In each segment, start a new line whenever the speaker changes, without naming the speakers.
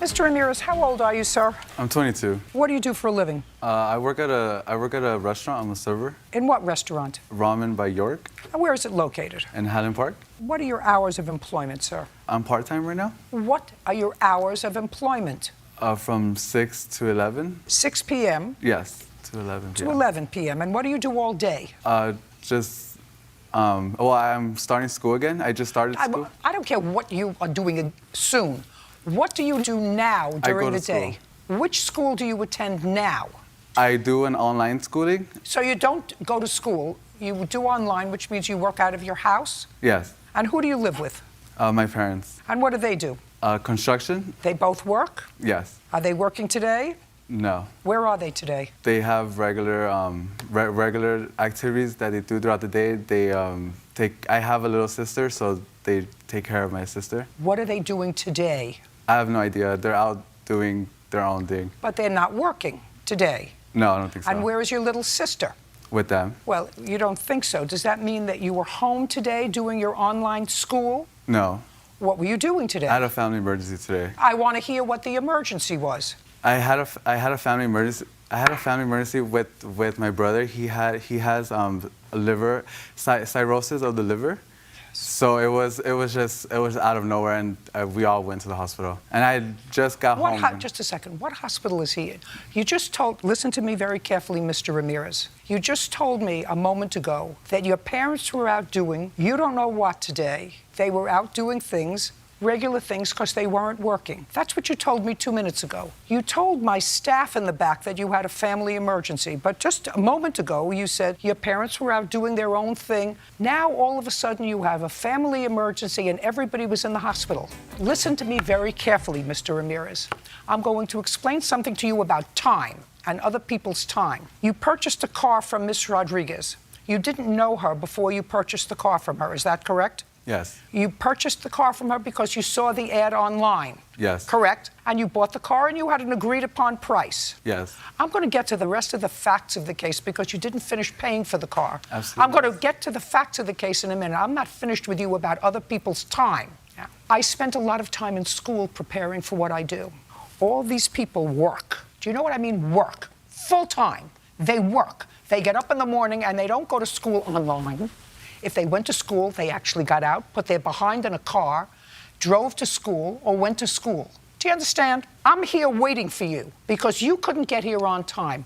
Mr. Ramirez, how old are you, sir?
I'm 22.
What do you do for a living?
I work at a restaurant. I'm a server.
In what restaurant?
Ramen by York.
And where is it located?
In Highland Park.
What are your hours of employment, sir?
I'm part-time right now.
What are your hours of employment?
From 6 to 11.
6 p.m.
Yes, to 11
to
p.m.
11 p.m. And what do you do all day?
Well, I'm starting school again. I just started school.
I don't care what you are doing soon. What do you do now during the day? Which school do you attend now?
I do an online schooling.
So you don't go to school, you do online, which means you work out of your house?
Yes.
And who do you live with?
My parents.
And what do they do?
Construction.
They both work?
Yes.
Are they working today?
No.
Where are they today?
They have regular activities that they do throughout the day. I have a little sister, so they take care of my sister.
What are they doing today?
I have no idea. They're out doing their own thing.
But they're not working today?
No, I don't think so.
And where is your little sister?
With them.
Well, you don't think so. Does that mean that you were home today doing your online school?
No.
What were you doing today?
I had a family emergency today.
I want to hear what the emergency was.
I had a family emergency. I had a family emergency with my brother. He has liver cirrhosis of the liver. So it was out of nowhere, and we all went to the hospital. And I just got home.
Just a second. What hospital is he in? You just told. Listen to me very carefully, Mr. Ramirez. You just told me a moment ago that your parents were out doing you don't know what today. They were out doing things. Regular things, because they weren't working. That's what you told me 2 minutes ago. You told my staff in the back that you had a family emergency, but just a moment ago you said your parents were out doing their own thing. Now all of a sudden you have a family emergency and everybody was in the hospital. Listen to me very carefully, Mr. Ramirez. I'm going to explain something to you about time and other people's time. You purchased a car from Miss Rodriguez. You didn't know her before you purchased the car from her, is that correct?
Yes.
You purchased the car from her because you saw the ad online.
Yes.
Correct? And you bought the car and you had an agreed upon price.
Yes.
I'm going to get to the rest of the facts of the case because you didn't finish paying for the car.
Absolutely.
I'm going to get to the facts of the case in a minute. I'm not finished with you about other people's time. Now, I spent a lot of time in school preparing for what I do. All these people work. Do you know what I mean? Work. Full time. They work. They get up in the morning and they don't go to school online. If they went to school, they actually got out, put their behind in a car, drove to school, or went to school. Do you understand? I'm here waiting for you because you couldn't get here on time.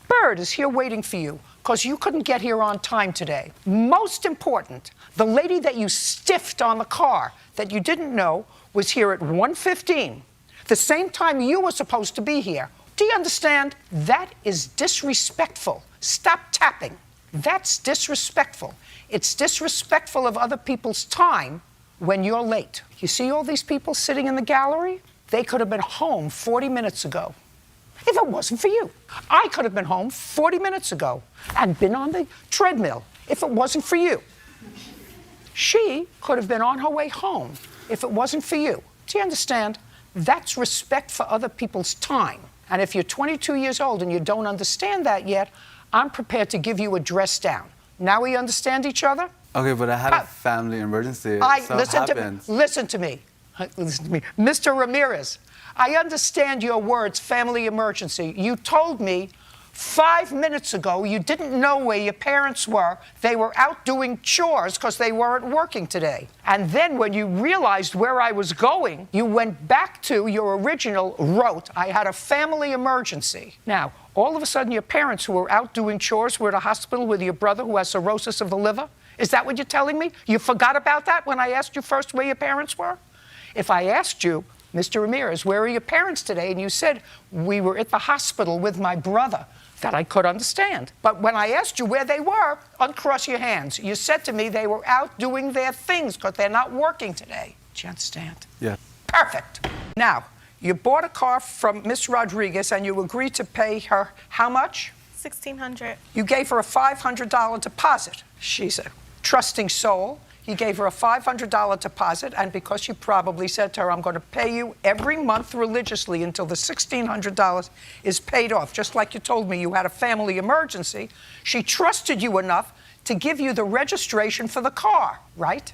Bird is here waiting for you because you couldn't get here on time today. Most important, the lady that you stiffed on the car that you didn't know was here at 1:15, the same time you were supposed to be here. Do you understand? That is disrespectful. Stop tapping. That's disrespectful. It's disrespectful of other people's time when you're late. You see all these people sitting in the gallery? They could have been home 40 minutes ago if it wasn't for you. I could have been home 40 minutes ago and been on the treadmill if it wasn't for you. She could have been on her way home if it wasn't for you. Do you understand? That's respect for other people's time. And if you're 22 years old and you don't understand that yet, I'm prepared to give you a dress down. Now we understand each other?
Okay, but I had a family emergency.
Listen to me. Mr. Ramirez, I understand your words, family emergency. You told me 5 minutes ago you didn't know where your parents were. They were out doing chores because they weren't working today. And then when you realized where I was going, you went back to your original rote. I had a family emergency. Now, all of a sudden your parents who were out doing chores were at a hospital with your brother who has cirrhosis of the liver? Is that what you're telling me? You forgot about that when I asked you first where your parents were? If I asked you, Mr. Ramirez, where are your parents today? And you said, we were at the hospital with my brother. That I could understand. But when I asked you where they were, uncross your hands. You said to me they were out doing their things because they're not working today. Do you understand?
Yeah.
Perfect. Now, you bought a car from Miss Rodriguez and you agreed to pay her how much?
$1,600.
You gave her a $500 deposit. She's a trusting soul. You gave her a $500 deposit, and because you probably said to her, I'm going to pay you every month religiously until the $1,600 is paid off, just like you told me you had a family emergency, she trusted you enough to give you the registration for the car, right?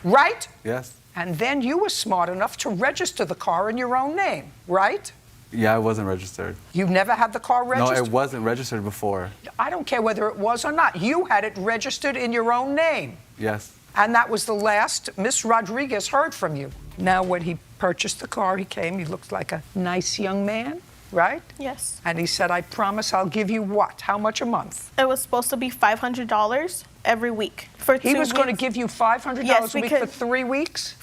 Right?
Yes.
And then you were smart enough to register the car in your own name, right?
Yeah, it wasn't registered.
You've never had the car registered?
No, it wasn't registered before.
I don't care whether it was or not. You had it registered in your own name.
Yes.
And that was the last Miss Rodriguez heard from you. Now, when he purchased the car, he came, he looked like a nice young man, right?
Yes.
And he said, I promise I'll give you what? How much a month?
It was supposed to be $500 every week for 2
He was going to
weeks.
give you $500
Yes,
a week for
because-
3 weeks?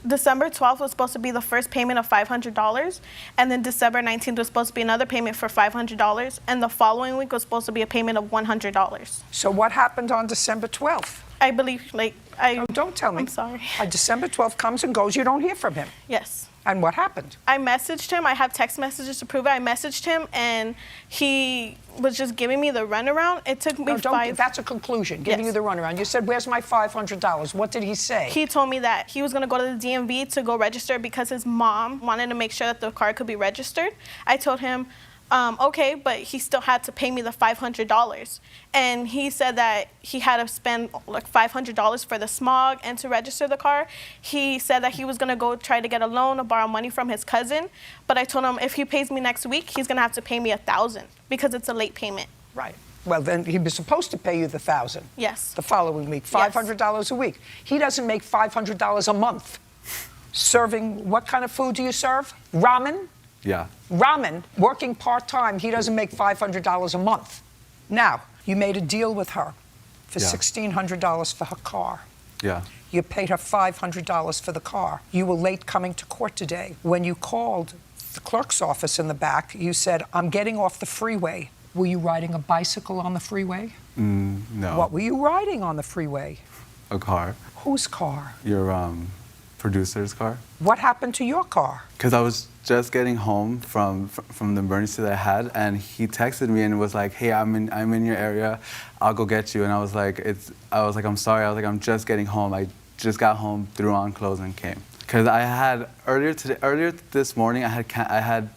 December 12th was supposed to be the first payment of $500, and then December 19th was supposed to be another payment for $500, and the following week was supposed to be a payment of $100.
So what happened on December 12th?
I believe,
Oh, don't tell me.
I'm sorry.
December 12th comes and goes, you don't hear from him.
Yes.
And what happened?
I messaged him. I have text messages to prove it. I messaged him, and he was just giving me the runaround. It took me
No,
five.
that's a conclusion, giving
Yes.
you the runaround. You said, where's my $500? What did he say?
He told me that he was going to go to the DMV to go register because his mom wanted to make sure that the car could be registered. I told him, okay, but he still had to pay me the $500. And he said that he had to spend like $500 for the smog and to register the car. He said that he was going to go try to get a loan or borrow money from his cousin. But I told him if he pays me next week, he's going to have to pay me $1,000 because it's a late payment.
Right. Well, then he was supposed to pay you the $1,000.
Yes.
The following week, $500 a week. He doesn't make $500 a month. Serving, what kind of food do you serve? Ramen?
Yeah.
Ramen, working part-time, he doesn't make $500 a month. Now, you made a deal with her for
Yeah.
$1,600 for her car.
Yeah.
You paid her $500 for the car. You were late coming to court today. When you called the clerk's office in the back, you said, I'm getting off the freeway. Were you riding a bicycle on the freeway?
No.
What were you riding on the freeway?
A car.
Whose car?
Your producer's car.
What happened to your car?
Because I was just getting home from the emergency that I had, and he texted me and was like, "Hey, I'm in your area. I'll go get you." And I was like, "I'm sorry." I was like, "I'm just getting home. I just got home, threw on clothes, and came." Because I had earlier this morning, I had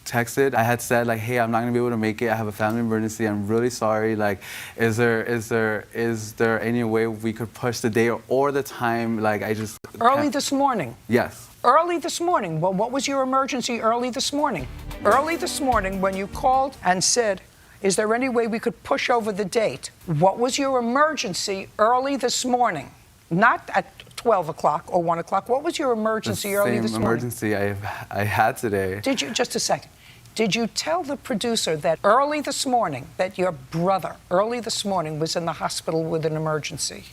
texted. I had said like, "Hey, I'm not gonna be able to make it. I have a family emergency. I'm really sorry. Like, is there any way we could push the day or the time? Like, I just
Early
can't."
this morning.
Yes.
Early this morning. Well, what was your emergency early this morning? Early this morning when you called and said, is there any way we could push over the date? What was your emergency early this morning? Not at 12 o'clock or 1 o'clock. What was your emergency early this
Same
morning?
emergency I had today.
Did you, just a second, did you tell the producer that early this morning, that your brother early this morning was in the hospital with an emergency?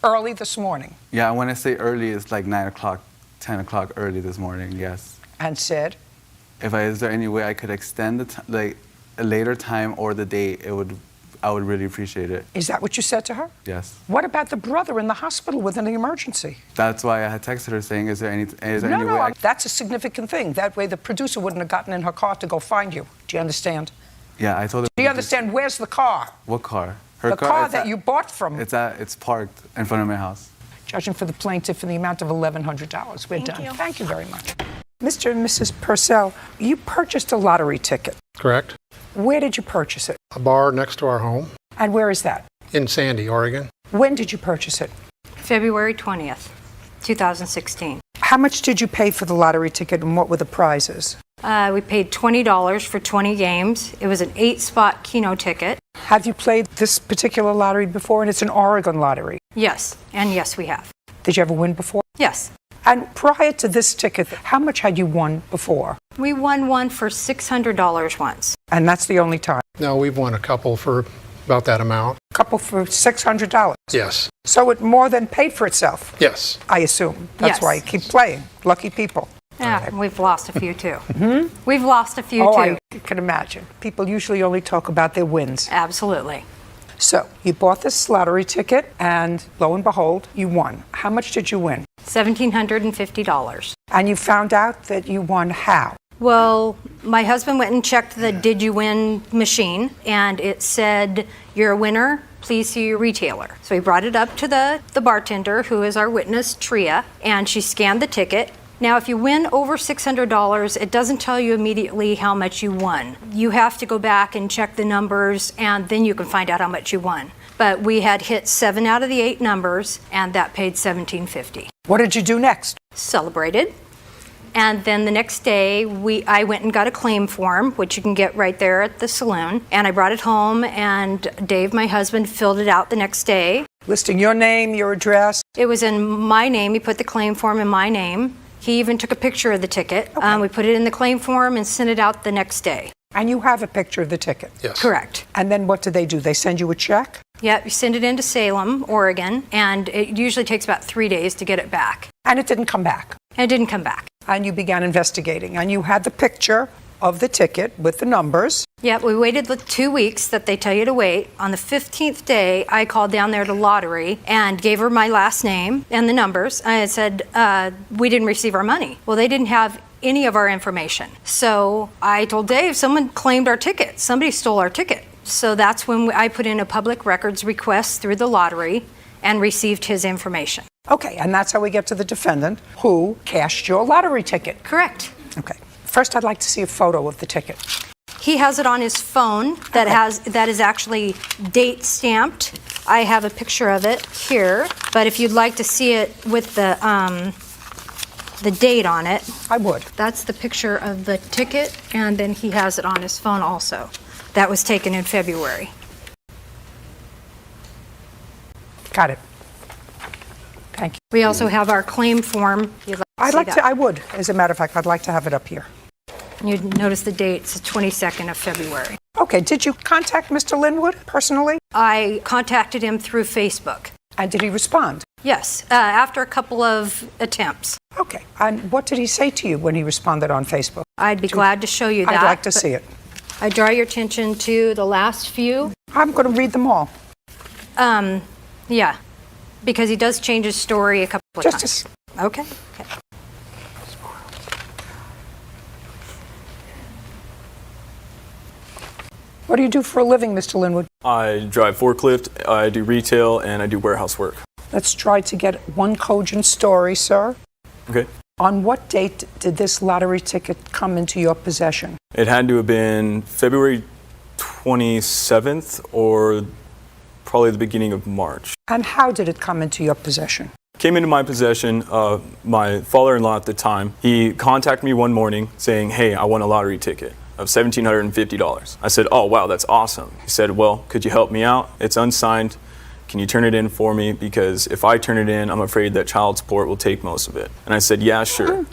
Early this morning.
Yeah, when I say early, it's like 9 o'clock, 10 o'clock early this morning, yes.
And said?
Is there any way I could extend like a later time or the date, I would really appreciate it.
Is that what you said to her?
Yes.
What about the brother in the hospital with an emergency?
That's why I had texted her saying, is there any
No,
way
that's a significant thing. That way the producer wouldn't have gotten in her car to go find you. Do you understand?
Yeah, I told her.
Do you understand? Where's the car?
What car? Her
The car
it's
that you bought from.
It's parked in front of my house.
Judging for the plaintiff in the amount of $1,100. We're
Thank
done.
you.
Thank you very much. Mr. and Mrs. Purcell, you purchased a lottery ticket.
Correct.
Where did you purchase it?
A bar next to our home
And where is that?
in Sandy, Oregon.
When did you purchase it?
February 20th, 2016.
How much did you pay for the lottery ticket and what were the prizes?
We paid $20 for 20 games. It was an 8-spot Keno ticket.
Have you played this particular lottery before? And it's an Oregon lottery.
Yes, and yes, we have.
Did you ever win before?
Yes.
And prior to this ticket, how much had you won before?
We won one for $600 once.
And that's the only time.
No, we've won a couple for about that amount.
A couple for $600.
Yes.
So it more than paid for itself,
Yes.
I assume. That's
Yes.
why you keep playing. Lucky people.
Yeah, we've lost a few too. We've lost a few
Oh,
too.
I can imagine. People usually only talk about their wins.
Absolutely.
So you bought this lottery ticket, and lo and behold, you won. How much did you win?
$1,750.
And you found out that you won how?
Well, my husband went and checked the Did You Win machine, and it said, you're a winner, please see your retailer. So he brought it up to the bartender, who is our witness, Tria, and she scanned the ticket. Now, if you win over $600, it doesn't tell you immediately how much you won. You have to go back and check the numbers, and then you can find out how much you won. But we had hit 7 out of the 8 numbers, and that paid $1,750.
What did you do next?
Celebrated. And then the next day, I went and got a claim form, which you can get right there at the saloon. And I brought it home, and Dave, my husband, filled it out the next day.
Listing your name, your address.
It was in my name. He put the claim form in my name. He even took a picture of the ticket.
Okay.
We put it in the claim form and sent it out the next day.
And you have a picture of the ticket?
Yes.
Correct.
And then what do? They send you a check?
Yeah, you send it into Salem, Oregon, and it usually takes about 3 days to get it back.
And it didn't come back?
And it didn't come back.
And you began investigating. And you had the picture of the ticket with the numbers.
Yeah, we waited the 2 weeks that they tell you to wait. On the 15th day, I called down there to Lottery and gave her my last name and the numbers. I said, we didn't receive our money. Well, they didn't have any of our information. So I told Dave, someone claimed our ticket. Somebody stole our ticket. So that's when I put in a public records request through the Lottery and received his information.
Okay, and that's how we get to the defendant who cashed your lottery ticket.
Correct.
Okay. First, I'd like to see a photo of the ticket.
He has it on his phone that is actually date stamped. I have a picture of it here, but if you'd like to see it with the date on it,
I would.
that's the picture of the ticket, and then he has it on his phone also. That was taken in February.
Got it. Thank you.
We also have our claim form. You'd like to see that?
I would. As a matter of fact, I'd like to have it up here.
You'd notice the date, it's the 22nd of February.
Okay, did you contact Mr. Linwood personally?
I contacted him through Facebook.
And did he respond?
Yes, after a couple of attempts.
Okay, and what did he say to you when he responded on Facebook?
I'd be glad to show you that.
I'd like to
but
see it.
I draw your attention to the last few.
I'm going to read them all.
Yeah, because he does change his story a couple of times. Okay.
What do you do for a living, Mr. Linwood?
I drive forklift, I do retail, and I do warehouse work.
Let's try to get one cogent story, sir.
Okay.
On what date did this lottery ticket come into your possession?
It had to have been February 27th or probably the beginning of March.
And how did it come into your possession?
Came into my possession, my father-in-law at the time, he contacted me one morning saying, hey, I won a lottery ticket of $1,750. I said, oh, wow, that's awesome. He said, well, could you help me out? It's unsigned. Can you turn it in for me? Because if I turn it in, I'm afraid that child support will take most of it. And I said, yeah, sure.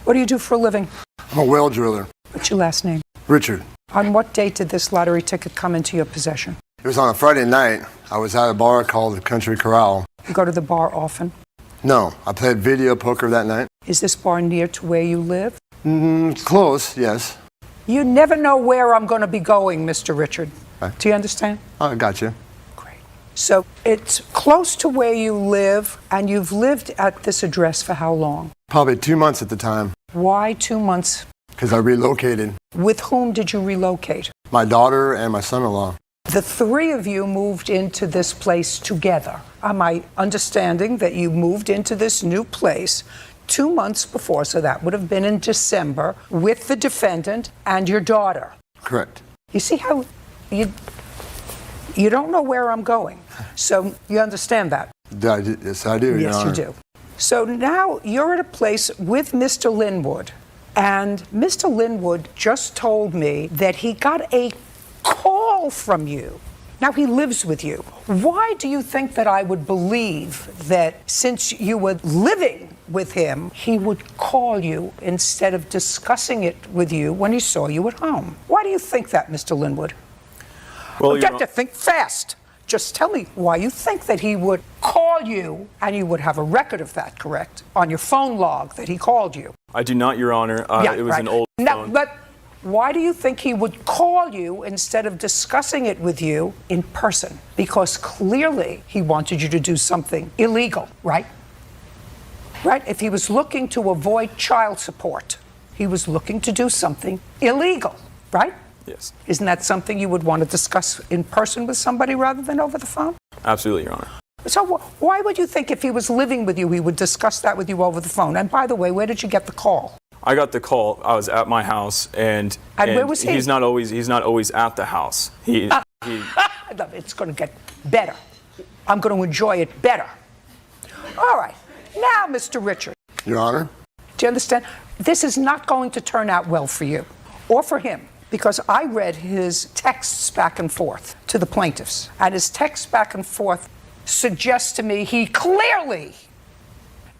What do you do for a living?
I'm a well driller.
What's your last name?
Richard.
On what date did this lottery ticket come into your possession?
It was on a Friday night. I was at a bar called the Country Corral.
You go to the bar often?
No, I played video poker that night.
Is this bar near to where you live?
Close, yes.
You never know where I'm going to be going, Mr. Richard.
Right.
Do you understand?
I got you.
Great. So it's close to where you live, and you've lived at this address for how long?
Probably 2 months at the time,
Why 2 months?
because I relocated.
With whom did you relocate?
My daughter and my son-in-law.
The three of you moved into this place together. Am I understanding that you moved into this new place 2 months before, so that would have been in December, with the defendant and your daughter?
Correct.
You see how you don't know where I'm going, so you understand that?
Yes, I do, Your
Yes, you
Honor.
do. So now you're at a place with Mr. Linwood, and Mr. Linwood just told me that he got a call from you. Now he lives with you. Why do you think that I would believe that since you were living with him, he would call you instead of discussing it with you when he saw you at home? Why do you think that, Mr. Linwood?
Well,
Well, get to think fast. Just tell me why you think that he would call you, and you would have a record of that, correct? On your phone log that he called you.
I do not, Your Honor. It was an old
No,
phone.
but why do you think he would call you instead of discussing it with you in person? Because clearly he wanted you to do something illegal, right? Right? If he was looking to avoid child support, he was looking to do something illegal, right?
Yes,
Isn't that something you would want to discuss in person with somebody rather than over the phone?
absolutely, Your Honor.
So why would you think if he was living with you, he would discuss that with you over the phone? And by the way, where did you get the call?
I got the call. I was at my house, and
where was he?
He's not always at the house.
It's going to get better. I'm going to enjoy it better. All right. Now, Mr. Richard,
Your Honor.
do you understand? This is not going to turn out well for you or for him, because I read his texts back and forth to the plaintiffs, and his texts back and forth suggest to me he clearly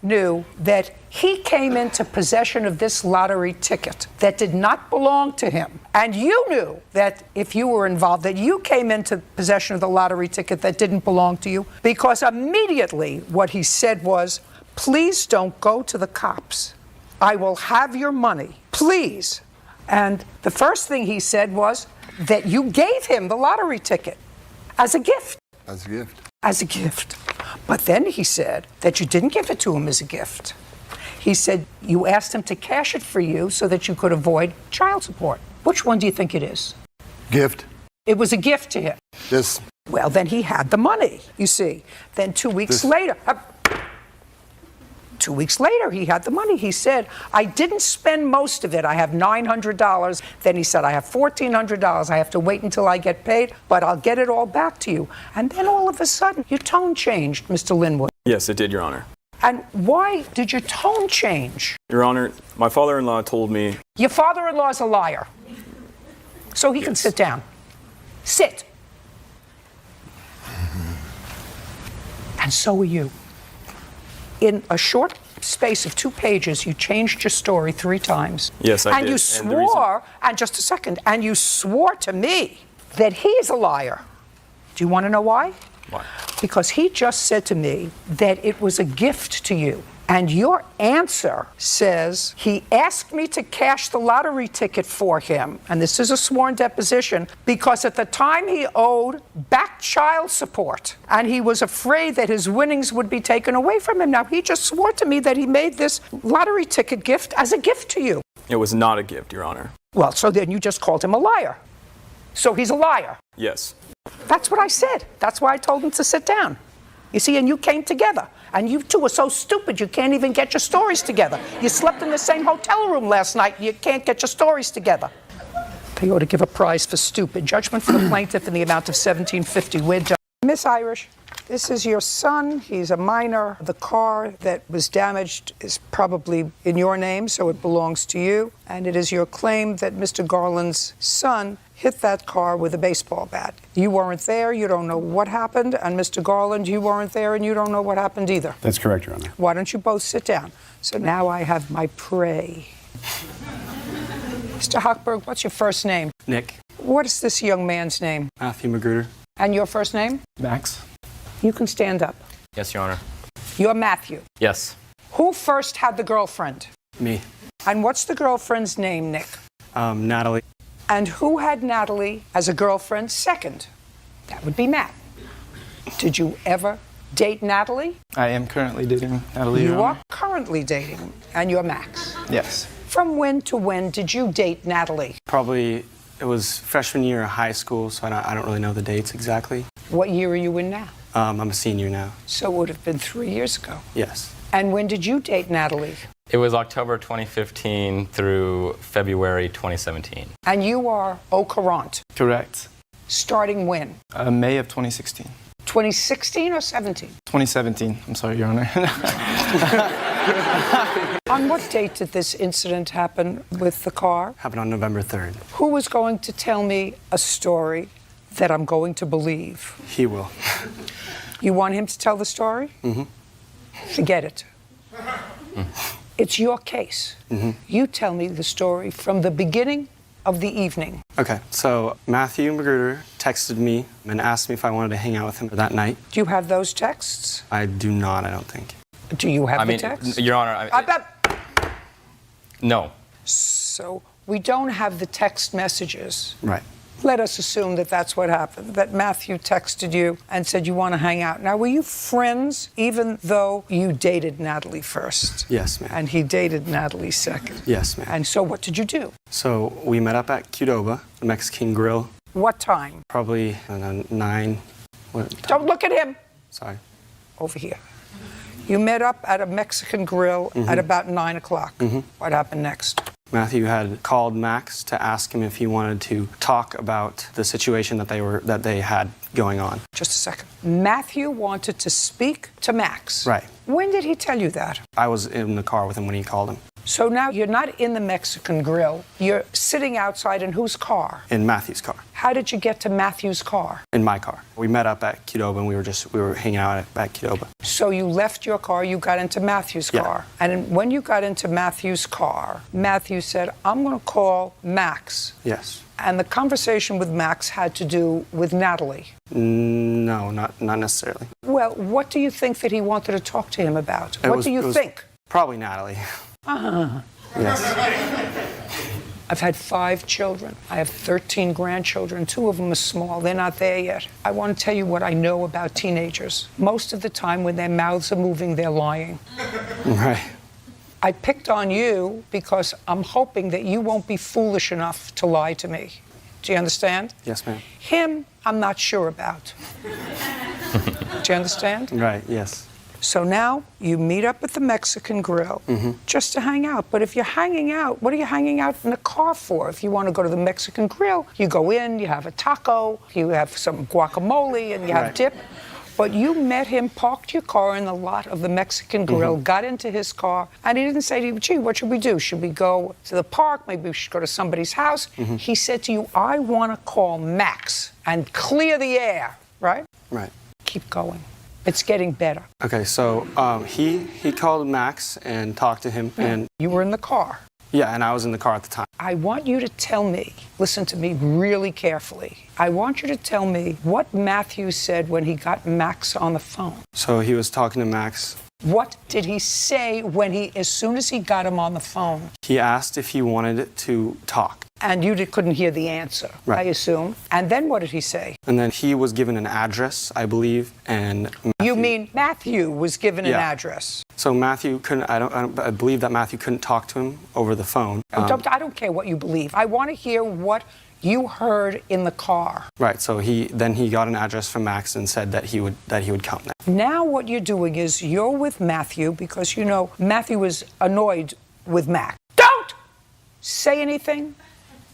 knew that he came into possession of this lottery ticket that did not belong to him. And you knew that if you were involved, that you came into possession of the lottery ticket that didn't belong to you, because immediately what he said was, please don't go to the cops. I will have your money, please. And the first thing he said was that you gave him the lottery ticket as a gift.
As a gift.
As a gift. But then he said that you didn't give it to him as a gift. He said you asked him to cash it for you so that you could avoid child support. Which one do you think it is?
Gift.
It was a gift to him.
Yes.
Well, then he had the money, you see. Then 2 weeks later, 2 weeks later, he had the money. He said, I didn't spend most of it. I have $900. Then he said, I have $1,400. I have to wait until I get paid, but I'll get it all back to you. And then all of a sudden, your tone changed, Mr. Linwood.
Yes, it did, Your Honor.
And why did your tone change?
Your Honor, my father-in-law told me.
Your father-in-law is a liar. So he can sit down. Sit. And so are you. In a short space of 2 pages, you changed your story 3 times.
Yes, I did.
And you swore, and just a second, and you swore to me that he's a liar. Do you want to know why?
Why?
Because he just said to me that it was a gift to you. And your answer says he asked me to cash the lottery ticket for him, and this is a sworn deposition, because at the time he owed back child support, and he was afraid that his winnings would be taken away from him. Now, he just swore to me that he made this lottery ticket gift as a gift to you.
It was not a gift, Your Honor.
Well, so then you just called him a liar. So he's a liar.
Yes.
That's what I said. That's why I told him to sit down. You see, and you came together. And you two are so stupid you can't even get your stories together. You slept in the same hotel room last night and you can't get your stories together. They ought to give a prize for stupid. Judgment for the plaintiff in the amount of $1,750. We're done. Miss Irish, this is your son. He's a minor. The car that was damaged is probably in your name, so it belongs to you. And it is your claim that Mr. Garland's son hit that car with a baseball bat. You weren't there, you don't know what happened, and Mr. Garland, you weren't there, and you don't know what happened either.
That's correct, Your Honor.
Why don't you both sit down? So now I have my prey. Mr. Hochberg, what's your first name?
Nick.
What is this young man's name?
Matthew Magruder.
And your first name?
Max.
You can stand up.
Yes, Your Honor.
You're Matthew.
Yes.
Who first had the girlfriend?
Me.
And what's the girlfriend's name, Nick?
Natalie.
And who had Natalie as a girlfriend second? That would be Matt. Did you ever date Natalie?
I am currently dating Natalie.
You are currently dating, and you're Max.
Yes.
From when to when did you date Natalie?
Probably, it was freshman year of high school, so I don't really know the dates exactly.
What year are you in now?
I'm a senior now.
So it would have been 3 years ago.
Yes.
And when did you date Natalie?
It was October 2015 through February 2017.
And you are au courant.
Correct.
Starting when?
May of 2016.
2016 or 17?
2017. I'm sorry, Your Honor.
On what date did this incident happen with the car?
Happened on November 3rd.
Who was going to tell me a story that I'm going to believe?
He will.
You want him to tell the story?
Mm-hmm.
Forget it. It's your case.
Mm-hmm.
You tell me the story from the beginning of the evening.
Okay, so Matthew Magruder texted me and asked me if I wanted to hang out with him that night.
Do you have those texts?
I do not, I don't think.
Do you have the texts?
Your Honor, no.
So we don't have the text messages.
Right.
Let us assume that that's what happened, that Matthew texted you and said you want to hang out. Now, were you friends even though you dated Natalie first?
Yes, ma'am.
And he dated Natalie second?
Yes, ma'am.
And so what did you do?
So we met up at Qdoba, the Mexican grill.
What time?
Probably 9.
Don't look at him.
Sorry.
Over here. You met up at a Mexican grill at about 9 o'clock.
Mm-hmm.
What happened next?
Matthew had called Max to ask him if he wanted to talk about the situation that they had going on.
Just a second. Matthew wanted to speak to Max.
Right.
When did he tell you that?
I was in the car with him when he called him.
So now you're not in the Mexican Grill. You're sitting outside in whose car?
In Matthew's car.
How did you get to Matthew's car?
In my car. We met up at Qdoba and we were hanging out at Qdoba.
So you left your car, you got into Matthew's car. And when you got into Matthew's car, Matthew said, I'm going to call Max.
Yes.
And the conversation with Max had to do with Natalie.
No, not necessarily.
Well, what do you think that he wanted to talk to him about? What do you think?
Probably Natalie. Yes.
I've had 5 children. I have 13 grandchildren. 2 of them are small. They're not there yet. I want to tell you what I know about teenagers. Most of the time when their mouths are moving, they're lying.
Right.
I picked on you because I'm hoping that you won't be foolish enough to lie to me. Do you understand?
Yes, ma'am.
Him, I'm not sure about. Do you understand?
Right, yes.
So now you meet up at the Mexican Grill just to hang out. But if you're hanging out, what are you hanging out in the car for? If you want to go to the Mexican Grill, you go in, you have a taco, you have some guacamole, and you have dip. But you met him, parked your car in the lot of the Mexican Grill, got into his car, and he didn't say to you, gee, what should we do? Should we go to the park? Maybe we should go to somebody's house. He said to you, I want to call Max and clear the air, right?
Right.
Keep going. It's getting better.
Okay, so he called Max and talked to him, and
You were in the car.
yeah, and I was in the car at the time.
I want you to tell me, listen to me really carefully. I want you to tell me what Matthew said when he got Max on the phone.
So he was talking to Max.
What did he say as soon as he got him on the phone?
He asked if he wanted to talk.
And you couldn't hear the answer,
Right.
I assume. And then what did he say?
And then he was given an address, I believe, and Matthew,
You mean Matthew was given an
Yeah.
address?
So Matthew couldn't. I believe that Matthew couldn't talk to him over the phone.
I don't care what you believe. I want to hear what you heard in the car.
Right. So he got an address from Max and said that he would come there.
Now what you're doing is you're with Matthew because you know Matthew was annoyed with Max. Don't say anything.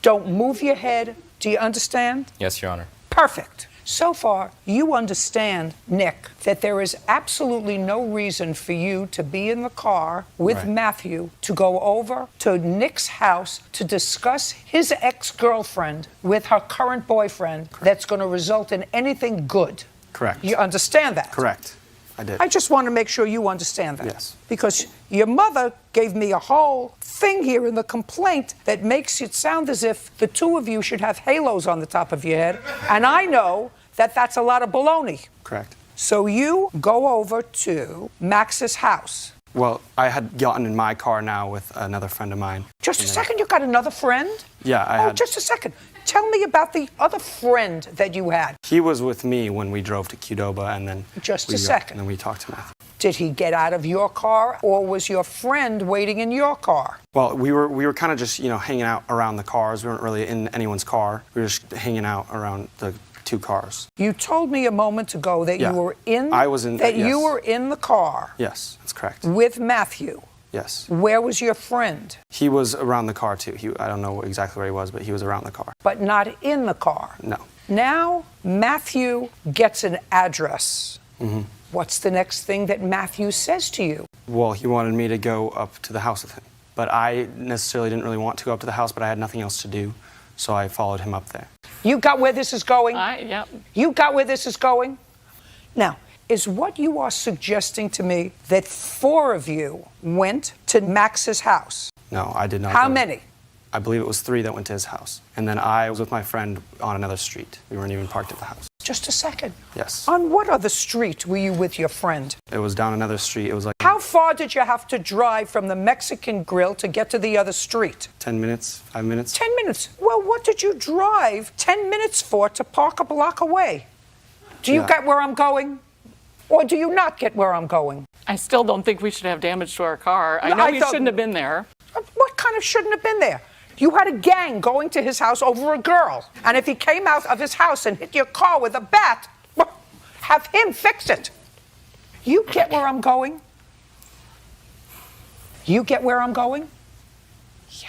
Don't move your head. Do you understand?
Yes, Your Honor.
Perfect. So far, you understand, Nick, that there is absolutely no reason for you to be in the car with
Right.
Matthew to go over to Nick's house to discuss his ex-girlfriend with her current boyfriend. That's going to result in anything good.
Correct.
You understand that?
Correct. I did.
I just want to make sure you understand that.
Yes.
Because your mother gave me a whole thing here in the complaint that makes it sound as if the 2 of you should have halos on the top of your head. And I know that that's a lot of baloney.
Correct.
So you go over to Max's house.
Well, I had gotten in my car now with another friend of mine.
Just a
And then-
second, you got another friend?
Yeah, I had.
Just a second. Tell me about the other friend that you had.
He was with me when we drove to Qdoba, and then
Just
we
a second.
And then we talked to Matthew.
Did he get out of your car, or was your friend waiting in your car?
Well, we were kind of just hanging out around the cars. We weren't really in anyone's car. We were just hanging out around the 2 cars.
You told me a moment ago that
Yeah.
you were in.
I was in-
That you
yes.
were in the car
Yes, that's correct.
with Matthew.
Yes.
Where was your friend?
He was around the car too. I don't know exactly where he was, but he was around the car.
But not in the car.
No.
Now Matthew gets an address. What's the next thing that Matthew says to you?
Well, he wanted me to go up to the house with him, but I necessarily didn't really want to go up to the house, but I had nothing else to do, so I followed him up there.
You got where this is going?
Yep.
You got where this is going? Now, is what you are suggesting to me that 4 of you went to Max's house?
No, I did not.
How
go.
many?
I believe it was 3 that went to his house, and then I was with my friend on another street. We weren't even parked at the house.
Just a second.
Yes.
On what other street were you with your friend?
It was down another street. It was like
How far did you have to drive from the Mexican Grill to get to the other street?
10 minutes, 5 minutes.
10 minutes. Well, what did you drive 10 minutes for to park a block away? Do you
Yeah.
get where I'm going? Or do you not get where I'm going?
I still don't think we should have damage to our car. I
No,
know
I
we
thought-
shouldn't have been there.
What kind of shouldn't have been there? You had a gang going to his house over a girl. And if he came out of his house and hit your car with a bat, well, have him fix it. You get where I'm going? You get where I'm going? Yeah.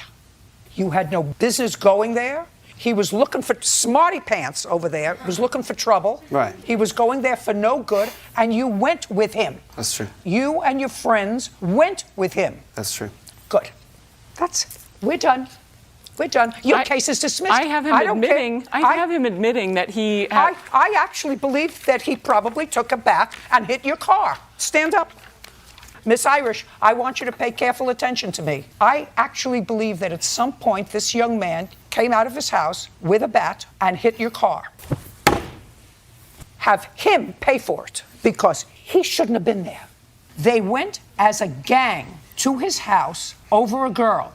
You had no business going there. He was looking for smarty pants over there. He was looking for trouble.
Right.
He was going there for no good, and you went with him.
That's true.
You and your friends went with him.
That's true.
Good. We're done. We're done. Your case is dismissed.
I have him admitting that he.
I actually believe that he probably took a bath and hit your car. Stand up. Miss Irish, I want you to pay careful attention to me. I actually believe that at some point this young man came out of his house with a bat and hit your car. Have him pay for it because he shouldn't have been there. They went as a gang to his house over a girl.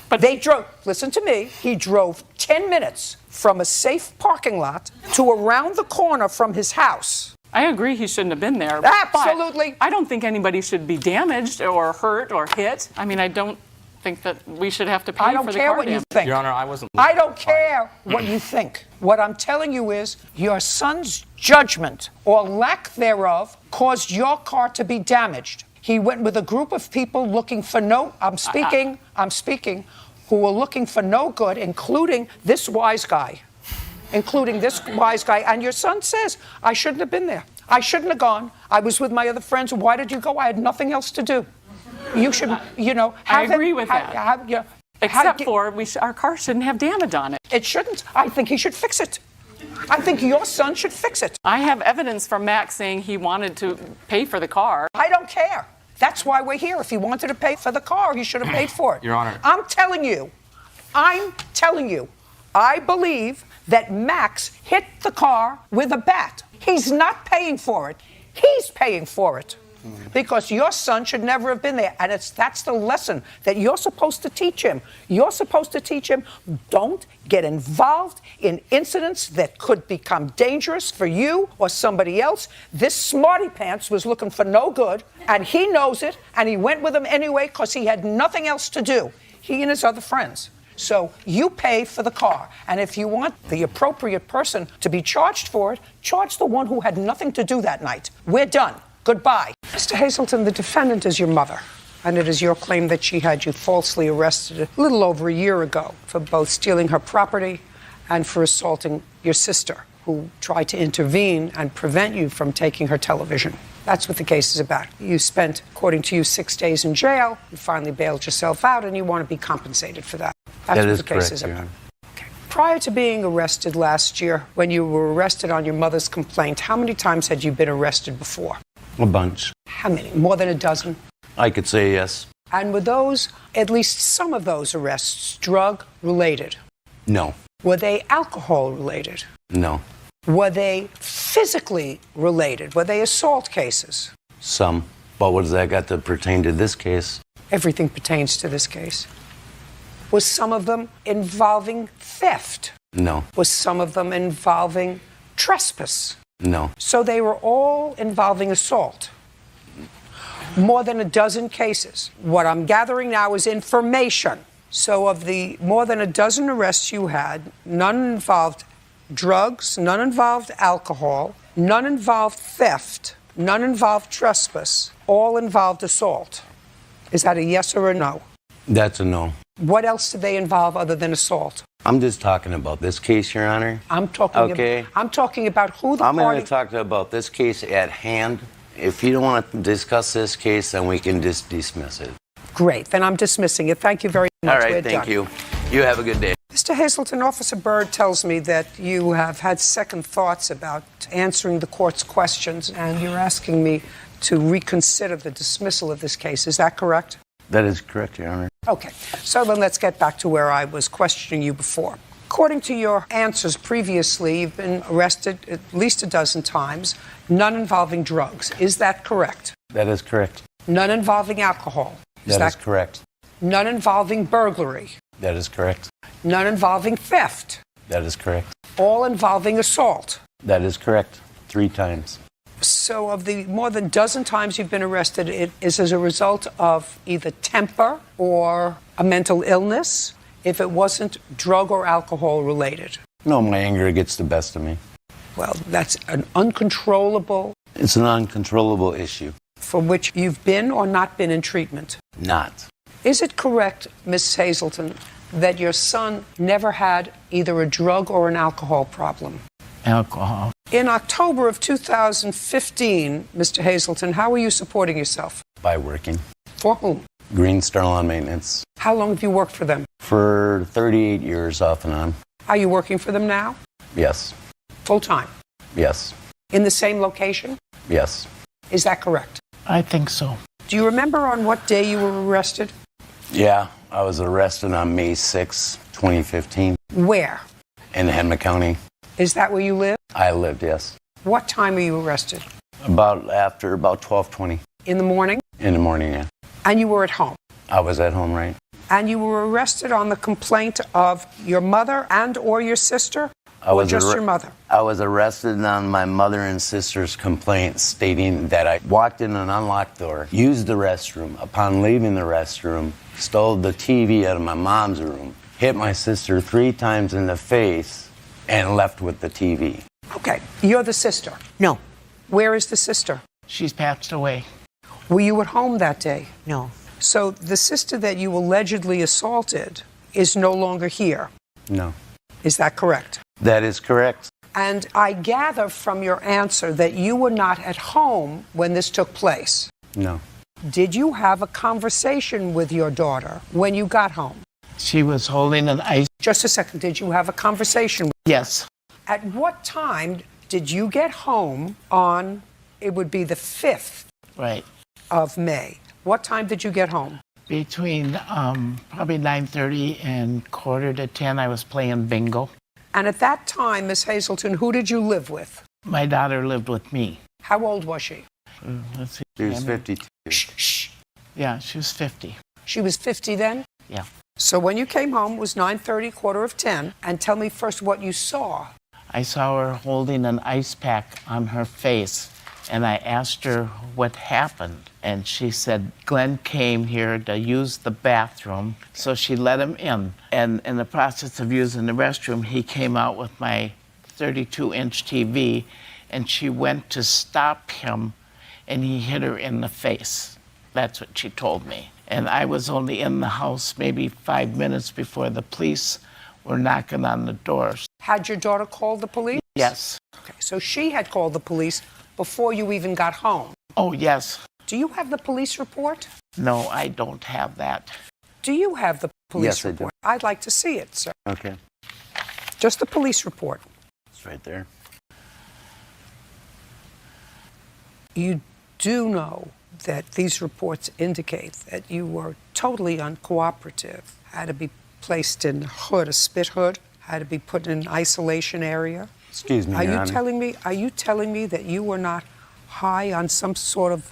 But they drove, listen to me, he drove 10 minutes from a safe parking lot to around the corner from his house.
I agree he shouldn't have been there.
Absolutely.
But I don't think anybody should be damaged or hurt or hit. I mean, I don't think that we should have to pay for the car damage.
I don't care what you think.
Your Honor, I wasn't.
I don't care what you think. What I'm telling you is your son's judgment or lack thereof caused your car to be damaged. He went with a group of people looking for I'm speaking, who were looking for no good, including this wise guy. And your son says, I shouldn't have been there. I shouldn't have gone. I was with my other friends. Why did you go? I had nothing else to do. You should,
I agree with that. Except for our car shouldn't have damage on it.
It shouldn't. I think he should fix it. I think your son should fix it.
I have evidence from Max saying he wanted to pay for the car.
I don't care. That's why we're here. If he wanted to pay for the car, he should have paid for it.
Your Honor.
I'm telling you, I believe that Max hit the car with a bat. He's not paying for it. He's paying for it. Because your son should never have been there. And that's the lesson that you're supposed to teach him. You're supposed to teach him, don't get involved in incidents that could become dangerous for you or somebody else. This smarty pants was looking for no good, and he knows it, and he went with him anyway because he had nothing else to do, he and his other friends. So you pay for the car. And if you want the appropriate person to be charged for it, charge the one who had nothing to do that night. We're done. Goodbye. Mr. Hazelton, the defendant is your mother, and it is your claim that she had you falsely arrested a little over a year ago for both stealing her property and for assaulting your sister, who tried to intervene and prevent you from taking her television. That's what the case is about. You spent, according to you, 6 days in jail. You finally bailed yourself out, and you want to be compensated for that. That's what the case is about. Okay. Prior to being arrested last year, when you were arrested on your mother's complaint, how many times had you been arrested before?
A bunch.
How many? More than a dozen?
I could say yes.
And were those, at least some of those arrests, drug-related?
No.
Were they alcohol-related?
No.
Were they physically related? Were they assault cases?
Some. But what does that got to pertain to this case?
Everything pertains to this case. Was some of them involving theft?
No.
Was some of them involving trespass?
No.
So they were all involving assault. More than a dozen cases. What I'm gathering now is information. So of the more than a dozen arrests you had, none involved drugs, none involved alcohol, none involved theft, none involved trespass, all involved assault. Is that a yes or a no?
That's a no.
What else did they involve other than assault?
I'm just talking about this case, Your Honor.
I'm talking about who the
I'm
party...
going to talk about this case at hand. If you don't want to discuss this case, then we can just dismiss it.
Great. Then I'm dismissing it. Thank you very much.
All right,
We're
thank
done.
you. You have a good day.
Mr. Hazelton, Officer Byrd tells me that you have had second thoughts about answering the court's questions, and you're asking me to reconsider the dismissal of this case. Is that correct?
That is correct, Your Honor.
Okay. So then let's get back to where I was questioning you before. According to your answers previously, you've been arrested at least a dozen times, none involving drugs. Is that correct?
That is correct.
None involving alcohol.
That is correct.
None involving burglary.
That is correct.
None involving theft.
That is correct.
All involving assault.
That is correct. 3 times.
So of the more than dozen times you've been arrested, it is as a result of either temper or a mental illness, if it wasn't drug or alcohol related.
No, my anger gets the best of me.
Well, that's an uncontrollable...
It's an uncontrollable issue.
For which you've been or not been in treatment?
Not.
Is it correct, Miss Hazelton, that your son never had either a drug or an alcohol problem?
Alcohol.
In October of 2015, Mr. Hazelton, how were you supporting yourself?
By working.
For whom?
Green Star Lawn Maintenance.
How long have you worked for them?
For 38 years off and on.
Are you working for them now?
Yes.
Full time?
Yes.
In the same location?
Yes.
Is that correct?
I think so.
Do you remember on what day you were arrested?
Yeah, I was arrested on May 6, 2015.
Where?
In Henry County.
Is that where you live?
I lived, yes.
What time were you arrested?
About 12:20.
In the morning?
In the morning, yeah.
And you were at home?
I was at home, right?
And you were arrested on the complaint of your mother and or your sister? Or just your mother?
I was arrested on my mother and sister's complaint stating that I walked in an unlocked door, used the restroom. Upon leaving the restroom, stole the TV out of my mom's room, hit my sister 3 times in the face, and left with the TV.
Okay, you're the sister?
No.
Where is the sister?
She's passed away.
Were you at home that day?
No.
So the sister that you allegedly assaulted is no longer here?
No.
Is that correct?
That is correct.
And I gather from your answer that you were not at home when this took place.
No.
Did you have a conversation with your daughter when you got home?
She was holding an ice.
Just a second. Did you have a conversation?
Yes.
At what time did you get home on, it would be the 5th
Right.
of May? What time did you get home?
Between probably 9:30 and 9:45, I was playing bingo.
And at that time, Miss Hazelton, who did you live with?
My daughter lived with me.
How old was she?
Let's see.
She was 52.
Shh.
Yeah, she was 50.
She was 50 then?
Yeah.
So when you came home, it was 9:30, 9:45, and tell me first what you saw.
I saw her holding an ice pack on her face, and I asked her what happened. And she said, Glenn came here to use the bathroom, so she let him in. And in the process of using the restroom, he came out with my 32-inch TV, and she went to stop him, and he hit her in the face. That's what she told me. And I was only in the house maybe 5 minutes before the police were knocking on the doors.
Had your daughter called the police?
Yes.
Okay, so she had called the police before you even got home.
Oh, yes.
Do you have the police report?
No, I don't have that.
Do you have the police
Yes, I do.
report? I'd like to see it, sir.
Okay.
Just the police report.
It's right there.
You do know that these reports indicate that you were totally uncooperative, had to be placed in a hood, a spit hood, had to be put in an isolation area.
Excuse me,
Are
Your
you
Honor.
telling me that you were not high on some sort of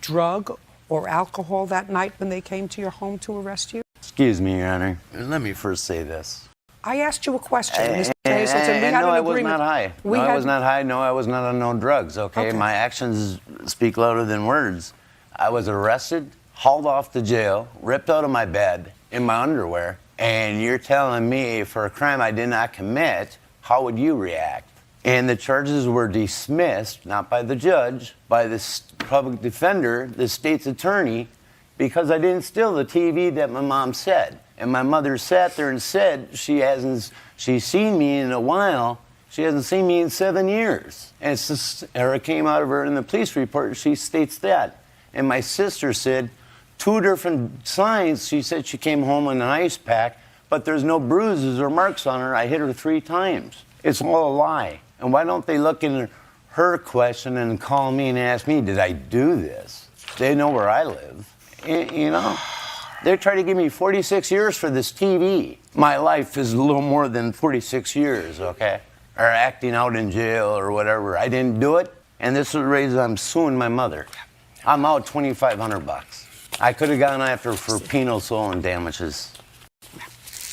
drug or alcohol that night when they came to your home to arrest you?
Excuse me, Your Honor. Let me first say this.
I asked you a question, Mr. Hazelton. We had
no,
an
I was
agreement.
not high.
We
No, I
had-
was not high. No, I was not on no drugs, okay?
Okay.
My actions speak louder than words. I was arrested, hauled off to jail, ripped out of my bed in my underwear, and you're telling me for a crime I did not commit, how would you react? And the charges were dismissed, not by the judge, by the public defender, the state's attorney, because I didn't steal the TV that my mom said. And my mother sat there and said she's seen me in a while. She hasn't seen me in 7 years. And it's just, or it came out of her in the police report. She states that. And my sister said 2 different signs. She said she came home in an ice pack, but there's no bruises or marks on her. I hit her 3 times. It's all a lie. And why don't they look in her question and call me and ask me, did I do this? They know where I live. You know? They're trying to give me 46 years for this TV. My life is a little more than 46 years, okay? Or acting out in jail or whatever. I didn't do it, and this is the reason I'm suing my mother. I'm out $2,500. I could have gone after her for penal stolen damages.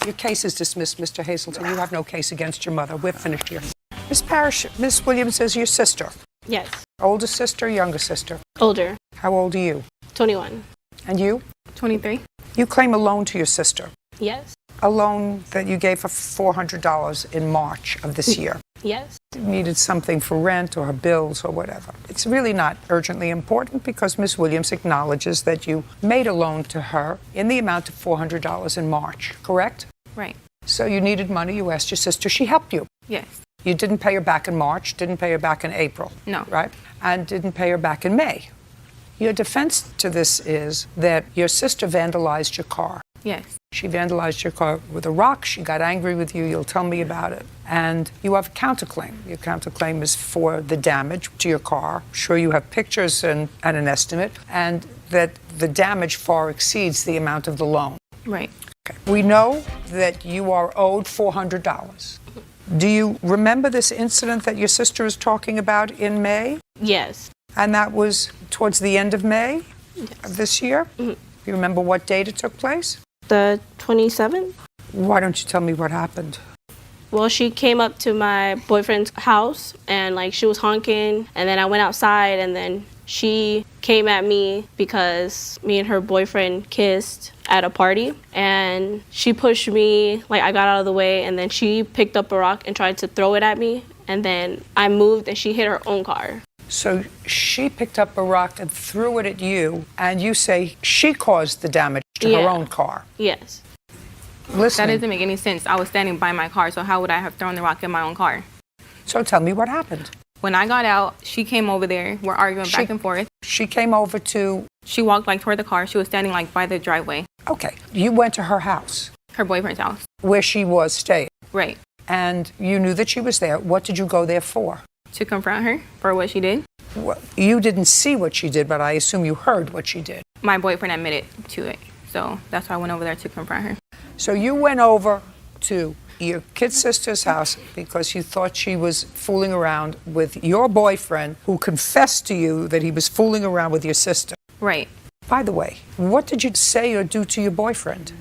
Your case is dismissed, Mr. Hazelton. You have no case against your mother. We're finished here. Miss Parrish, Miss Williams is your sister.
Yes.
Older sister, younger sister?
Older.
How old are you?
21.
And you?
23.
You claim a loan to your sister.
Yes.
A loan that you gave her $400 in March of this year.
Yes.
You needed something for rent or her bills or whatever. It's really not urgently important because Miss Williams acknowledges that you made a loan to her in the amount of $400 in March, correct?
Right.
So you needed money, you asked your sister, she helped you.
Yes.
You didn't pay her back in March, didn't pay her back in April.
No.
Right? And didn't pay her back in May. Your defense to this is that your sister vandalized your car.
Yes.
She vandalized your car with a rock. She got angry with you. You'll tell me about it. And you have a counterclaim. Your counterclaim is for the damage to your car. I'm sure you have pictures and an estimate, and that the damage far exceeds the amount of the loan.
Right.
Okay. We know that you are owed $400. Do you remember this incident that your sister is talking about in May?
Yes.
And that was towards the end of May of this year?
Mm-hmm.
You remember what date it took place?
The 27th.
Why don't you tell me what happened?
Well, she came up to my boyfriend's house and like she was honking, and then I went outside and then she came at me because me and her boyfriend kissed at a party, and she pushed me, like I got out of the way, and then she picked up a rock and tried to throw it at me, and then I moved and she hit her own car.
So she picked up a rock and threw it at you, and you say she caused the damage to her own car.
Yes.
Listen.
That doesn't make any sense. I was standing by my car, so how would I have thrown the rock in my own car?
So tell me what happened.
When I got out, she came over there. We're arguing back and forth.
She came over to...
She walked like toward the car. She was standing like by the driveway.
Okay. You went to her house.
Her boyfriend's house.
Where she was staying.
Right.
And you knew that she was there. What did you go there for?
To confront her for what she did.
Well, you didn't see what she did, but I assume you heard what she did.
My boyfriend admitted to it. So that's why I went over there to confront her.
So you went over to your kid sister's house because you thought she was fooling around with your boyfriend, who confessed to you that he was fooling around with your sister.
Right.
By the way, what did you say or do to your boyfriend?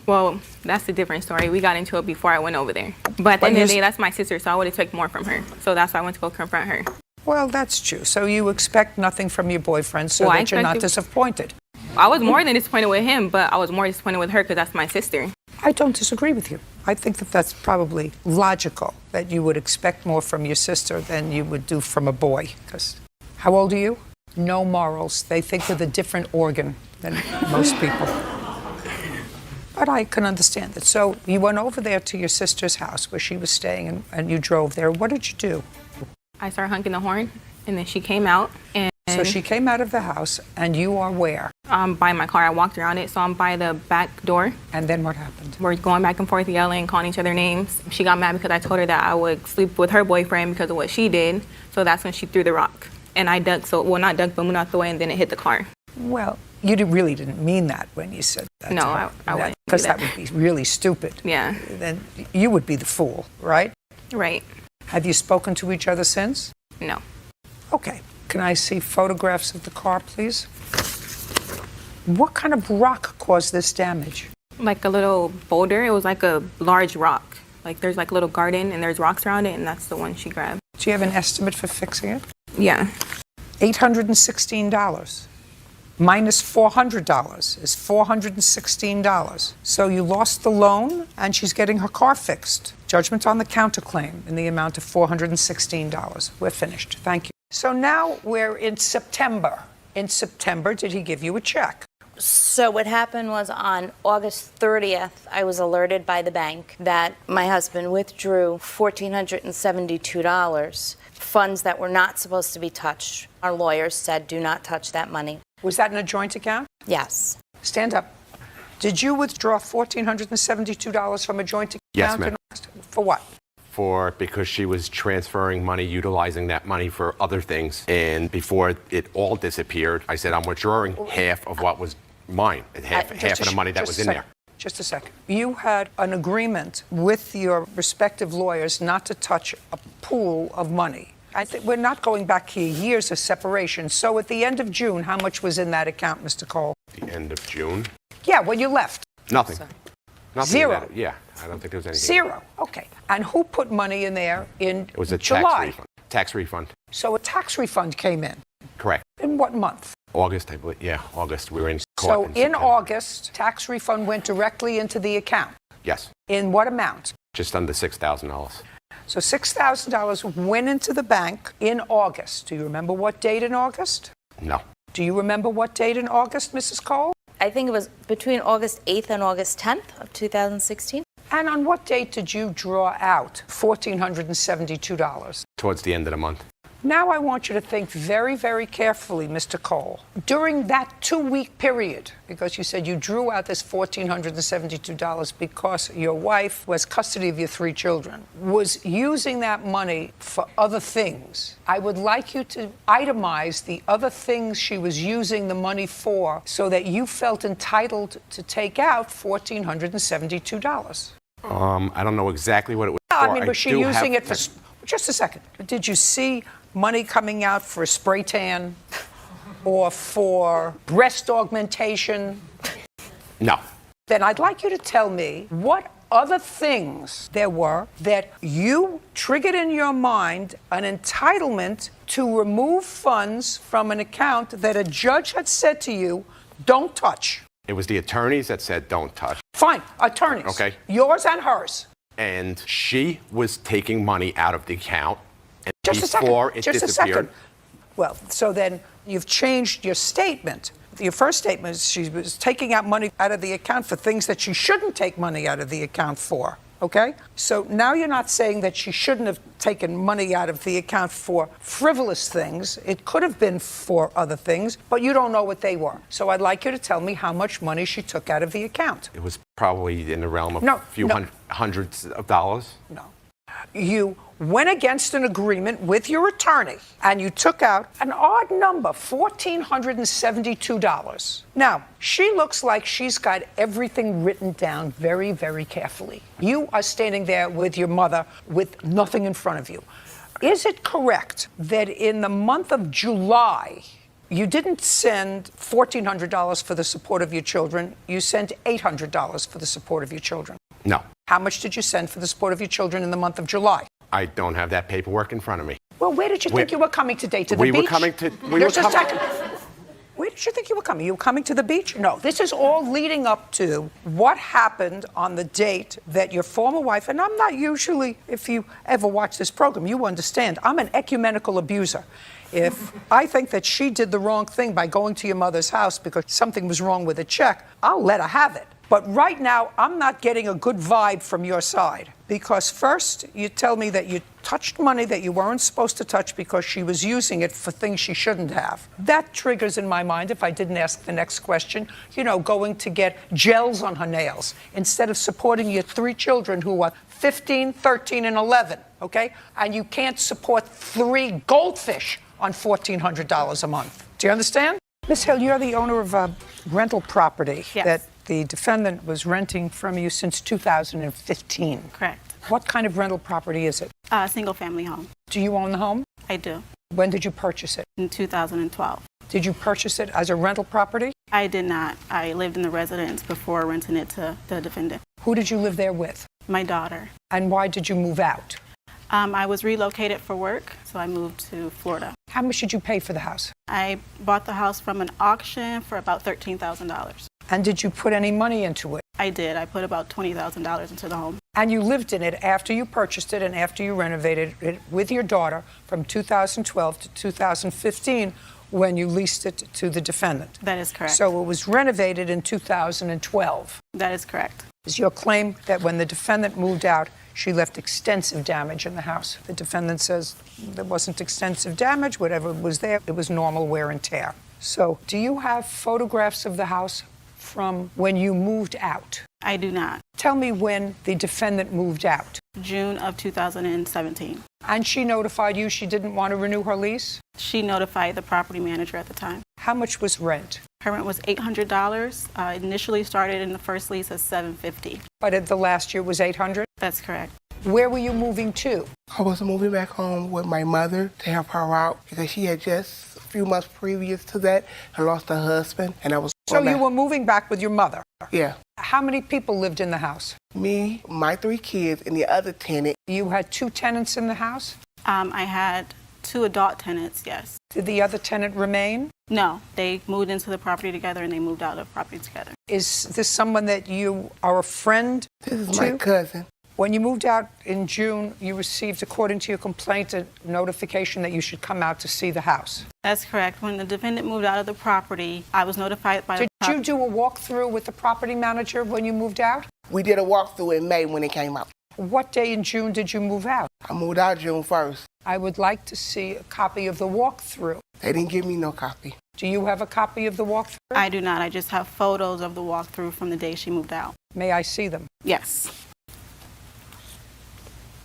Well, that's a different story. We got into it before I went over there. But at the end of the day, that's my sister, so I would expect more from her. So that's why I went to go confront her.
Well, that's true. So you expect nothing from your boyfriend so that you're not disappointed.
I was more than disappointed with him, but I was more disappointed with her because that's my sister.
I don't disagree with you. I think that that's probably logical, that you would expect more from your sister than you would do from a boy. Because how old are you? No morals. They think with a different organ than most people. But I can understand it. So you went over there to your sister's house where she was staying, and you drove there. What did you do?
I started honking the horn, and then she came out. And
so she came out of the house, and you are where?
By my car. I walked around it, so I'm by the back door.
And then what happened?
We're going back and forth, yelling, calling each other names. She got mad because I told her that I would sleep with her boyfriend because of what she did. So that's when she threw the rock. And I ducked, well, not ducked, but moved out the way, and then it hit the car.
Well, you really didn't mean that when you said that.
No, I wouldn't.
Because that would be really stupid.
Yeah.
Then you would be the fool, right?
Right.
Have you spoken to each other since?
No.
Okay. Can I see photographs of the car, please? What kind of rock caused this damage?
Like a little boulder. It was like a large rock. Like there's like a little garden and there's rocks around it, and that's the one she grabbed.
Do you have an estimate for fixing it?
Yeah.
$816. Minus $400 is $416. So you lost the loan, and she's getting her car fixed. Judgment on the counterclaim in the amount of $416. We're finished. Thank you. So now we're in September. In September, did he give you a check?
So what happened was on August 30th, I was alerted by the bank that my husband withdrew $1,472, funds that were not supposed to be touched. Our lawyers said, do not touch that money.
Was that in a joint account?
Yes.
Stand up. Did you withdraw $1,472 from a joint account?
Yes, ma'am.
For what?
Because she was transferring money, utilizing that money for other things. And before it all disappeared, I said, I'm withdrawing half of what was mine, half of the money that was in there.
Just a second. You had an agreement with your respective lawyers not to touch a pool of money. I think we're not going back here years of separation. So at the end of June, how much was in that account, Mr. Cole?
The end of June?
Yeah, when you left.
Nothing. Nothing.
Zero.
Yeah, I don't think there was anything.
Zero. Okay. And who put money in there in
It was a
July?
tax refund. Tax refund.
So a tax refund came in.
Correct.
In what month?
August, I believe. Yeah, August. We were in court.
So in
September.
August, tax refund went directly into the account.
Yes.
In what amount?
Just under $6,000.
So $6,000 went into the bank in August. Do you remember what date in August?
No.
Do you remember what date in August, Mrs. Cole?
I think it was between August 8th and August 10th of 2016.
And on what date did you draw out $1,472?
Towards the end of the month.
Now I want you to think very, very carefully, Mr. Cole. During that 2-week period, because you said you drew out this $1,472 because your wife, who has custody of your 3 children, was using that money for other things. I would like you to itemize the other things she was using the money for so that you felt entitled to take out $1,472.
I don't know exactly what it was for.
I mean, was she
do
using
have-
it for... Just a second. Did you see money coming out for a spray tan or for breast augmentation?
No.
Then I'd like you to tell me what other things there were that you triggered in your mind an entitlement to remove funds from an account that a judge had said to you, don't touch.
It was the attorneys that said don't touch.
Fine, attorneys.
Okay.
Yours and hers.
And she was taking money out of the account. And
Just a
before
second.
it
Just
disappeared.
a second. Well, so then you've changed your statement. Your first statement is she was taking out money out of the account for things that she shouldn't take money out of the account for. Okay? So now you're not saying that she shouldn't have taken money out of the account for frivolous things. It could have been for other things, but you don't know what they were. So I'd like you to tell me how much money she took out of the account.
It was probably in the realm of
No,
a few
no.
hundreds of dollars.
No. You went against an agreement with your attorney and you took out an odd number, $1,472. Now, she looks like she's got everything written down very, very carefully. You are standing there with your mother with nothing in front of you. Is it correct that in the month of July, you didn't send $1,400 for the support of your children, you sent $800 for the support of your children?
No.
How much did you send for the support of your children in the month of July?
I don't have that paperwork in front of me.
Well, where did you think you were coming today? To the
we
beach?
were coming to. We
Just
were
a second. Where did you think you were coming? You were coming to the beach? No, this is all leading up to what happened on the date that your former wife, and I'm not usually, if you ever watch this program, you understand, I'm an ecumenical abuser. If I think that she did the wrong thing by going to your mother's house because something was wrong with a check, I'll let her have it. But right now, I'm not getting a good vibe from your side. Because first, you tell me that you touched money that you weren't supposed to touch because she was using it for things she shouldn't have. That triggers in my mind, if I didn't ask the next question, going to get gels on her nails instead of supporting your 3 children who are 15, 13, and 11, okay? And you can't support 3 goldfish on $1,400 a month. Do you understand? Ms. Hill, you're the owner of a rental property that the defendant was renting from you since 2015.
Correct.
What kind of rental property is it?
A single family home.
Do you own the home?
I do.
When did you purchase it?
In 2012.
Did you purchase it as a rental property?
I did not. I lived in the residence before renting it to the defendant.
Who did you live there with?
My daughter.
And why did you move out?
I was relocated for work, so I moved to Florida.
How much did you pay for the house?
I bought the house from an auction for about $13,000.
And did you put any money into it?
I did. I put about $20,000 into the home.
And you lived in it after you purchased it and after you renovated it with your daughter from 2012 to 2015 when you leased it to the defendant.
That is correct.
So it was renovated in 2012.
That is correct.
Is your claim that when the defendant moved out, she left extensive damage in the house? The defendant says there wasn't extensive damage. Whatever was there, it was normal wear and tear. So do you have photographs of the house from when you moved out?
I do not.
Tell me when the defendant moved out.
June of 2017.
And she notified you she didn't want to renew her lease?
She notified the property manager at the time.
How much was rent?
Her rent was $800. Initially started in the first lease as $750.
But at the last year was $800?
That's correct.
Where were you moving to?
I was moving back home with my mother to help her out because she had just a few months previous to that lost her husband, and I was.
So you were moving back with your mother?
Yeah.
How many people lived in the house?
Me, my 3 kids, and the other tenant.
You had 2 tenants in the house?
I had 2 adult tenants, yes.
Did the other tenant remain?
No, they moved into the property together and they moved out of the property together.
Is this someone that you are a friend to?
This is my cousin.
When you moved out in June, you received, according to your complaint, a notification that you should come out to see the house.
That's correct. When the defendant moved out of the property, I was notified by
Did you do a walkthrough with the property manager when you moved out?
We did a walkthrough in May when it came up.
What day in June did you move out?
I moved out June 1st.
I would like to see a copy of the walkthrough.
They didn't give me no copy.
Do you have a copy of the walkthrough?
I do not. I just have photos of the walkthrough from the day she moved out.
May I see them?
Yes.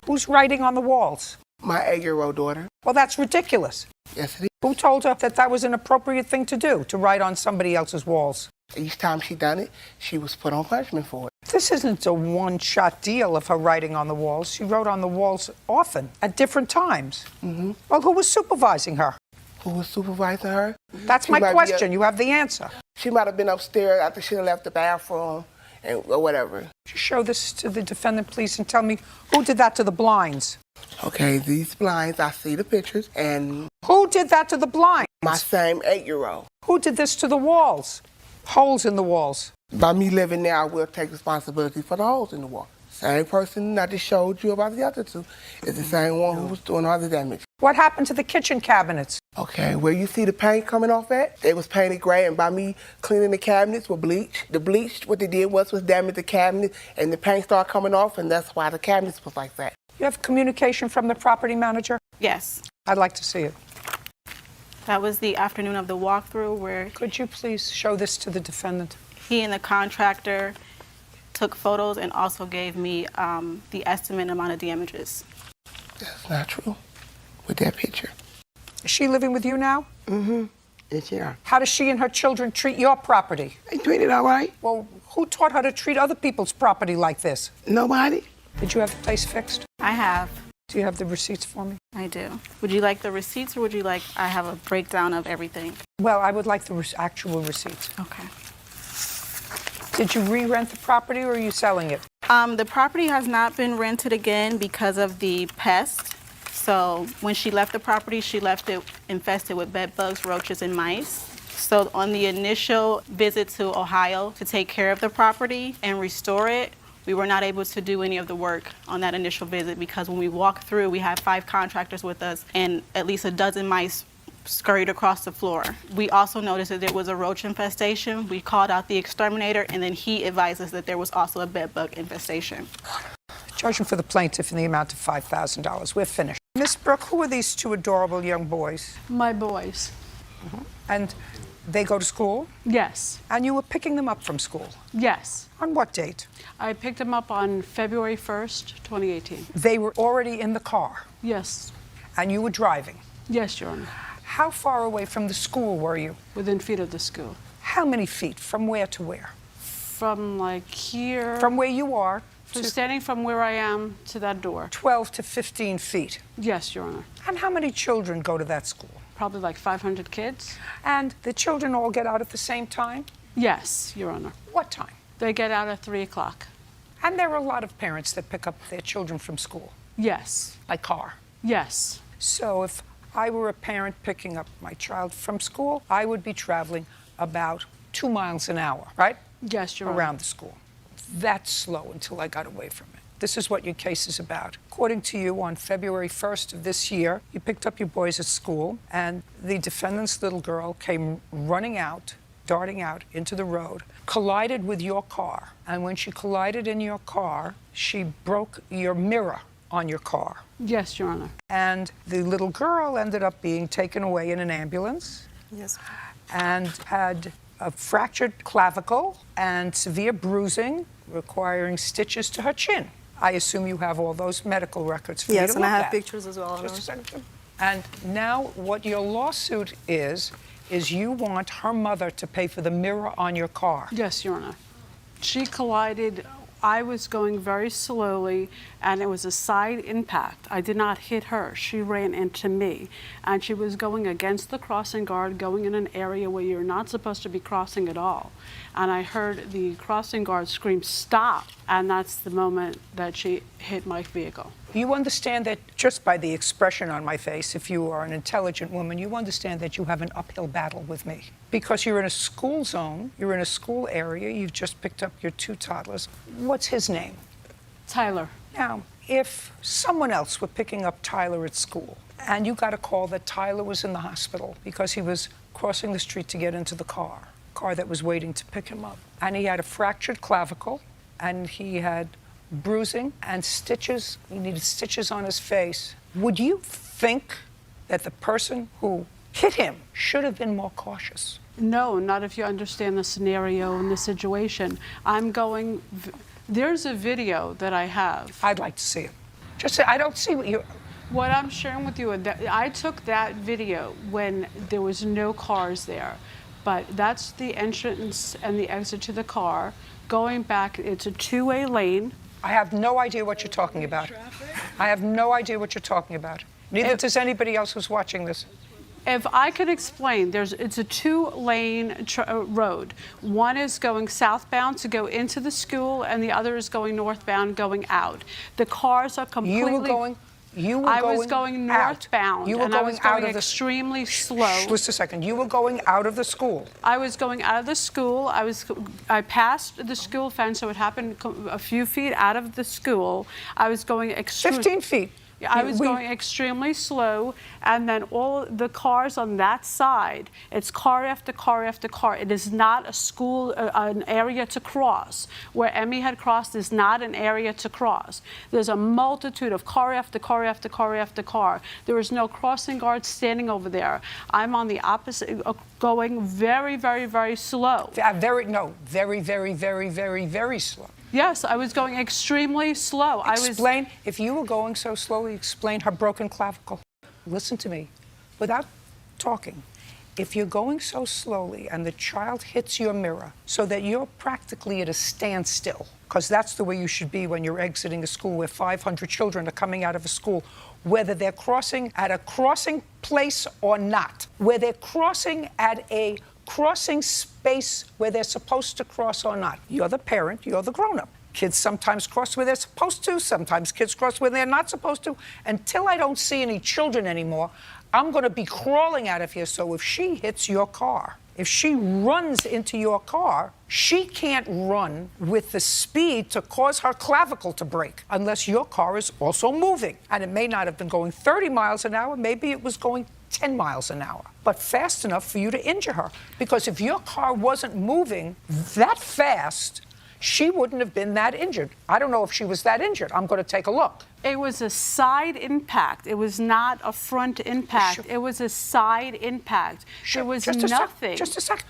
Who's writing on the walls?
My 8-year-old daughter.
Well, that's ridiculous.
Yes, it is.
Who told her that that was an appropriate thing to do, to write on somebody else's walls?
Each time she done it, she was put on punishment for it.
This isn't a one-shot deal of her writing on the walls. She wrote on the walls often, at different times.
Mm-hmm.
Well, who was supervising her?
Who was supervising her?
That's my question. You have the answer.
She might have been upstairs after she left the bathroom or whatever.
Show this to the defendant, please, and tell me who did that to the blinds.
Okay, these blinds, I see the pictures, and...
Who did that to the blinds?
My same 8-year-old.
Who did this to the walls? Holes in the walls.
By me living there, I will take responsibility for the holes in the wall. Same person I just showed you about the other two is the same one who was doing all the damage.
What happened to the kitchen cabinets?
Okay, where you see the paint coming off at, it was painted gray, and by me cleaning the cabinets with bleach, the bleach, what they did was damage the cabinet, and the paint started coming off, and that's why the cabinets was like that.
You have communication from the property manager?
Yes.
I'd like to see it.
That was the afternoon of the walkthrough where...
Could you please show this to the defendant?
He and the contractor took photos and also gave me the estimate amount of damages.
That's not true with that picture.
Is she living with you now?
Mm-hmm. Yes, yeah.
How does she and her children treat your property?
They treat it all right.
Well, who taught her to treat other people's property like this?
Nobody.
Did you have the place fixed?
I have.
Do you have the receipts for me?
I do. Would you like the receipts or would you like I have a breakdown of everything?
Well, I would like the actual receipts.
Okay.
Did you re-rent the property or are you selling it?
The property has not been rented again because of the pest. So when she left the property, she left it infested with bed bugs, roaches, and mice. So on the initial visit to Ohio to take care of the property and restore it, we were not able to do any of the work on that initial visit because when we walked through, we had 5 contractors with us and at least a dozen mice scurried across the floor. We also noticed that there was a roach infestation. We called out the exterminator and then he advised us that there was also a bed bug infestation.
Judgment for the plaintiff in the amount of $5,000. We're finished. Miss Brooke, who are these 2 adorable young boys?
My boys.
And they go to school?
Yes.
And you were picking them up from school?
Yes.
On what date?
I picked them up on February 1st, 2018.
They were already in the car?
Yes.
And you were driving?
Yes, Your Honor.
How far away from the school were you?
Within feet of the school.
How many feet? From where to where?
From like here.
From where you are?
So standing from where I am to that door.
12 to 15 feet?
Yes, Your Honor.
And how many children go to that school?
Probably like 500 kids.
And the children all get out at the same time?
Yes, Your Honor.
What time?
They get out at 3 o'clock.
And there are a lot of parents that pick up their children from school?
Yes.
By car?
Yes.
So if I were a parent picking up my child from school, I would be traveling about 2 miles an hour, right?
Yes, Your Honor.
Around the school. That's slow until I got away from it. This is what your case is about. According to you, on February 1st of this year, you picked up your boys at school, and the defendant's little girl came running out, darting out into the road, collided with your car. And when she collided in your car, she broke your mirror on your car.
Yes, Your Honor.
And the little girl ended up being taken away in an ambulance.
Yes.
And had a fractured clavicle and severe bruising requiring stitches to her chin. I assume you have all those medical records for me to
Yes, and I
look
have
at.
pictures as well.
Just a second. And now what your lawsuit is you want her mother to pay for the mirror on your car.
Yes, Your Honor. She collided. I was going very slowly, and it was a side impact. I did not hit her. She ran into me, and she was going against the crossing guard, going in an area where you're not supposed to be crossing at all. And I heard the crossing guard scream, "Stop!" And that's the moment that she hit my vehicle.
You understand that just by the expression on my face, if you are an intelligent woman, you understand that you have an uphill battle with me. Because you're in a school zone, you're in a school area, you've just picked up your 2 toddlers. What's his name?
Tyler.
Now, if someone else were picking up Tyler at school, and you got a call that Tyler was in the hospital because he was crossing the street to get into the car, car that was waiting to pick him up. And he had a fractured clavicle, and he had bruising and stitches. He needed stitches on his face. Would you think that the person who hit him should have been more cautious?
No, not if you understand the scenario and the situation. There's a video that I have.
I'd like to see it. Just say, I don't see what you...
What I'm sharing with you, I took that video when there was no cars there, but that's the entrance and the exit to the car. Going back, it's a two-way lane.
I have no idea what you're talking about. I have no idea what you're talking about. Neither does anybody else who's watching this.
If I could explain, it's a two-lane road. One is going southbound to go into the school, and the other is going northbound, going out. The cars are completely... I was going northbound,
You were
and
going
I was going
out of the
extremely slow.
Just a second. You were going out of the school.
I was going out of the school. I passed the school fence, so it happened a few feet out of the school. I was going
15 feet.
I was going extremely slow, and then all the cars on that side, it's car after car after car. It is not a school, an area to cross. Where Emmy had crossed is not an area to cross. There's a multitude of car after car after car after car. There is no crossing guard standing over there. I'm on the opposite, going very, very, very slow.
Very, very, very, very, very slow.
Yes, I was going extremely slow.
Explain, if you were going so slowly, explain her broken clavicle. Listen to me, without talking. If you're going so slowly and the child hits your mirror so that you're practically at a standstill, because that's the way you should be when you're exiting a school where 500 children are coming out of a school, whether they're crossing at a crossing place or not, where they're crossing at a crossing space where they're supposed to cross or not. You're the parent, you're the grown-up. Kids sometimes cross where they're supposed to, sometimes kids cross where they're not supposed to. Until I don't see any children anymore, I'm gonna be crawling out of here. So if she hits your car, if she runs into your car, she can't run with the speed to cause her clavicle to break unless your car is also moving. And it may not have been going 30 miles an hour, maybe it was going 10 miles an hour, but fast enough for you to injure her. Because if your car wasn't moving that fast, she wouldn't have been that injured. I don't know if she was that injured. I'm going to take a look.
It was a side impact. It was not a front impact. It was a side impact. There was nothing.
Just a sec.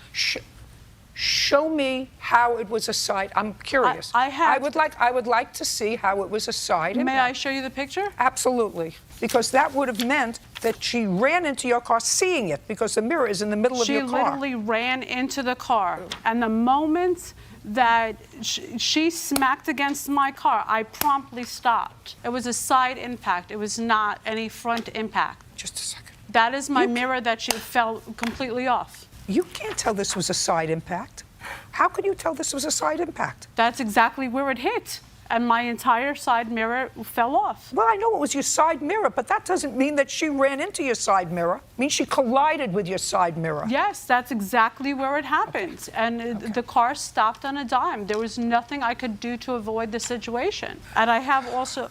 Show me how it was a side. I'm curious. I would like to see how it was a side impact.
May I show you the picture?
Absolutely. Because that would have meant that she ran into your car seeing it, because the mirror is in the middle of your car.
She literally ran into the car. And the moment that she smacked against my car, I promptly stopped. It was a side impact. It was not any front impact.
Just a second.
That is my mirror that she fell completely off.
You can't tell this was a side impact. How could you tell this was a side impact?
That's exactly where it hit. And my entire side mirror fell off.
Well, I know it was your side mirror, but that doesn't mean that she ran into your side mirror. It means she collided with your side mirror.
Yes, that's exactly where it happened. Okay. And the car stopped on a dime. There was nothing I could do to avoid the situation. And I have also...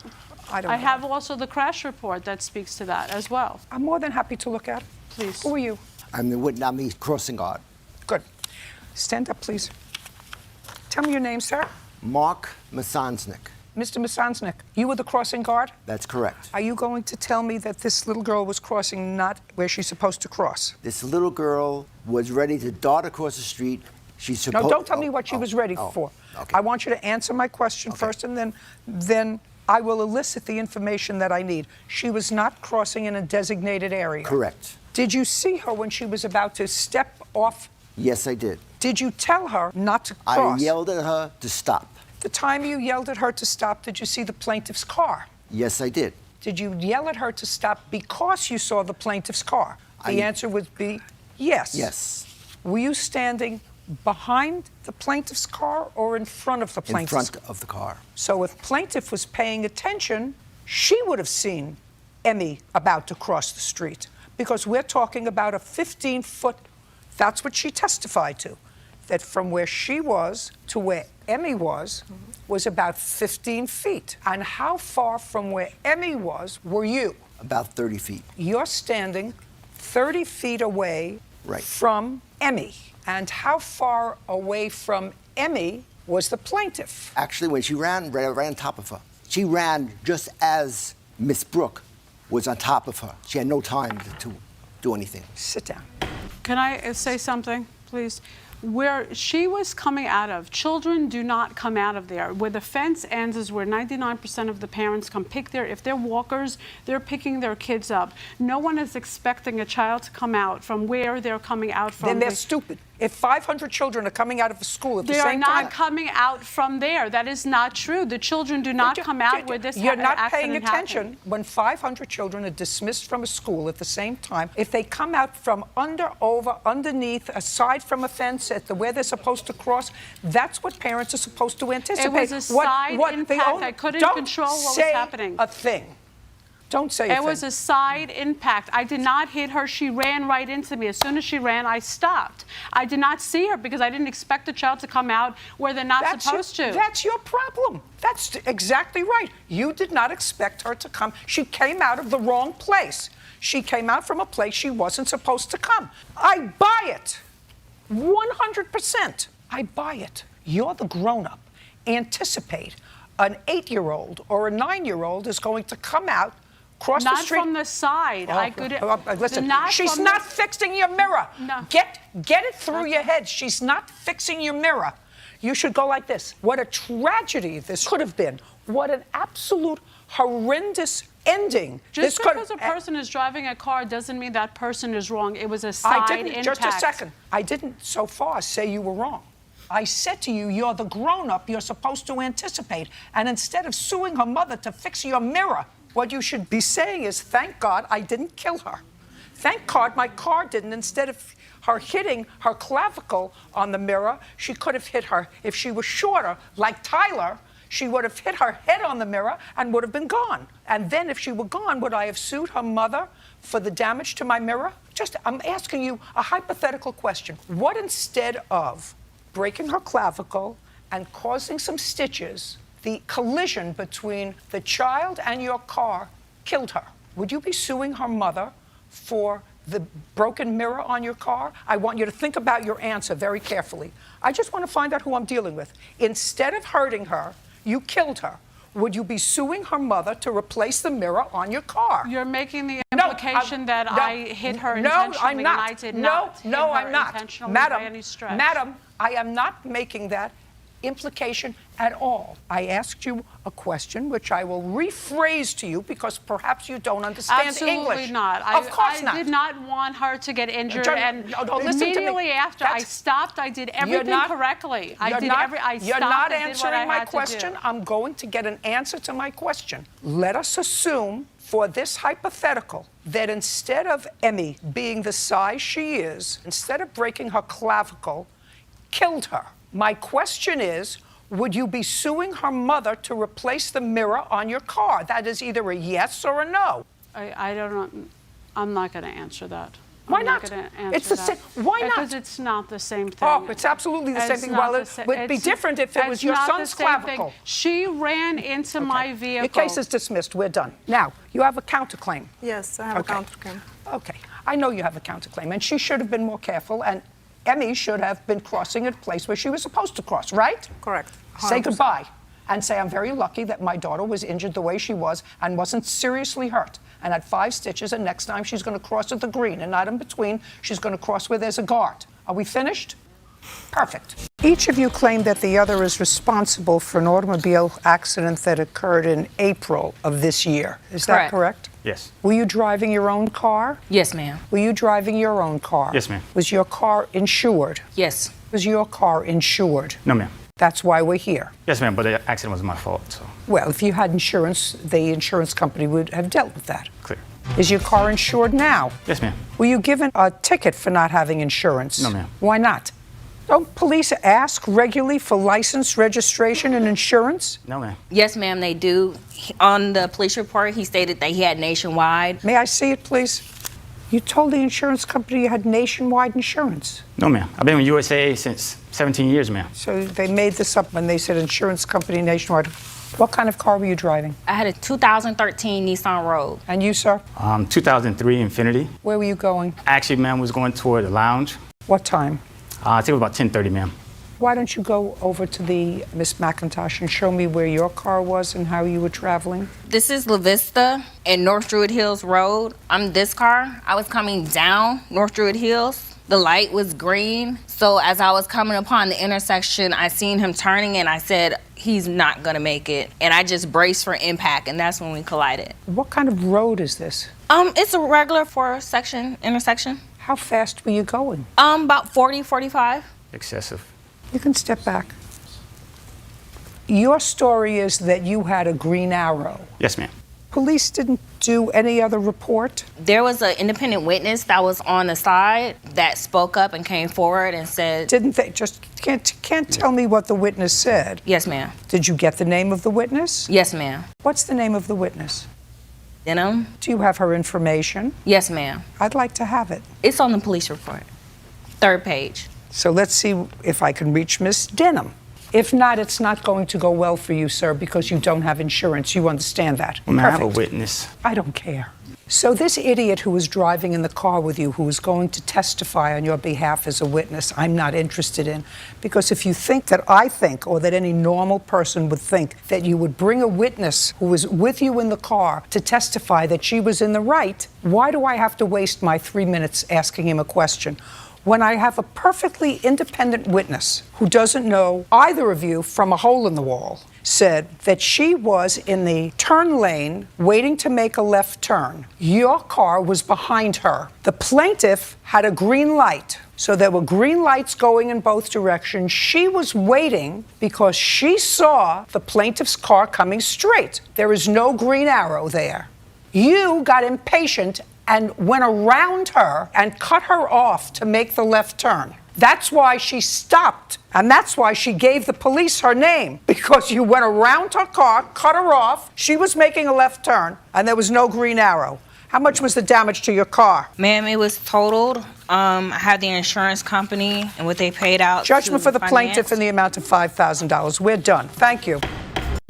I have also the crash report that speaks to that as well.
I'm more than happy to look at it.
Please.
Who are you?
I'm the Vietnamese crossing guard.
Good. Stand up, please. Tell me your name, sir.
Mark Masansnik.
Mr. Masansnik, you were the crossing guard?
That's correct.
Are you going to tell me that this little girl was crossing not where she's supposed to cross?
This little girl was ready to dart across the street. She's supposed...
No, don't tell me what she was ready for.
Okay.
I want you to answer my question first, and then I will elicit the information that I need. She was not crossing in a designated area.
Correct.
Did you see her when she was about to step off?
Yes, I did.
Did you tell her not to cross?
I yelled at her to stop.
The time you yelled at her to stop, did you see the plaintiff's car?
Yes, I did.
Did you yell at her to stop because you saw the plaintiff's car? The answer would be yes.
Yes.
Were you standing behind the plaintiff's car or in front of the plaintiff's car?
In front of the car.
So if plaintiff was paying attention, she would have seen Emmy about to cross the street, because we're talking about a 15-foot, that's what she testified to, that from where she was to where Emmy was about 15 feet. And how far from where Emmy was were you?
About 30 feet.
You're standing 30 feet away from Emmy. And how far away from Emmy was the plaintiff?
Actually, when she ran, right on top of her. She ran just as Miss Brooke was on top of her. She had no time to do anything.
Sit down.
Can I say something, please? Where she was coming out of, children do not come out of there. Where the fence ends is where 99% of the parents come pick if they're walkers, they're picking their kids up. No one is expecting a child to come out from where they're coming out from.
Then they're stupid. If 500 children are coming out of a school at the
They
same
are
time...
not coming out from there. That is not true. The children do not come out where this
You're not
accident
paying attention.
happened.
When 500 children are dismissed from a school at the same time, if they come out from under, over, underneath, aside from a fence at where they're supposed to cross, that's what parents are supposed to anticipate.
It was a side impact. I couldn't control what was happening.
Don't say a thing. Don't say a thing.
It was a side impact. I did not hit her. She ran right into me. As soon as she ran, I stopped. I did not see her because I didn't expect the child to come out where they're not supposed to.
That's your problem. That's exactly right. You did not expect her to come. She came out of the wrong place. She came out from a place she wasn't supposed to come. I buy it. 100%. I buy it. You're the grown-up. Anticipate an 8-year-old or a 9-year-old is going to come out, cross the street.
Not from the side. I could.
Listen, she's not fixing your mirror.
No.
Get it through your head. She's not fixing your mirror. You should go like this. What a tragedy this could have been. What an absolute horrendous ending.
Just because a person is driving a car doesn't mean that person is wrong. It was a side impact.
Just a second. I didn't so far say you were wrong. I said to you, you're the grown-up. You're supposed to anticipate. And instead of suing her mother to fix your mirror, what you should be saying is, thank God I didn't kill her. Thank God my car didn't. Instead of her hitting her clavicle on the mirror, she could have hit her. If she was shorter, like Tyler, she would have hit her head on the mirror and would have been gone. And then if she were gone, would I have sued her mother for the damage to my mirror? I'm asking you a hypothetical question. What instead of breaking her clavicle and causing some stitches, the collision between the child and your car killed her? Would you be suing her mother for the broken mirror on your car? I want you to think about your answer very carefully. I just want to find out who I'm dealing with. Instead of hurting her, you killed her. Would you be suing her mother to replace the mirror on your car?
You're making the implication that I hit her intentionally.
I'm not.
And I did not hit her
I'm not.
intentionally
Madam,
by any stretch.
Madam, I am not making that implication at all. I asked you a question which I will rephrase to you because perhaps you don't understand English.
Absolutely not.
Of course not.
I did not want her to get injured,
listen to me.
immediately after I stopped, I did everything correctly.
You're not answering my question. I'm going to get an answer to my question. Let us assume, for this hypothetical, that instead of Emmy being the size she is, instead of breaking her clavicle, killed her. My question is, would you be suing her mother to replace the mirror on your car? That is either a yes or a no.
I don't know. I'm not going to answer that.
Why not? It's the same. Why not?
Because it's not the same thing.
Oh, it's absolutely the same thing. Well, it would be different if it was your son's clavicle.
She ran into my vehicle.
Your case is dismissed. We're done. Now, you have a counterclaim.
Yes, I have a counterclaim.
Okay. I know you have a counterclaim, and she should have been more careful, and Emmy should have been crossing at a place where she was supposed to cross, right?
Correct. 100%.
Say goodbye and say, I'm very lucky that my daughter was injured the way she was and wasn't seriously hurt and had 5 stitches, and next time she's going to cross at the green and not in between. She's going to cross where there's a guard. Are we finished? Perfect. Each of you claim that the other is responsible for an automobile accident that occurred in April of this year. Is that correct?
Yes.
Were you driving your own car?
Yes, ma'am.
Were you driving your own car?
Yes, ma'am.
Was your car insured?
Yes.
Was your car insured?
No, ma'am.
That's why we're here.
Yes, ma'am, but the accident was my fault, so.
Well, if you had insurance, the insurance company would have dealt with that.
Clear.
Is your car insured now?
Yes, ma'am.
Were you given a ticket for not having insurance?
No, ma'am.
Why not? Don't police ask regularly for license, registration, and insurance?
No, ma'am.
Yes, ma'am, they do. On the police report, he stated that he had nationwide.
May I see it, please? You told the insurance company you had nationwide insurance.
No, ma'am. I've been with USA since 17 years, ma'am.
So they made this up when they said insurance company nationwide. What kind of car were you driving?
I had a 2013 Nissan Rogue.
And you, sir?
2003 Infinity.
Where were you going?
Actually, ma'am, was going toward the lounge.
What time?
I think it was about 10:30, ma'am.
Why don't you go over to the Miss McIntosh and show me where your car was and how you were traveling?
This is La Vista and North Druid Hills Road. I'm this car. I was coming down North Druid Hills. The light was green. So as I was coming upon the intersection, I seen him turning and I said, he's not gonna make it. And I just braced for impact and that's when we collided.
What kind of road is this?
It's a regular intersection.
How fast were you going?
About 40, 45.
Excessive.
You can step back. Your story is that you had a green arrow.
Yes, ma'am.
Police didn't do any other report?
There was an independent witness that was on the side that spoke up and came forward and said...
Didn't they? Just can't tell me what the witness said.
Yes, ma'am.
Did you get the name of the witness?
Yes, ma'am.
What's the name of the witness?
Denham.
Do you have her information?
Yes, ma'am.
I'd like to have it.
It's on the police report. 3rd page.
So let's see if I can reach Miss Denham. If not, it's not going to go well for you, sir, because you don't have insurance. You understand that?
Well, I have a witness.
I don't care. So this idiot who was driving in the car with you, who was going to testify on your behalf as a witness, I'm not interested in. Because if you think that I think, or that any normal person would think, that you would bring a witness who was with you in the car to testify that she was in the right, why do I have to waste my 3 minutes asking him a question? When I have a perfectly independent witness who doesn't know either of you from a hole in the wall, said that she was in the turn lane waiting to make a left turn. Your car was behind her. The plaintiff had a green light. So there were green lights going in both directions. She was waiting because she saw the plaintiff's car coming straight. There is no green arrow there. You got impatient and went around her and cut her off to make the left turn. That's why she stopped, and that's why she gave the police her name, because you went around her car, cut her off, she was making a left turn, and there was no green arrow. How much was the damage to your car?
Ma'am, it was totaled. I had the insurance company and what they paid out.
Judgment for the
finance.
plaintiff in the amount of $5,000. We're done. Thank you.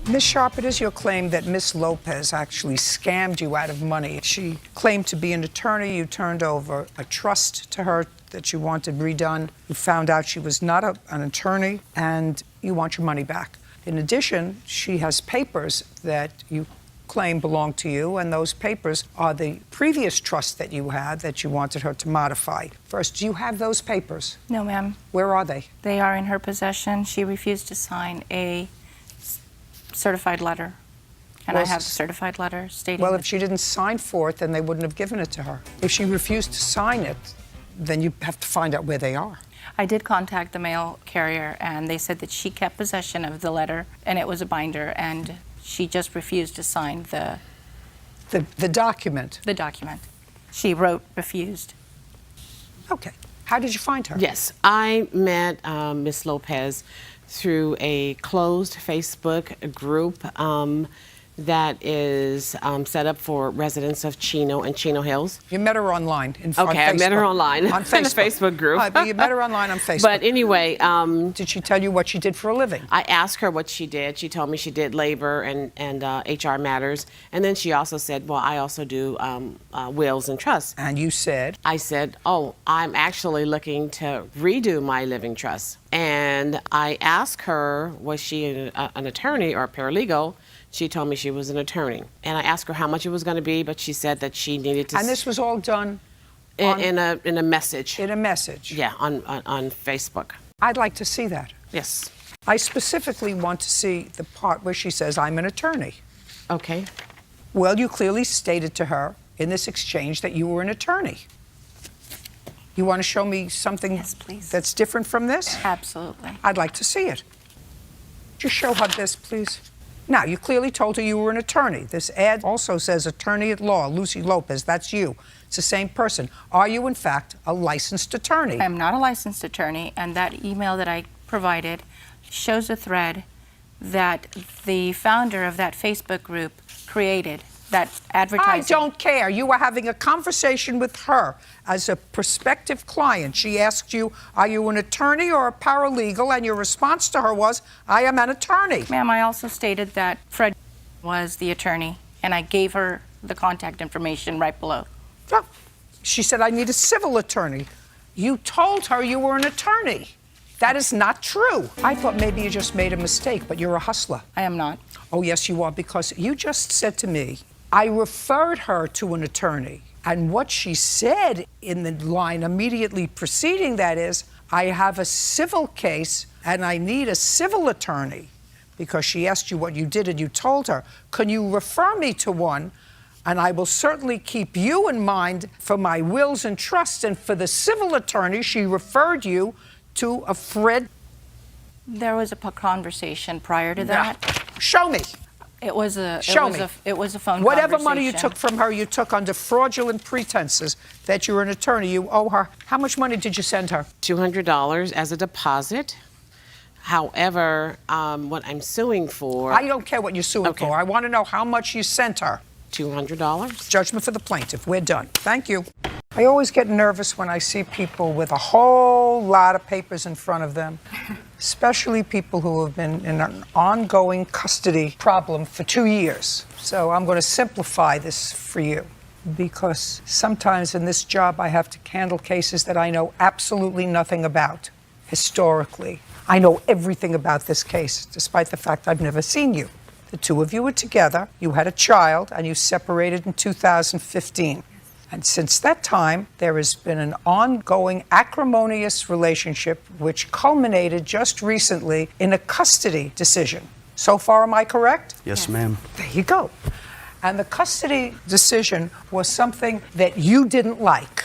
Ms. Sharp, it is your claim that Ms. Lopez actually scammed you out of money. She claimed to be an attorney. You turned over a trust to her that you wanted redone. You found out she was not an attorney, and you want your money back. In addition, she has papers that you claim belong to you, and those papers are the previous trust that you had that you wanted her to modify. First, do you have those papers?
No, ma'am.
Where are they?
They are in her possession. She refused to sign a certified letter. Can I have the certified letter stating?
Well, if she didn't sign for it, then they wouldn't have given it to her. If she refused to sign it, then you have to find out where they are.
I did contact the mail carrier, and they said that she kept possession of the letter, and it was a binder, and she just refused to sign the
document.
The document. She wrote refused.
Okay. How did you find her?
Yes, I met Miss Lopez through a closed Facebook group that is set up for residents of Chino and Chino Hills.
You met her online.
On I met her online
on
in a Facebook group.
You met her online on Facebook.
But anyway,
did she tell you what she did for a living?
I asked her what she did. She told me she did labor and HR matters, and then she also said, "Well, I also do wills and trusts."
And you said?
I said, "Oh, I'm actually looking to redo my living trust." And I asked her, was she an attorney or a paralegal? She told me she was an attorney. And I asked her how much it was going to be, but she said that she needed to...
And this was all done
in a message.
In a message?
Yeah, on Facebook.
I'd like to see that.
Yes.
I specifically want to see the part where she says, I'm an attorney.
Okay.
Well, you clearly stated to her in this exchange that you were an attorney. You want to show me something that's different from this?
Absolutely.
I'd like to see it. Just show her this, please. Now, you clearly told her you were an attorney. This ad also says attorney at law, Lucy Lopez. That's you. It's the same person. Are you, in fact, a licensed attorney?
I'm not a licensed attorney, and that email that I provided shows a thread that the founder of that Facebook group created. That advertising.
I don't care. You were having a conversation with her as a prospective client. She asked you, are you an attorney or a paralegal? And your response to her was, I am an attorney.
Ma'am, I also stated that Fred was the attorney, and I gave her the contact information right below.
Yeah. She said, I need a civil attorney. You told her you were an attorney. That is not true. I thought maybe you just made a mistake, but you're a hustler.
I am not.
Oh, yes, you are, because you just said to me, I referred her to an attorney. And what she said in the line immediately preceding that is, I have a civil case and I need a civil attorney, because she asked you what you did and you told her, can you refer me to one? And I will certainly keep you in mind for my wills and trusts. And for the civil attorney, she referred you to a Fred.
There was a conversation prior to that.
Show me.
It was a
Show me.
It was a phone
Whatever money you
conversation.
took from her, you took under fraudulent pretenses that you're an attorney. You owe her. How much money did you send her?
$200 as a deposit. However, what I'm suing for...
I don't care what you're suing for. I want to know how much you sent her.
$200.
Judgment for the plaintiff. We're done. Thank you. I always get nervous when I see people with a whole lot of papers in front of them, especially people who have been in an ongoing custody problem for 2 years. So I'm going to simplify this for you, because sometimes in this job I have to handle cases that I know absolutely nothing about historically. I know everything about this case, despite the fact I've never seen you. The two of you were together, you had a child, and you separated in 2015. And since that time, there has been an ongoing acrimonious relationship which culminated just recently in a custody decision. So far, am I correct?
Yes, ma'am.
There you go. And the custody decision was something that you didn't like,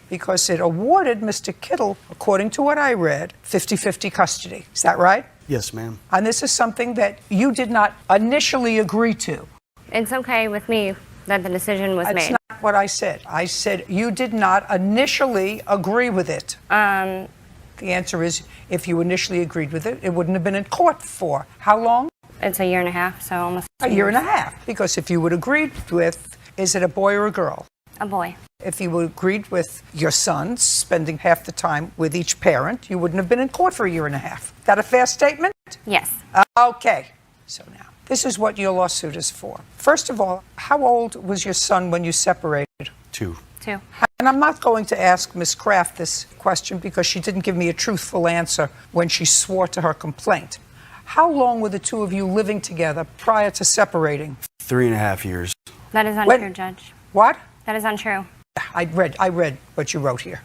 because it awarded Mr. Kittle, according to what I read, 50-50 custody. Is that right?
Yes, ma'am.
And this is something that you did not initially agree to.
It's okay with me that the decision was
That's
made.
not what I said. I said you did not initially agree with it. The answer is, if you initially agreed with it, it wouldn't have been in court for how long?
It's a year and a half, so almost
A year and a half. Because if you would agreed with, is it a boy or a girl?
a boy.
If you agreed with your son spending half the time with each parent, you wouldn't have been in court for a year and a half. Is that a fair statement?
Yes.
Okay. So now, this is what your lawsuit is for. First of all, how old was your son when you separated?
2.
2.
And I'm not going to ask Ms. Kraft this question because she didn't give me a truthful answer when she swore to her complaint. How long were the two of you living together prior to separating?
3.5 years.
That is untrue, Judge.
What?
That is untrue.
I read what you wrote here.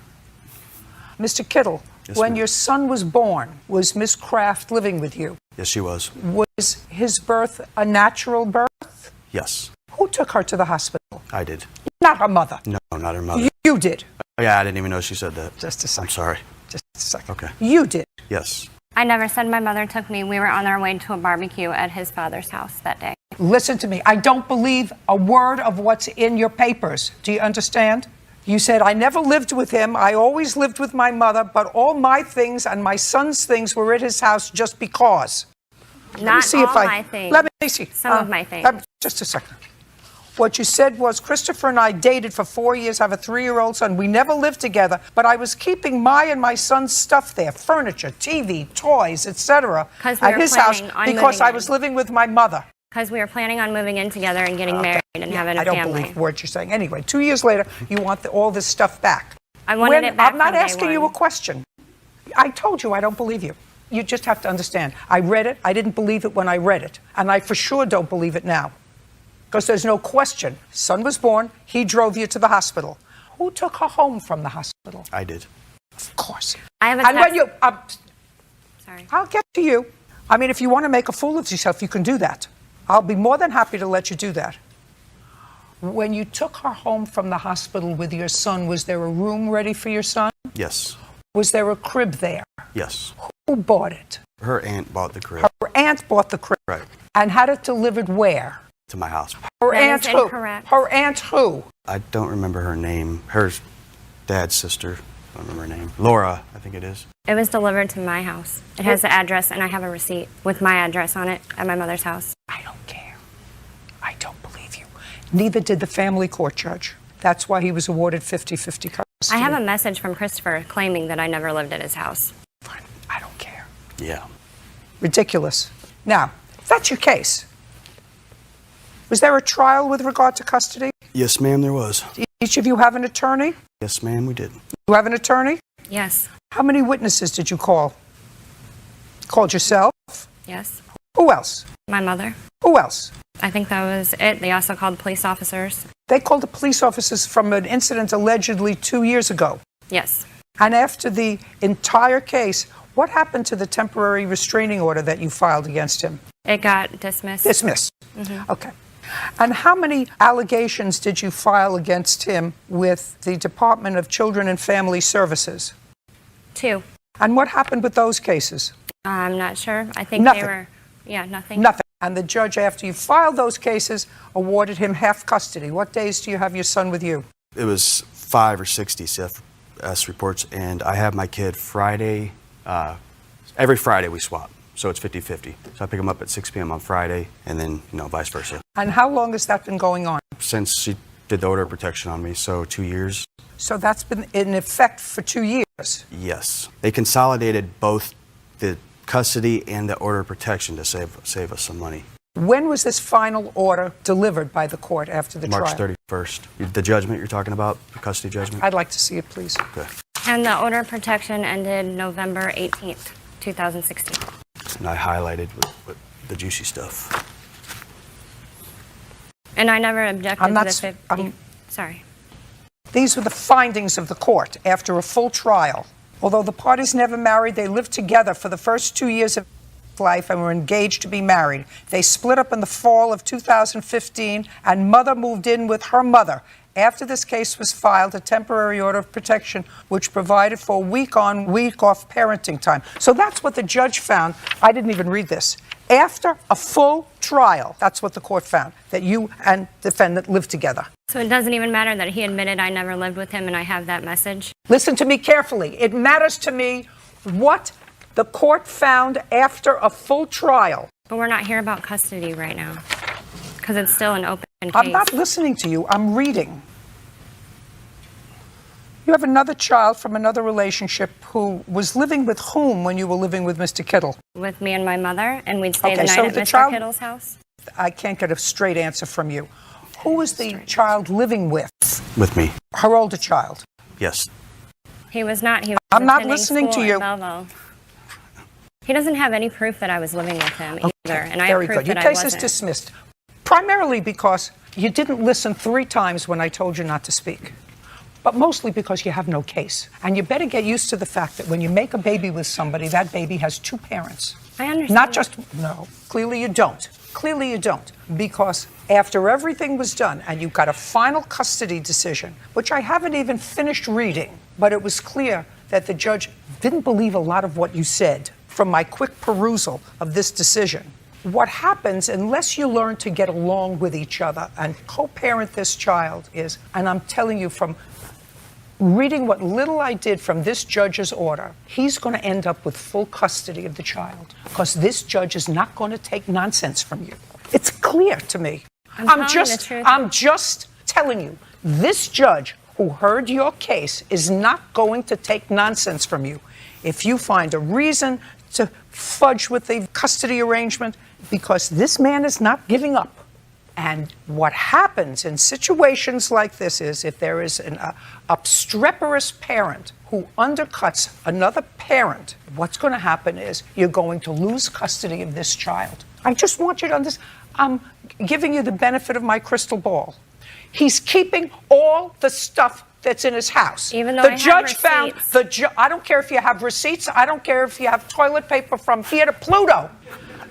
Mr. Kittle,
Yes,
when
ma'am.
your son was born, was Ms. Kraft living with you?
Yes, she was.
Was his birth a natural birth?
Yes,
Who took her to the hospital?
I did.
Not her mother.
No, not her mother.
You did.
Oh, yeah, I didn't even know she said that.
Just a second.
I'm sorry.
Just a second.
Okay.
You did.
Yes.
I never said my mother took me. We were on our way to a barbecue at his father's house that day.
Listen to me. I don't believe a word of what's in your papers. Do you understand? You said, I never lived with him. I always lived with my mother, but all my things and my son's things were at his house just because.
Not all my things.
Let me see.
Some of my things.
Just a second. What you said was, Christopher and I dated for 4 years, have a 3-year-old son. We never lived together, but I was keeping my and my son's stuff there, furniture, TV, toys, etc., at his house because I was living with my mother.
Because we were planning on moving in together and getting married and having a
I don't
family.
believe what you're saying. Anyway, 2 years later, you want all this stuff back.
I wanted it back
I'm not
from day
asking you a
one.
question. I told you I don't believe you. You just have to understand. I read it. I didn't believe it when I read it. And I for sure don't believe it now. Because there's no question. Son was born. He drove you to the hospital. Who took her home from the hospital?
I did.
Of course.
I have a
And when
text-
you...
Sorry.
I'll get to you. I mean, if you want to make a fool of yourself, you can do that. I'll be more than happy to let you do that. When you took her home from the hospital with your son, was there a room ready for your son?
Yes.
Was there a crib there?
Yes.
Who bought it?
Her aunt bought the crib.
Her aunt bought the crib.
Right.
And had it delivered where?
To my house.
Her
That
aunt
is
who?
incorrect.
Her aunt who?
I don't remember her name. Her dad's sister. I don't remember her name. Laura, I think it is.
It was delivered to my house. It has the address, and I have a receipt with my address on it at my mother's house.
I don't care. I don't believe you. Neither did the family court judge. That's why he was awarded 50-50 custody.
I have a message from Christopher claiming that I never lived at his house.
I don't care.
Yeah.
Ridiculous. Now, if that's your case, was there a trial with regard to custody?
Yes, ma'am, there was.
Did each of you have an attorney?
Yes, ma'am, we did.
You have an attorney?
Yes.
How many witnesses did you call? Called yourself?
Yes.
Who else?
My mother.
Who else?
I think that was it. They also called police officers.
They called the police officers from an incident allegedly 2 years ago.
Yes.
And after the entire case, what happened to the temporary restraining order that you filed against him?
It got dismissed.
Dismissed.
Mhm.
Okay. And how many allegations did you file against him with the Department of Children and Family Services?
2.
And what happened with those cases?
I'm not sure. I think
Nothing.
they were, nothing.
Nothing. And the judge, after you filed those cases, awarded him half custody. What days do you have your son with you?
It was 5 or 6 DCFS reports, and I have my kid Friday. Every Friday we swap, so it's 50-50. So I pick him up at 6 p.m. on Friday, and then, vice versa.
And how long has that been going on?
Since she did the order of protection on me, so 2 years.
So that's been in effect for 2 years.
Yes. They consolidated both the custody and the order of protection to save us some money.
When was this final order delivered by the court after the
March
trial?
31st. The judgment you're talking about, the custody judgment?
I'd like to see it, please.
Okay.
And the order of protection ended November 18th, 2016.
And I highlighted with the juicy stuff.
And I never objected
I'm not
to the 50. Sorry.
These were the findings of the court after a full trial. Although the parties never married, they lived together for the first 2 years of life and were engaged to be married. They split up in the fall of 2015, and mother moved in with her mother. After this case was filed, a temporary order of protection which provided for week-on, week-off parenting time. So that's what the judge found. I didn't even read this. After a full trial, that's what the court found, that you and defendant lived together.
So it doesn't even matter that he admitted I never lived with him and I have that message?
Listen to me carefully. It matters to me what the court found after a full trial.
But we're not here about custody right now because it's still an open case.
I'm not listening to you. I'm reading. You have another child from another relationship who was living with whom when you were living with Mr. Kittle?
With me and my mother, and we'd stay
Okay,
the night
so
at
the
Mr.
child-
Kittle's house.
I can't get a straight answer from you. Who was the child living with?
With me.
Her older child.
Yes.
He was not. He was
I'm not
attending
listening to
school
you.
in Belleville. He doesn't have any proof that I was living with him either, and I
Very
have proof
good. Your
that I
case is
wasn't.
dismissed. Primarily because you didn't listen 3 times when I told you not to speak. But mostly because you have no case. And you better get used to the fact that when you make a baby with somebody, that baby has 2 parents.
I understand.
Not just, no, clearly you don't. Clearly you don't. Because after everything was done and you got a final custody decision, which I haven't even finished reading, but it was clear that the judge didn't believe a lot of what you said from my quick perusal of this decision. What happens, unless you learn to get along with each other and co-parent this child is, and I'm telling you from reading what little I did from this judge's order, he's going to end up with full custody of the child because this judge is not going to take nonsense from you. It's clear to me. I'm just telling you, this judge who heard your case is not going to take nonsense from you. If you find a reason to fudge with the custody arrangement, because this man is not giving up. And what happens in situations like this is if there is an obstreperous parent who undercuts another parent, what's going to happen is you're going to lose custody of this child. I just want you to understand. I'm giving you the benefit of my crystal ball. He's keeping all the stuff that's in his house.
Even though
the
I have
judge found
receipts.
I don't care if you have receipts. I don't care if you have toilet paper from here to Pluto.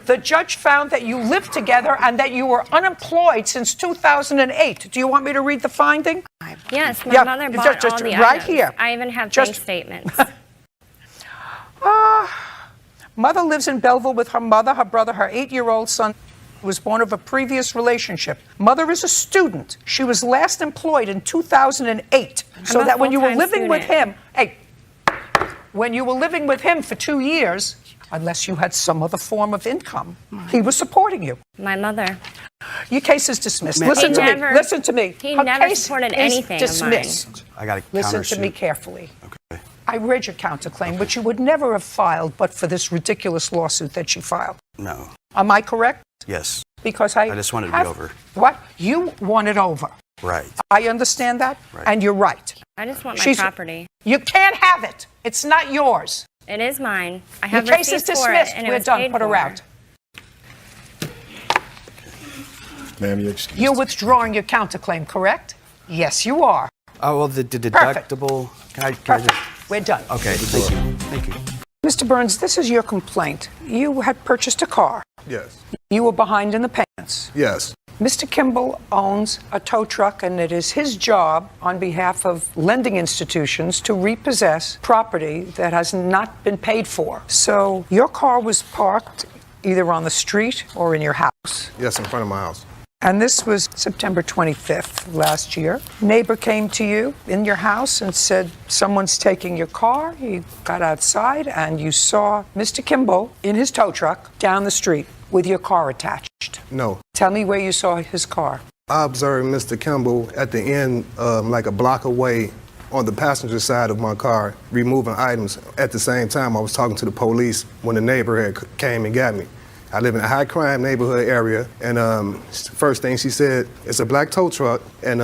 The judge found that you lived together and that you were unemployed since 2008. Do you want me to read the finding?
Yes, my mother bought
just
all the
right
items.
here.
I even have
Just-
bank statements.
Mother lives in Belleville with her mother, her brother, her 8-year-old son was born of a previous relationship. Mother is a student. She was last employed in 2008. So
a
that when you were
full-time
living with
student.
him, when you were living with him for 2 years, unless you had some other form of income, he was supporting you.
My mother.
Your case is dismissed.
Ma'am,
Listen
He
to me.
never-
Listen to me.
he
Her
never
case
supported
is
anything of mine.
dismissed.
I got to
Listen to me carefully. I read your counterclaim, which you would never have filed but for this ridiculous lawsuit that she filed.
No.
Am I correct?
Yes.
Because I
just wanted to be
have-
over.
What? You want it over.
Right.
I understand that,
Right.
and you're right.
I just want my
She's-
property.
You can't have it. It's not yours.
It is mine. I
Your
have
case is
receipts for it,
dismissed.
and it
We're
was
done.
paid
Put her
for.
out.
Ma'am, you're excused.
You're withdrawing your counterclaim, correct? Yes, you are.
Oh, well, the
Perfect.
deductible. Can I just.
We're done.
Okay, thank you. Thank you.
Mr. Burns, this is your complaint. You had purchased a car.
Yes.
You were behind in the payments.
Yes.
Mr. Kimball owns a tow truck, and it is his job on behalf of lending institutions to repossess property that has not been paid for. So your car was parked either on the street or in your house.
Yes, in front of my house.
And this was September 25th last year. Neighbor came to you in your house and said, someone's taking your car. You got outside and you saw Mr. Kimball in his tow truck down the street with your car attached.
No.
Tell me where you saw his car.
I observed Mr. Kimball at the end, like a block away on the passenger side of my car, removing items. At the same time, I was talking to the police when the neighbor had came and got me. I live in a high crime neighborhood area, and first thing she said, it's a black tow truck, and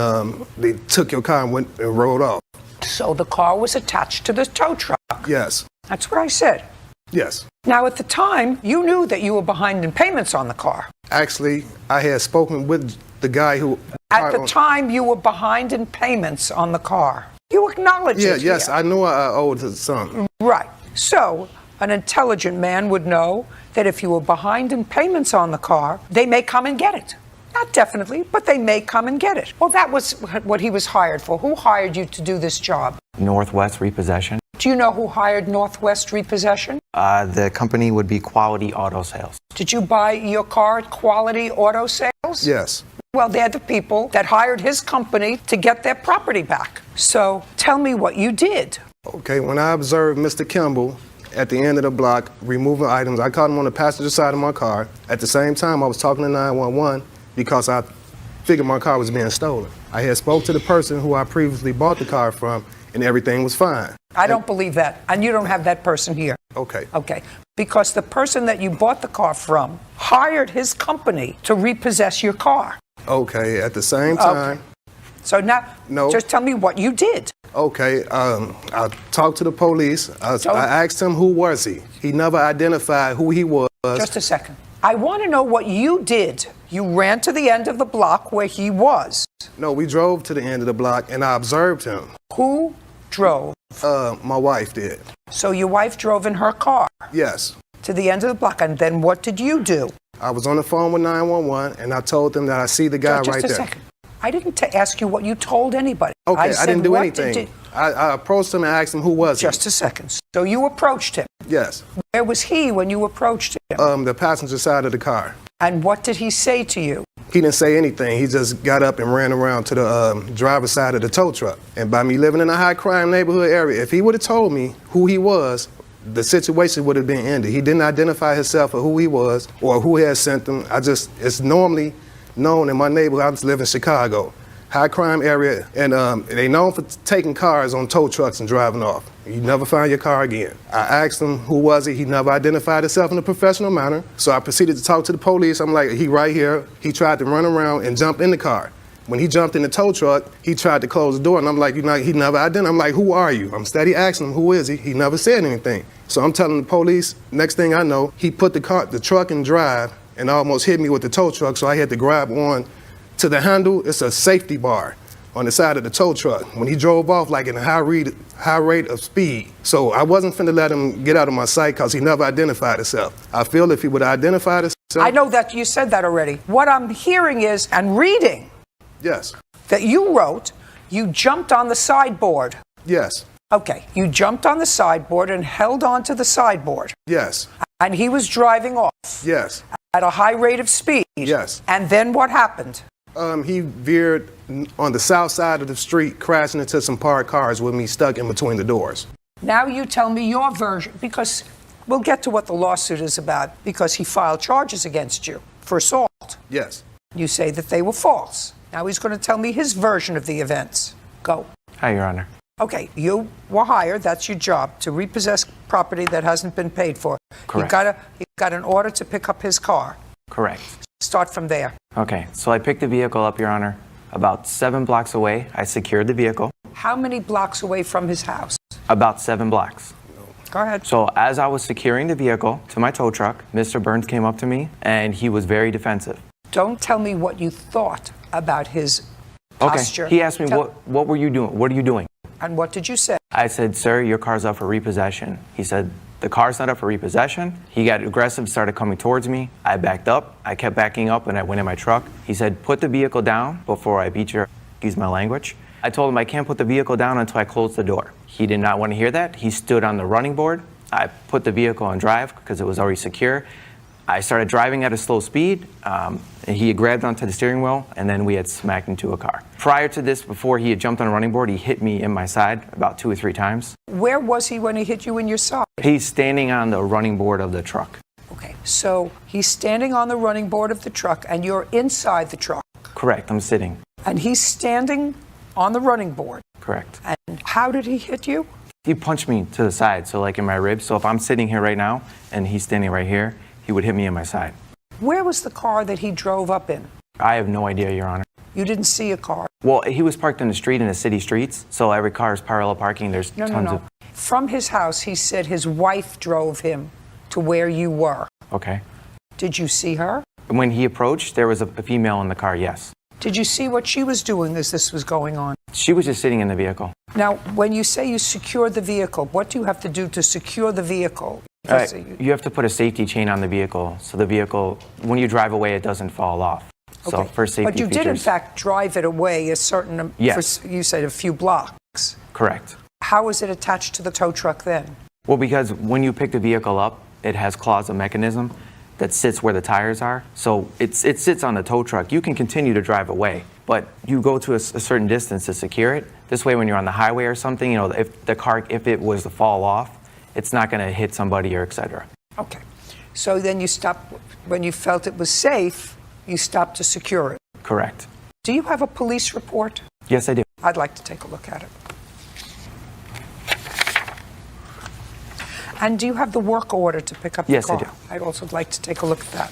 they took your car and went and rolled off.
So the car was attached to the tow truck.
Yes.
That's what I said.
Yes.
Now, at the time, you knew that you were behind in payments on the car.
Actually, I had spoken with the guy who...
At the time, you were behind in payments on the car. You acknowledge it.
Yes,
here.
I knew I owed something.
Right. So, an intelligent man would know that if you were behind in payments on the car, they may come and get it. Not definitely, but they may come and get it. Well, that was what he was hired for. Who hired you to do this job?
Northwest Repossession.
Do you know who hired Northwest Repossession?
The company would be Quality Auto Sales.
Did you buy your car at Quality Auto Sales?
Yes.
Well, they're the people that hired his company to get their property back. So tell me what you did.
Okay, when I observed Mr. Kimball at the end of the block removing items, I caught him on the passenger side of my car. At the same time, I was talking to 911 because I figured my car was being stolen. I had spoke to the person who I previously bought the car from, and everything was fine.
I don't believe that, and you don't have that person here.
Okay.
Okay, because the person that you bought the car from hired his company to repossess your car.
Okay, at the same time.
Okay. So now, just tell me what you did.
Okay, I talked to the police. I asked him who was he. He never identified who he was.
Just a second. I want to know what you did. You ran to the end of the block where he was.
No, we drove to the end of the block and I observed him.
Who drove?
My wife did.
So your wife drove in her car?
Yes.
To the end of the block, and then what did you do?
I was on the phone with 911 and I told them that I see the guy right there.
Just a second. I didn't ask you what you told anybody.
Okay, I
said,
didn't do
what
anything.
did
I approached him and asked him who was he.
Just a second. So you approached him?
Yes.
Where was he when you approached him?
The passenger side of the car.
And what did he say to you?
He didn't say anything. He just got up and ran around to the driver's side of the tow truck. And by me living in a high crime neighborhood area, if he would have told me who he was, the situation would have been ended. He didn't identify himself or who he was or who had sent him. It's normally known in my neighborhood. I just live in Chicago. High crime area, and they known for taking cars on tow trucks and driving off. You never find your car again. I asked him who was he. He never identified himself in a professional manner. So I proceeded to talk to the police. I'm like, he right here. He tried to run around and jump in the car. When he jumped in the tow truck, he tried to close the door, and I'm like, he never identified. I'm like, who are you? I'm steady asking him, who is he? He never said anything. So I'm telling the police, next thing I know, he put the truck in drive and almost hit me with the tow truck, so I had to grab on to the handle. It's a safety bar on the side of the tow truck. When he drove off like in a high rate of speed. So I wasn't finna let him get out of my sight because he never identified himself. I feel if he would have identified himself.
I know that you said that already. What I'm hearing is, and reading,
yes,
that you wrote, you jumped on the sideboard.
Yes.
Okay, you jumped on the sideboard and held onto the sideboard.
Yes.
And he was driving off.
Yes.
At a high rate of speed.
Yes.
And then what happened?
He veered on the south side of the street, crashing into some parked cars with me stuck in between the doors.
Now you tell me your version, because we'll get to what the lawsuit is about, because he filed charges against you for assault.
Yes.
You say that they were false. Now he's going to tell me his version of the events. Go.
Hi, Your Honor.
Okay, you were hired, that's your job, to repossess property that hasn't been paid for.
Correct.
You got an order to pick up his car.
Correct.
Start from there.
Okay, so I picked the vehicle up, Your Honor. About 7 blocks away, I secured the vehicle.
How many blocks away from his house?
About 7 blocks.
Go ahead.
So as I was securing the vehicle to my tow truck, Mr. Burns came up to me and he was very defensive.
Don't tell me what you thought about his posture.
Okay. He asked me, what were you doing? What are you doing?
And what did you say?
I said, sir, your car's up for repossession. He said, the car's not up for repossession. He got aggressive, started coming towards me. I backed up. I kept backing up and I went in my truck. He said, put the vehicle down before I beat your, excuse my language. I told him I can't put the vehicle down until I close the door. He did not want to hear that. He stood on the running board. I put the vehicle on drive because it was already secure. I started driving at a slow speed. And he grabbed onto the steering wheel, and then we had smacked into a car. Prior to this, before he had jumped on a running board, he hit me in my side about 2 or 3 times.
Where was he when he hit you in your side?
He's standing on the running board of the truck.
Okay, so he's standing on the running board of the truck, and you're inside the truck.
Correct, I'm sitting.
And he's standing on the running board.
Correct.
And how did he hit you?
He punched me to the side, so like in my ribs. So if I'm sitting here right now, and he's standing right here, he would hit me in my side.
Where was the car that he drove up in?
I have no idea, Your Honor.
You didn't see a car?
Well, he was parked in the street in the city streets, so every car is parallel parking. There's tons of...
From his house, he said his wife drove him to where you were.
Okay.
Did you see her?
When he approached, there was a female in the car, yes.
Did you see what she was doing as this was going on?
She was just sitting in the vehicle.
Now, when you say you secured the vehicle, what do you have to do to secure the vehicle?
You have to put a safety chain on the vehicle, so the vehicle, when you drive away, it doesn't fall off. So for safety
But you
features,
did, in fact, drive it away a certain,
Yes.
you said a few blocks.
Correct.
How was it attached to the tow truck then?
Well, because when you pick the vehicle up, it has claws, a mechanism that sits where the tires are. So it sits on the tow truck. You can continue to drive away, but you go to a certain distance to secure it. This way, when you're on the highway or something, if the car, if it was to fall off, it's not going to hit somebody or et cetera.
Okay. So then you stopped, when you felt it was safe, you stopped to secure it.
Correct.
Do you have a police report?
Yes, I do.
I'd like to take a look at it. And do you have the work order to pick up the car?
Yes, I do.
I'd also like to take a look at that.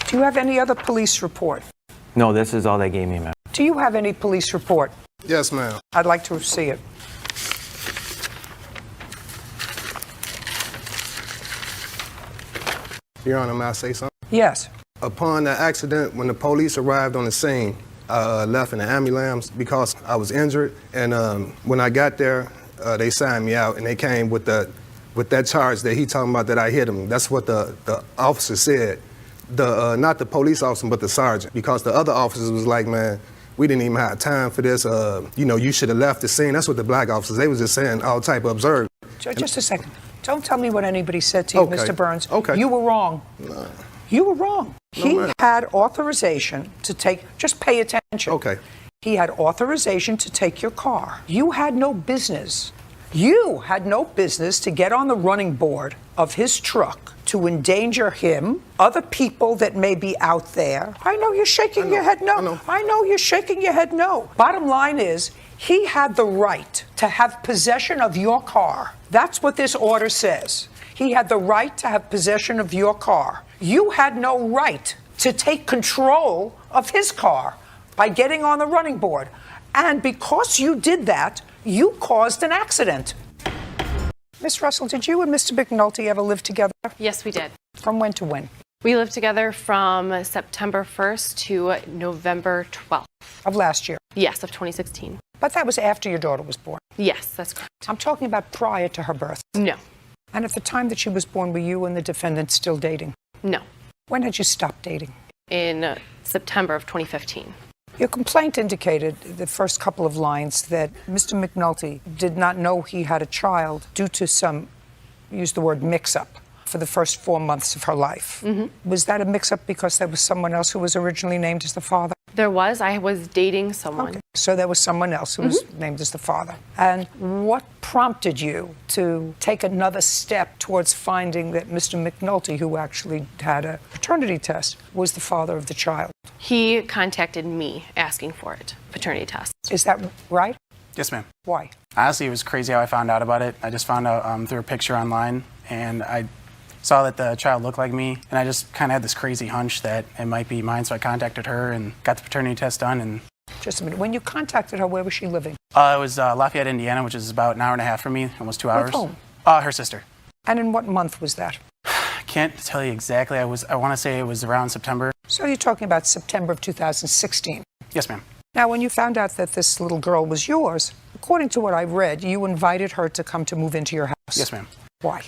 Do you have any other police report?
No, this is all they gave me, ma'am.
Do you have any police report?
Yes, ma'am.
I'd like to see it.
Your Honor, may I say something?
Yes.
Upon the accident, when the police arrived on the scene, I left in the ambulance because I was injured. And when I got there, they signed me out, and they came with that charge that he talking about that I hit him. That's what the officer said. Not the police officer, but the sergeant. Because the other officers was like, man, we didn't even have time for this. You should have left the scene. That's what the black officers, they was just saying all type of observe.
Just a second. Don't tell me what anybody said to you,
Okay.
Mr. Burns.
Okay.
You were wrong.
No.
You were wrong. He
ma'am.
had authorization to take, just pay attention.
Okay.
He had authorization to take your car. You had no business. You had no business to get on the running board of his truck to endanger him, other people that may be out there. I know you're shaking your head no. I know you're shaking your head no. Bottom line is, he had the right to have possession of your car. That's what this order says. He had the right to have possession of your car. You had no right to take control of his car by getting on the running board. And because you did that, you caused an accident. Miss Russell, did you and Mr. McNulty ever live together?
Yes, we did.
From when to when?
We lived together from September 1st to November 12th.
Of last year?
Yes, of 2016.
But that was after your daughter was born.
Yes, that's correct.
I'm talking about prior to her birth.
No.
And at the time that she was born, were you and the defendant still dating?
No.
When had you stopped dating?
In September of 2015.
Your complaint indicated, the first couple of lines, that Mr. McNulty did not know he had a child due to some, use the word mix-up, for the first 4 months of her life.
Mm-hmm.
Was that a mix-up because there was someone else who was originally named as the father?
There was. I was dating someone.
Okay. So there was someone else who was named as the father. And what prompted you to take another step towards finding that Mr. McNulty, who actually had a paternity test, was the father of the child?
He contacted me asking for it, paternity test.
Is that right?
Yes, ma'am.
Why?
Honestly, it was crazy how I found out about it. I just found out through a picture online, and I saw that the child looked like me, and I just kind of had this crazy hunch that it might be mine, so I contacted her and got the paternity test done. And
Just a minute. When you contacted her, where was she living?
it was Lafayette, Indiana, which is about an hour and a half from me, almost 2 hours.
With whom?
Her sister.
And in what month was that?
I can't tell you exactly. I want to say it was around September.
So you're talking about September of 2016.
Yes, ma'am.
Now, when you found out that this little girl was yours, according to what I read, you invited her to come to move into your house.
Yes, ma'am.
Why?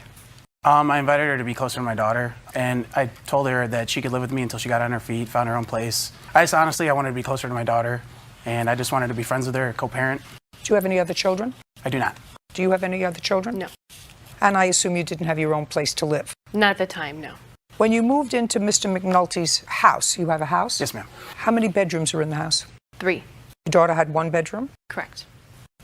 I invited her to be closer to my daughter, and I told her that she could live with me until she got on her feet, found her own place. I wanted to be closer to my daughter, and I just wanted to be friends with her, co-parent.
Do you have any other children?
I do not.
Do you have any other children?
No.
And I assume you didn't have your own place to live?
Not at the time, no.
When you moved into Mr. McNulty's house, you have a house?
Yes, ma'am.
How many bedrooms are in the house?
3.
Your daughter had 1 bedroom?
Correct.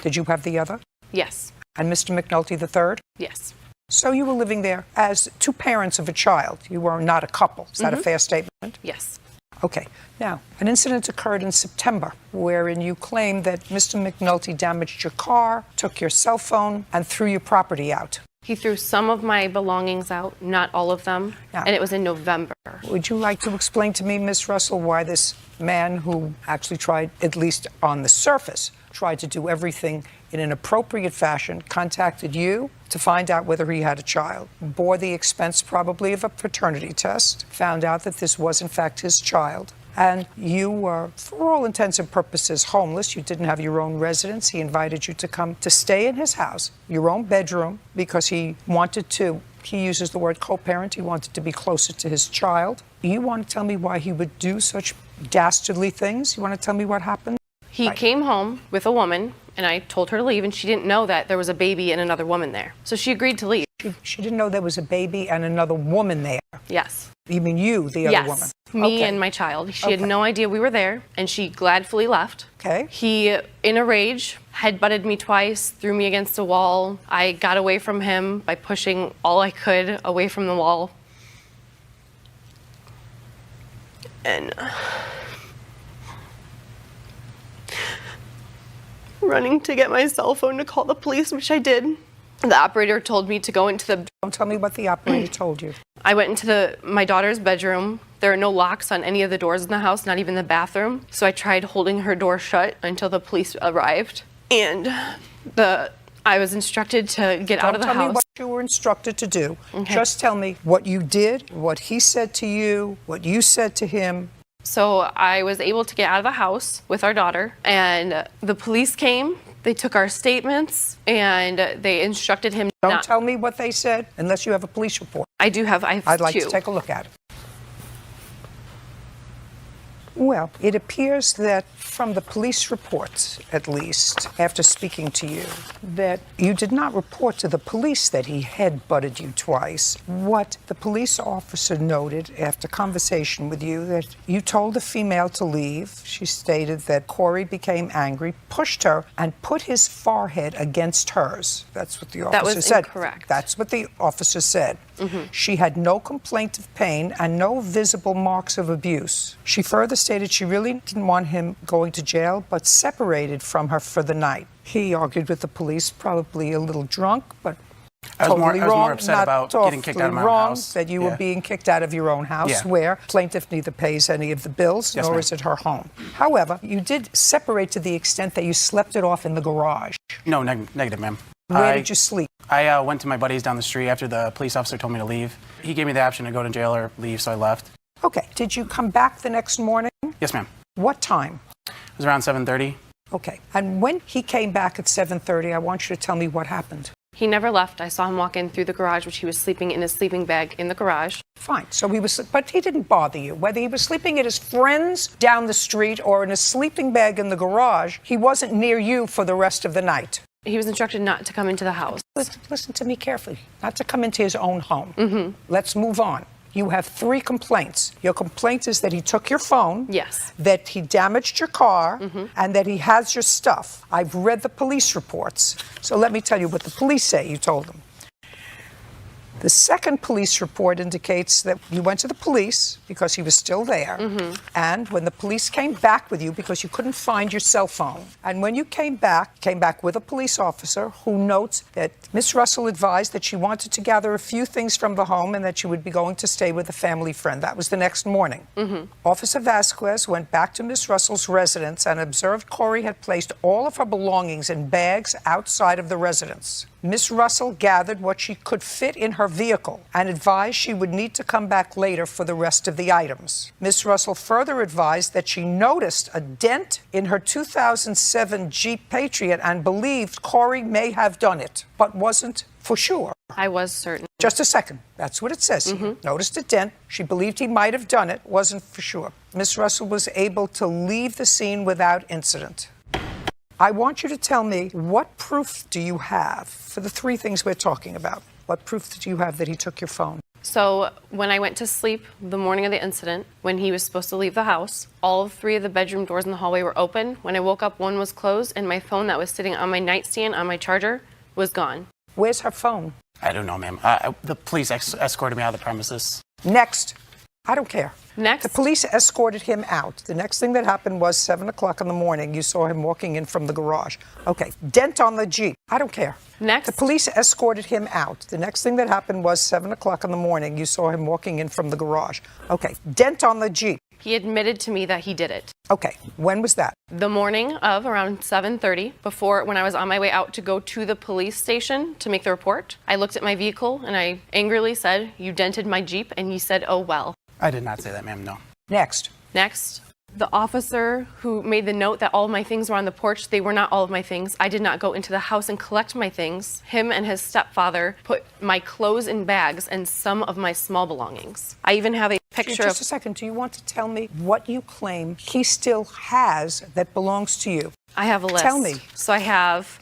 Did you have the other?
Yes.
And Mr. McNulty the third?
Yes.
So you were living there as 2 parents of a child. You were not a couple. Is that a fair statement?
Yes.
Okay. Now, an incident occurred in September wherein you claim that Mr. McNulty damaged your car, took your cell phone, and threw your property out.
He threw some of my belongings out, not all of them, and it was in November.
Would you like to explain to me, Ms. Russell, why this man who actually tried, at least on the surface, tried to do everything in an appropriate fashion, contacted you to find out whether he had a child, bore the expense probably of a paternity test, found out that this was in fact his child, and you were, for all intents and purposes, homeless. You didn't have your own residence. He invited you to come to stay in his house, your own bedroom, because he wanted to, he uses the word co-parent, he wanted to be closer to his child. You want to tell me why he would do such dastardly things? You want to tell me what happened?
He came home with a woman, and I told her to leave, and she didn't know that there was a baby and another woman there. So she agreed to leave.
She didn't know there was a baby and another woman there?
Yes.
You mean you, the other woman?
Me and my child. She had no idea we were there, and she gladfully left.
Okay.
He, in a rage, headbutted me twice, threw me against a wall. I got away from him by pushing all I could away from the wall. And running to get my cell phone to call the police, which I did. The operator told me to go into the...
Don't tell me what the operator told you.
I went into my daughter's bedroom. There are no locks on any of the doors in the house, not even the bathroom. So I tried holding her door shut until the police arrived. And I was instructed to get out of the house.
Don't tell me what you were instructed to do.
Okay.
Just tell me what you did, what he said to you, what you said to him.
So I was able to get out of the house with our daughter, and the police came. They took our statements, and they instructed him not...
Don't tell me what they said unless you have a police report.
I do have,
I'd like
2.
to take a look at it. Well, it appears that from the police reports, at least, after speaking to you, that you did not report to the police that he head-butted you twice. What the police officer noted after conversation with you, that you told the female to leave. She stated that Corey became angry, pushed her, and put his forehead against hers. That's what the officer said.
That was incorrect.
That's what the officer said.
Mm-hmm.
She had no complaint of pain and no visible marks of abuse. She further stated she really didn't want him going to jail, but separated from her for the night. He argued with the police, probably a little drunk, but
I was
totally
more
wrong.
upset
Not
about getting kicked out of my own
wrong
house.
that you were being kicked out of your own house,
Yeah.
where plaintiff neither pays any of the bills,
Yes,
nor
ma'am.
is it her home. However, you did separate to the extent that you slept it off in the garage.
No, negative, ma'am.
Where did you sleep?
I went to my buddy's down the street after the police officer told me to leave. He gave me the option to go to jail or leave, so I left.
Okay. Did you come back the next morning?
Yes, ma'am.
What time?
It was around 7:30.
Okay. And when he came back at 7:30, I want you to tell me what happened.
He never left. I saw him walk in through the garage, which he was sleeping in his sleeping bag in the garage.
Fine. So he was, but he didn't bother you. Whether he was sleeping at his friend's down the street or in a sleeping bag in the garage, he wasn't near you for the rest of the night.
He was instructed not to come into the house.
Listen to me carefully. Not to come into his own home. Mm-hmm. Let's move on. You have 3 complaints. Your complaint is that he took your phone.
Yes.
That he damaged your car. Mm-hmm. And that he has your stuff. I've read the police reports. So let me tell you what the police say you told them. The second police report indicates that you went to the police because he was still there. And when the police came back with you because you couldn't find your cell phone. And when you came back with a police officer who notes that Miss Russell advised that she wanted to gather a few things from the home and that she would be going to stay with a family friend. That was the next morning. Officer Vasquez went back to Miss Russell's residence and observed Corey had placed all of her belongings in bags outside of the residence. Miss Russell gathered what she could fit in her vehicle and advised she would need to come back later for the rest of the items. Miss Russell further advised that she noticed a dent in her 2007 Jeep Patriot and believed Corey may have done it, but wasn't for sure.
I was certain.
Just a second. That's what it says here. Noticed a dent. She believed he might have done it, wasn't for sure. Miss Russell was able to leave the scene without incident. I want you to tell me, what proof do you have for the three things we're talking about? What proof do you have that he took your phone?
So when I went to sleep the morning of the incident, when he was supposed to leave the house, all three of the bedroom doors in the hallway were open. When I woke up, one was closed, and my phone that was sitting on my nightstand on my charger was gone.
Where's her phone?
I don't know, ma'am. The police escorted me out of the premises.
Next. I don't care.
Next.
The police escorted him out. The next thing that happened was 7 o'clock in the morning. You saw him walking in from the garage. Okay. Dent on the Jeep. I don't care.
Next.
The police escorted him out. The next thing that happened was 7 o'clock in the morning. You saw him walking in from the garage. Okay. Dent on the Jeep.
He admitted to me that he did it.
Okay. When was that?
The morning of around 7:30, when I was on my way out to go to the police station to make the report. I looked at my vehicle and I angrily said, "You dented my Jeep," and he said, "Oh well."
I did not say that, ma'am, no.
Next.
Next. The officer who made the note that all of my things were on the porch, they were not all of my things. I did not go into the house and collect my things. Him and his stepfather put my clothes in bags and some of my small belongings. I even have a picture
Just a second. Do you want to tell me what you claim he still has that belongs to you?
I have a list.
Tell me.
So I have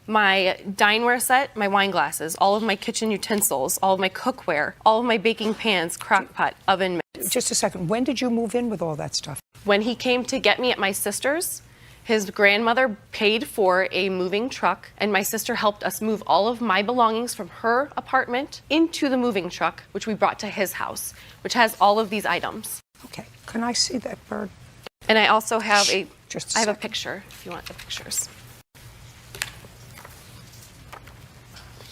my dineware set, my wine glasses, all of my kitchen utensils, all of my cookware, all of my baking pans, crock pot, oven mitts.
Just a second. When did you move in with all that stuff?
When he came to get me at my sister's, his grandmother paid for a moving truck, and my sister helped us move all of my belongings from her apartment into the moving truck, which we brought to his house, which has all of these items.
Okay. Can I see that bird?
And I also have a
a
picture, if you want the pictures.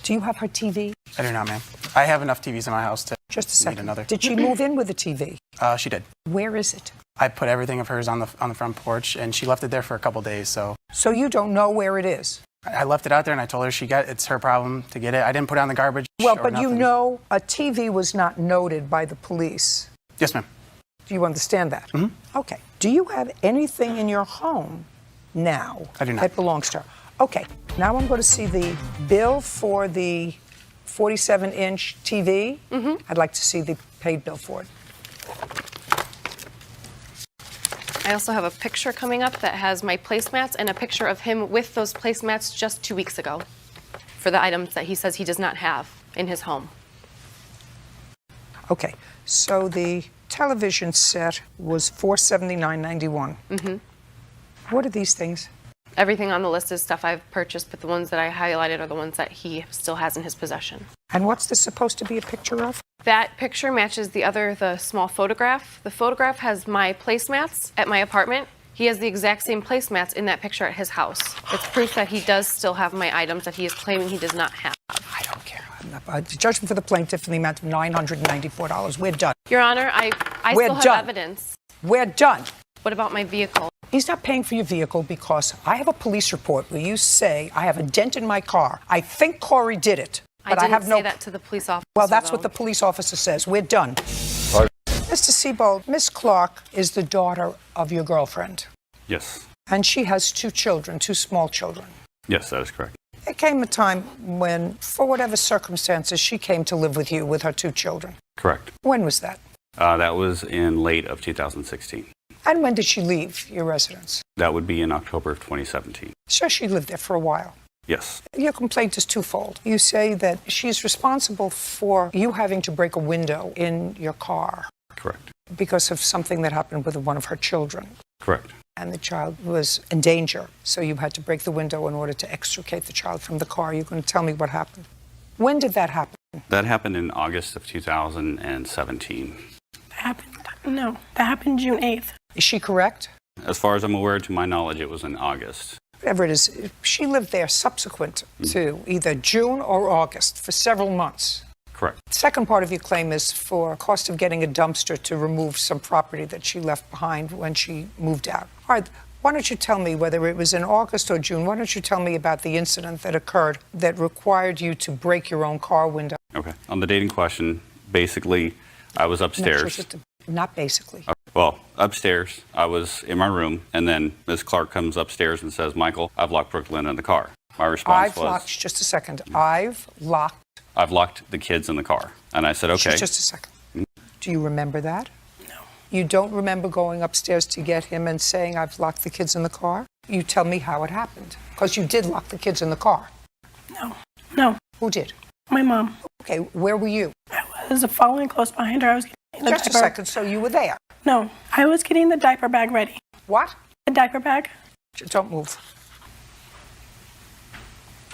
Do you have her TV?
I do not, ma'am. I have enough TVs in my house to
Just a second.
need another.
Did she move in with the TV?
She did.
Where is it?
I put everything of hers on the front porch, and she left it there for a couple days, so.
So you don't know where it is?
I left it out there, and I told her it's her problem to get it. I didn't put it on the garbage.
Well,
or
but you
nothing.
know a TV was not noted by the police.
Yes, ma'am.
Do you understand that? Mm-hmm. Okay. Do you have anything in your home now
I do not.
that belongs to her? Okay. Now I'm going to see the bill for the 47-inch TV. I'd like to see the paid bill for it.
I also have a picture coming up that has my placemats and a picture of him with those placemats just 2 weeks ago for the items that he says he does not have in his home.
Okay. So the television set was $479.91. What are these things?
Everything on the list is stuff I've purchased, but the ones that I highlighted are the ones that he still has in his possession.
And what's this supposed to be a picture of?
That picture matches the small photograph. The photograph has my placemats at my apartment. He has the exact same placemats in that picture at his house. It's proof that he does still have my items that he is claiming he does not have.
I don't care. The judgment for the plaintiff in the amount of $994. We're done.
Your Honor, I still have evidence.
We're done.
What about my vehicle?
He's not paying for your vehicle because I have a police report where you say I have a dent in my car. I think Corey did it, but
I didn't
have no.
say that to the police officer.
Well, that's
though.
what the police officer says. We're done. Mr. Seabold, Miss Clark is the daughter of your girlfriend,
Yes.
and she has two children, two small children.
Yes, that is correct.
There came a time when, for whatever circumstances, she came to live with you with her two children.
Correct.
When was that?
That was in late of 2016.
And when did she leave your residence?
That would be in October of 2017.
So she lived there for a while.
Yes.
Your complaint is twofold. You say that she's responsible for you having to break a window in your car.
Correct.
Because of something that happened with one of her children.
Correct.
And the child was in danger. So you had to break the window in order to extricate the child from the car. You're going to tell me what happened. When did that happen?
That happened in August of 2017.
No, that happened June 8th.
Is she correct?
As far as I'm aware, to my knowledge, it was in August.
Whatever it is, she lived there subsequent to either June or August for several months.
Correct.
Second part of your claim is for cost of getting a dumpster to remove some property that she left behind when she moved out. All right, why don't you tell me whether it was in August or June, why don't you tell me about the incident that occurred that required you to break your own car window?
Okay. On the date in question, basically, I was upstairs.
Not basically.
Well, upstairs, I was in my room, and then Ms. Clark comes upstairs and says, Michael, I've locked Brooklyn in the car. My response was,
just a second, I've locked
the kids in the car. And I said, okay.
Just a second. Do you remember that? No. You don't remember going upstairs to get him and saying, I've locked the kids in the car? You tell me how it happened. Because you did lock the kids in the car.
No.
Who did?
My mom.
Okay, where were you?
I was following close behind her. I was getting the
Just a
diaper.
second, so you were there?
No, I was getting the diaper bag ready.
What?
The diaper bag.
Don't move.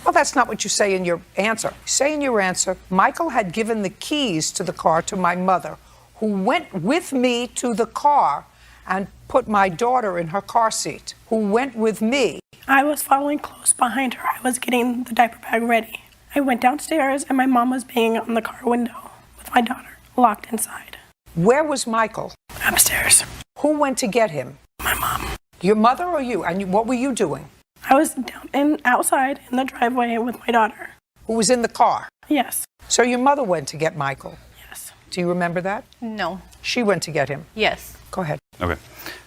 Well, that's not what you say in your answer. You say in your answer, Michael had given the keys to the car to my mother, who went with me to the car and put my daughter in her car seat, who went with me.
I was following close behind her. I was getting the diaper bag ready. I went downstairs and my mom was banging on the car window with my daughter locked inside.
Where was Michael?
Upstairs.
Who went to get him?
My mom.
Your mother or you? And what were you doing?
I was outside in the driveway with my daughter.
Who was in the car?
Yes.
So your mother went to get Michael?
Yes.
Do you remember that?
No.
She went to get him?
Yes.
Go ahead.
Okay.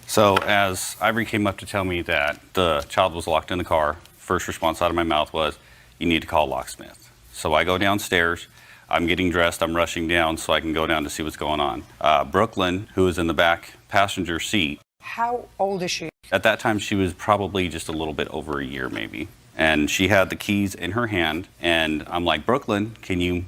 So as Ivory came up to tell me that the child was locked in the car, first response out of my mouth was, you need to call a locksmith. So I go downstairs. I'm getting dressed. I'm rushing down so I can go down to see what's going on. Brooklyn, who was in the back passenger seat.
How old is she?
At that time, she was probably just a little bit over a year, maybe. And she had the keys in her hand. And I'm like, Brooklyn, can you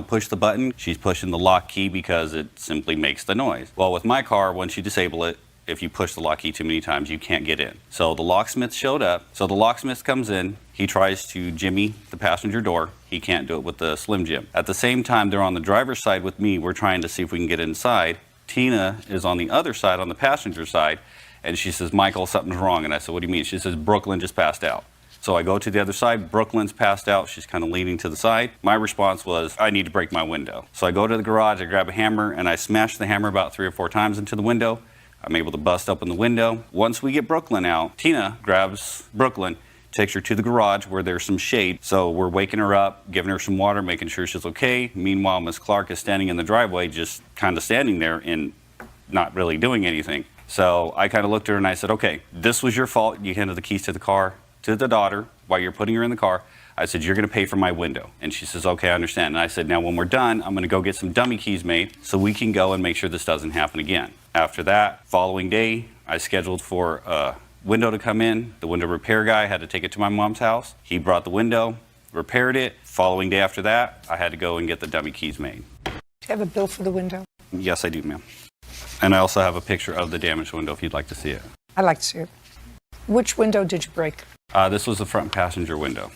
push the button? She's pushing the lock key because it simply makes the noise. Well, with my car, once you disable it, if you push the lock key too many times, you can't get in. So the locksmith showed up. So the locksmith comes in. He tries to jimmy the passenger door. He can't do it with the Slim Jim. At the same time, they're on the driver's side with me. We're trying to see if we can get inside. Tina is on the other side, on the passenger side, and she says, Michael, something's wrong. And I said, what do you mean? She says, Brooklyn just passed out. So I go to the other side. Brooklyn's passed out. She's kind of leaning to the side. My response was, I need to break my window. So I go to the garage, I grab a hammer, and I smash the hammer about 3 or 4 times into the window. I'm able to bust open the window. Once we get Brooklyn out, Tina grabs Brooklyn, takes her to the garage where there's some shade. So we're waking her up, giving her some water, making sure she's okay. Meanwhile, Miss Clark is standing in the driveway, just kind of standing there and not really doing anything. So I kind of looked at her and I said, okay, this was your fault. You handed the keys to the car to the daughter while you're putting her in the car. I said, you're going to pay for my window. And she says, okay, I understand. And I said, now when we're done, I'm going to go get some dummy keys made so we can go and make sure this doesn't happen again. After that, following day, I scheduled for a window to come in. The window repair guy had to take it to my mom's house. He brought the window, repaired it. Following day after that, I had to go and get the dummy keys made.
Do you have a bill for the window?
Yes, I do, ma'am. And I also have a picture of the damaged window if you'd like to see it.
I'd like to see it. Which window did you break?
This was the front passenger window.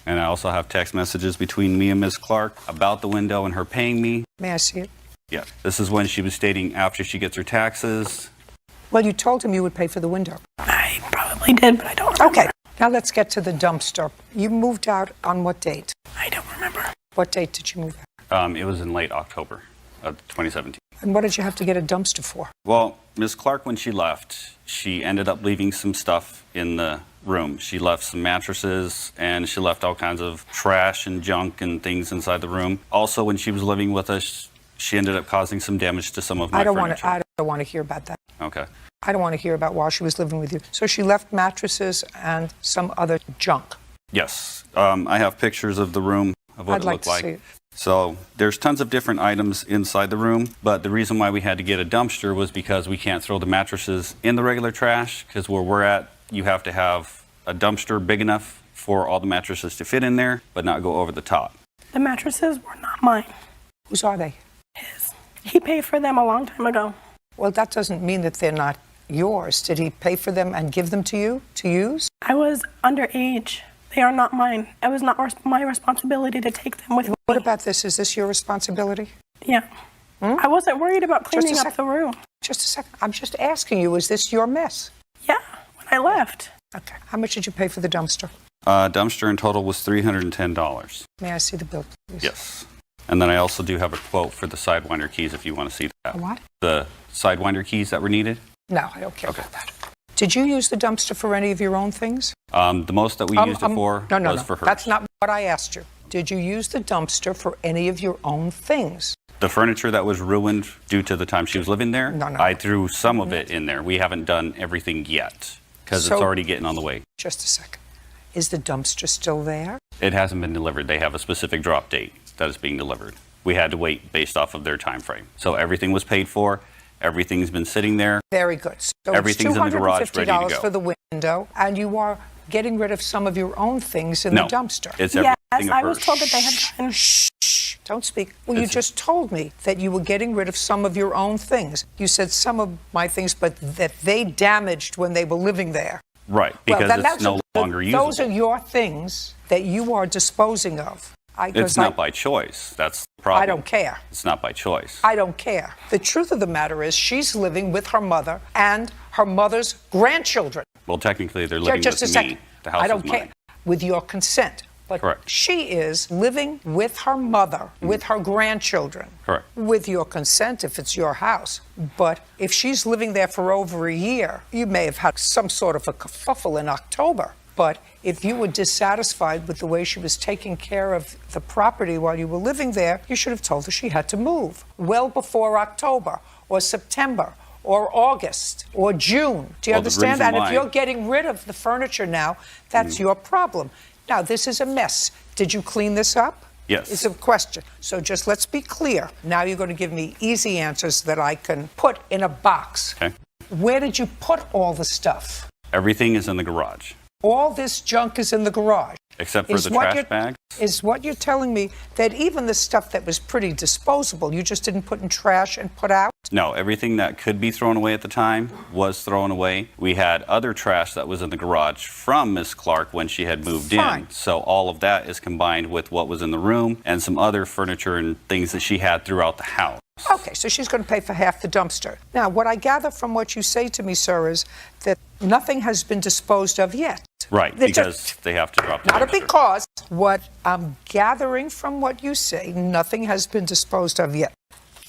And I also have text messages between me and Ms. Clark about the window and her paying me.
May I see it?
Yeah. This is when she was stating after she gets her taxes.
Well, you told him you would pay for the window.
I probably did, but I don't remember.
Okay. Now let's get to the dumpster. You moved out on what date?
I don't remember.
What date did you move out?
It was in late October of 2017.
And what did you have to get a dumpster for?
Well, Ms. Clark, when she left, she ended up leaving some stuff in the room. She left some mattresses and she left all kinds of trash and junk and things inside the room. Also, when she was living with us, she ended up causing some damage to some of my furniture.
I don't want to hear about that.
Okay.
I don't want to hear about while she was living with you. So she left mattresses and some other junk.
Yes. I have pictures of the room of what
I'd
it
like
looked
to
like.
see it.
So there's tons of different items inside the room, but the reason why we had to get a dumpster was because we can't throw the mattresses in the regular trash, because where we're at, you have to have a dumpster big enough for all the mattresses to fit in there, but not go over the top.
The mattresses were not mine.
Whose are they?
His. He paid for them a long time ago.
Well, that doesn't mean that they're not yours. Did he pay for them and give them to you to use?
I was underage. They are not mine. It was not my responsibility to take them with me.
What about this? Is this your responsibility?
Yeah. I wasn't worried about cleaning up the room.
Just a second. I'm just asking you, is this your mess?
Yeah, when I left.
Okay. How much did you pay for the dumpster?
Dumpster in total was $310.
May I see the bill, please?
Yes. And then I also do have a quote for the Sidewinder keys if you want to see that.
What?
The Sidewinder keys that were needed.
No, I don't care about that. Did you use the dumpster for any of your own things?
The most that we used it for was for hers.
That's not what I asked you. Did you use the dumpster for any of your own things?
The furniture that was ruined due to the time she was living there, I threw some of it in there. We haven't done everything yet because it's already getting on the way.
Just a second. Is the dumpster still there?
It hasn't been delivered. They have a specific drop date that is being delivered. We had to wait based off of their time frame. So everything was paid for. Everything's been sitting there.
Very good. So
everything's in the garage ready to
$250
go.
for the window, and you are getting rid of some of your own things in the dumpster.
It's everything
Yes,
of
I was
hers.
told that they had gotten.
Shh, don't speak. Well, you just told me that you were getting rid of some of your own things. You said some of my things, but that they damaged when they were living there.
Right, because it's no longer usable.
Those are your things that you are disposing of.
It's not by choice. That's the problem.
I don't care.
It's not by choice.
I don't care. The truth of the matter is she's living with her mother and her mother's grandchildren.
Well, technically, they're living
Just a
with
second.
me. The house
I don't
is
care.
mine.
With your consent. But
Correct.
she is living with her mother, with her grandchildren.
Correct.
With your consent if it's your house. But if she's living there for over a year, you may have had some sort of a kerfuffle in October. But if you were dissatisfied with the way she was taking care of the property while you were living there, you should have told her she had to move well before October or September or August or June. Do you understand? And if you're getting rid of the furniture now, that's your problem. Now, this is a mess. Did you clean this up?
Yes.
It's a question. So just let's be clear. Now you're going to give me easy answers that I can put in a box.
Okay.
Where did you put all the stuff?
Everything is in the garage.
All this junk is in the garage.
Except for the trash bags.
Is what you're telling me that even the stuff that was pretty disposable, you just didn't put in trash and put out?
No, everything that could be thrown away at the time was thrown away. We had other trash that was in the garage from Miss Clark when she had moved in. So all of that is combined with what was in the room and some other furniture and things that she had throughout the house.
Okay, so she's going to pay for half the dumpster. Now, what I gather from what you say to me, sir, is that nothing has been disposed of yet.
Right, because they have to drop the
Not a
dumpster.
because. What I'm gathering from what you say, nothing has been disposed of yet.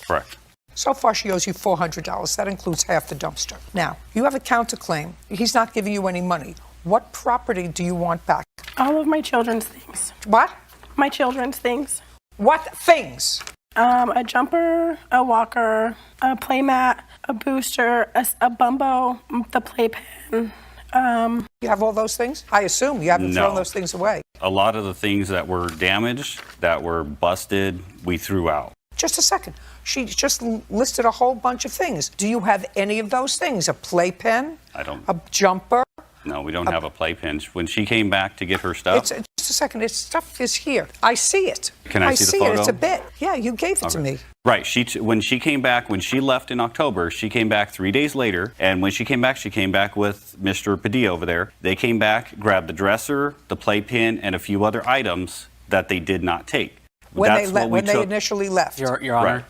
Correct.
So far, she owes you $400. That includes half the dumpster. Now, you have a counterclaim. He's not giving you any money. What property do you want back?
All of my children's things.
What?
My children's things.
What things?
A jumper, a walker, a playmat, a booster, a bumbo, the playpen.
You have all those things? I assume you haven't thrown those things away.
A lot of the things that were damaged, that were busted, we threw out.
Just a second. She just listed a whole bunch of things. Do you have any of those things? A playpen?
I don't.
A jumper?
No, we don't have a playpen. When she came back to get her stuff.
Just a second. Its stuff is here. I see it.
Can I see the photo?
It. It's a bit. Yeah, you gave it to me.
Right. When she came back, when she left in October, she came back 3 days later. And when she came back with Mr. Padilla over there. They came back, grabbed the dresser, the playpen, and a few other items that they did not take.
When they initially left.
Your Honor.
Right.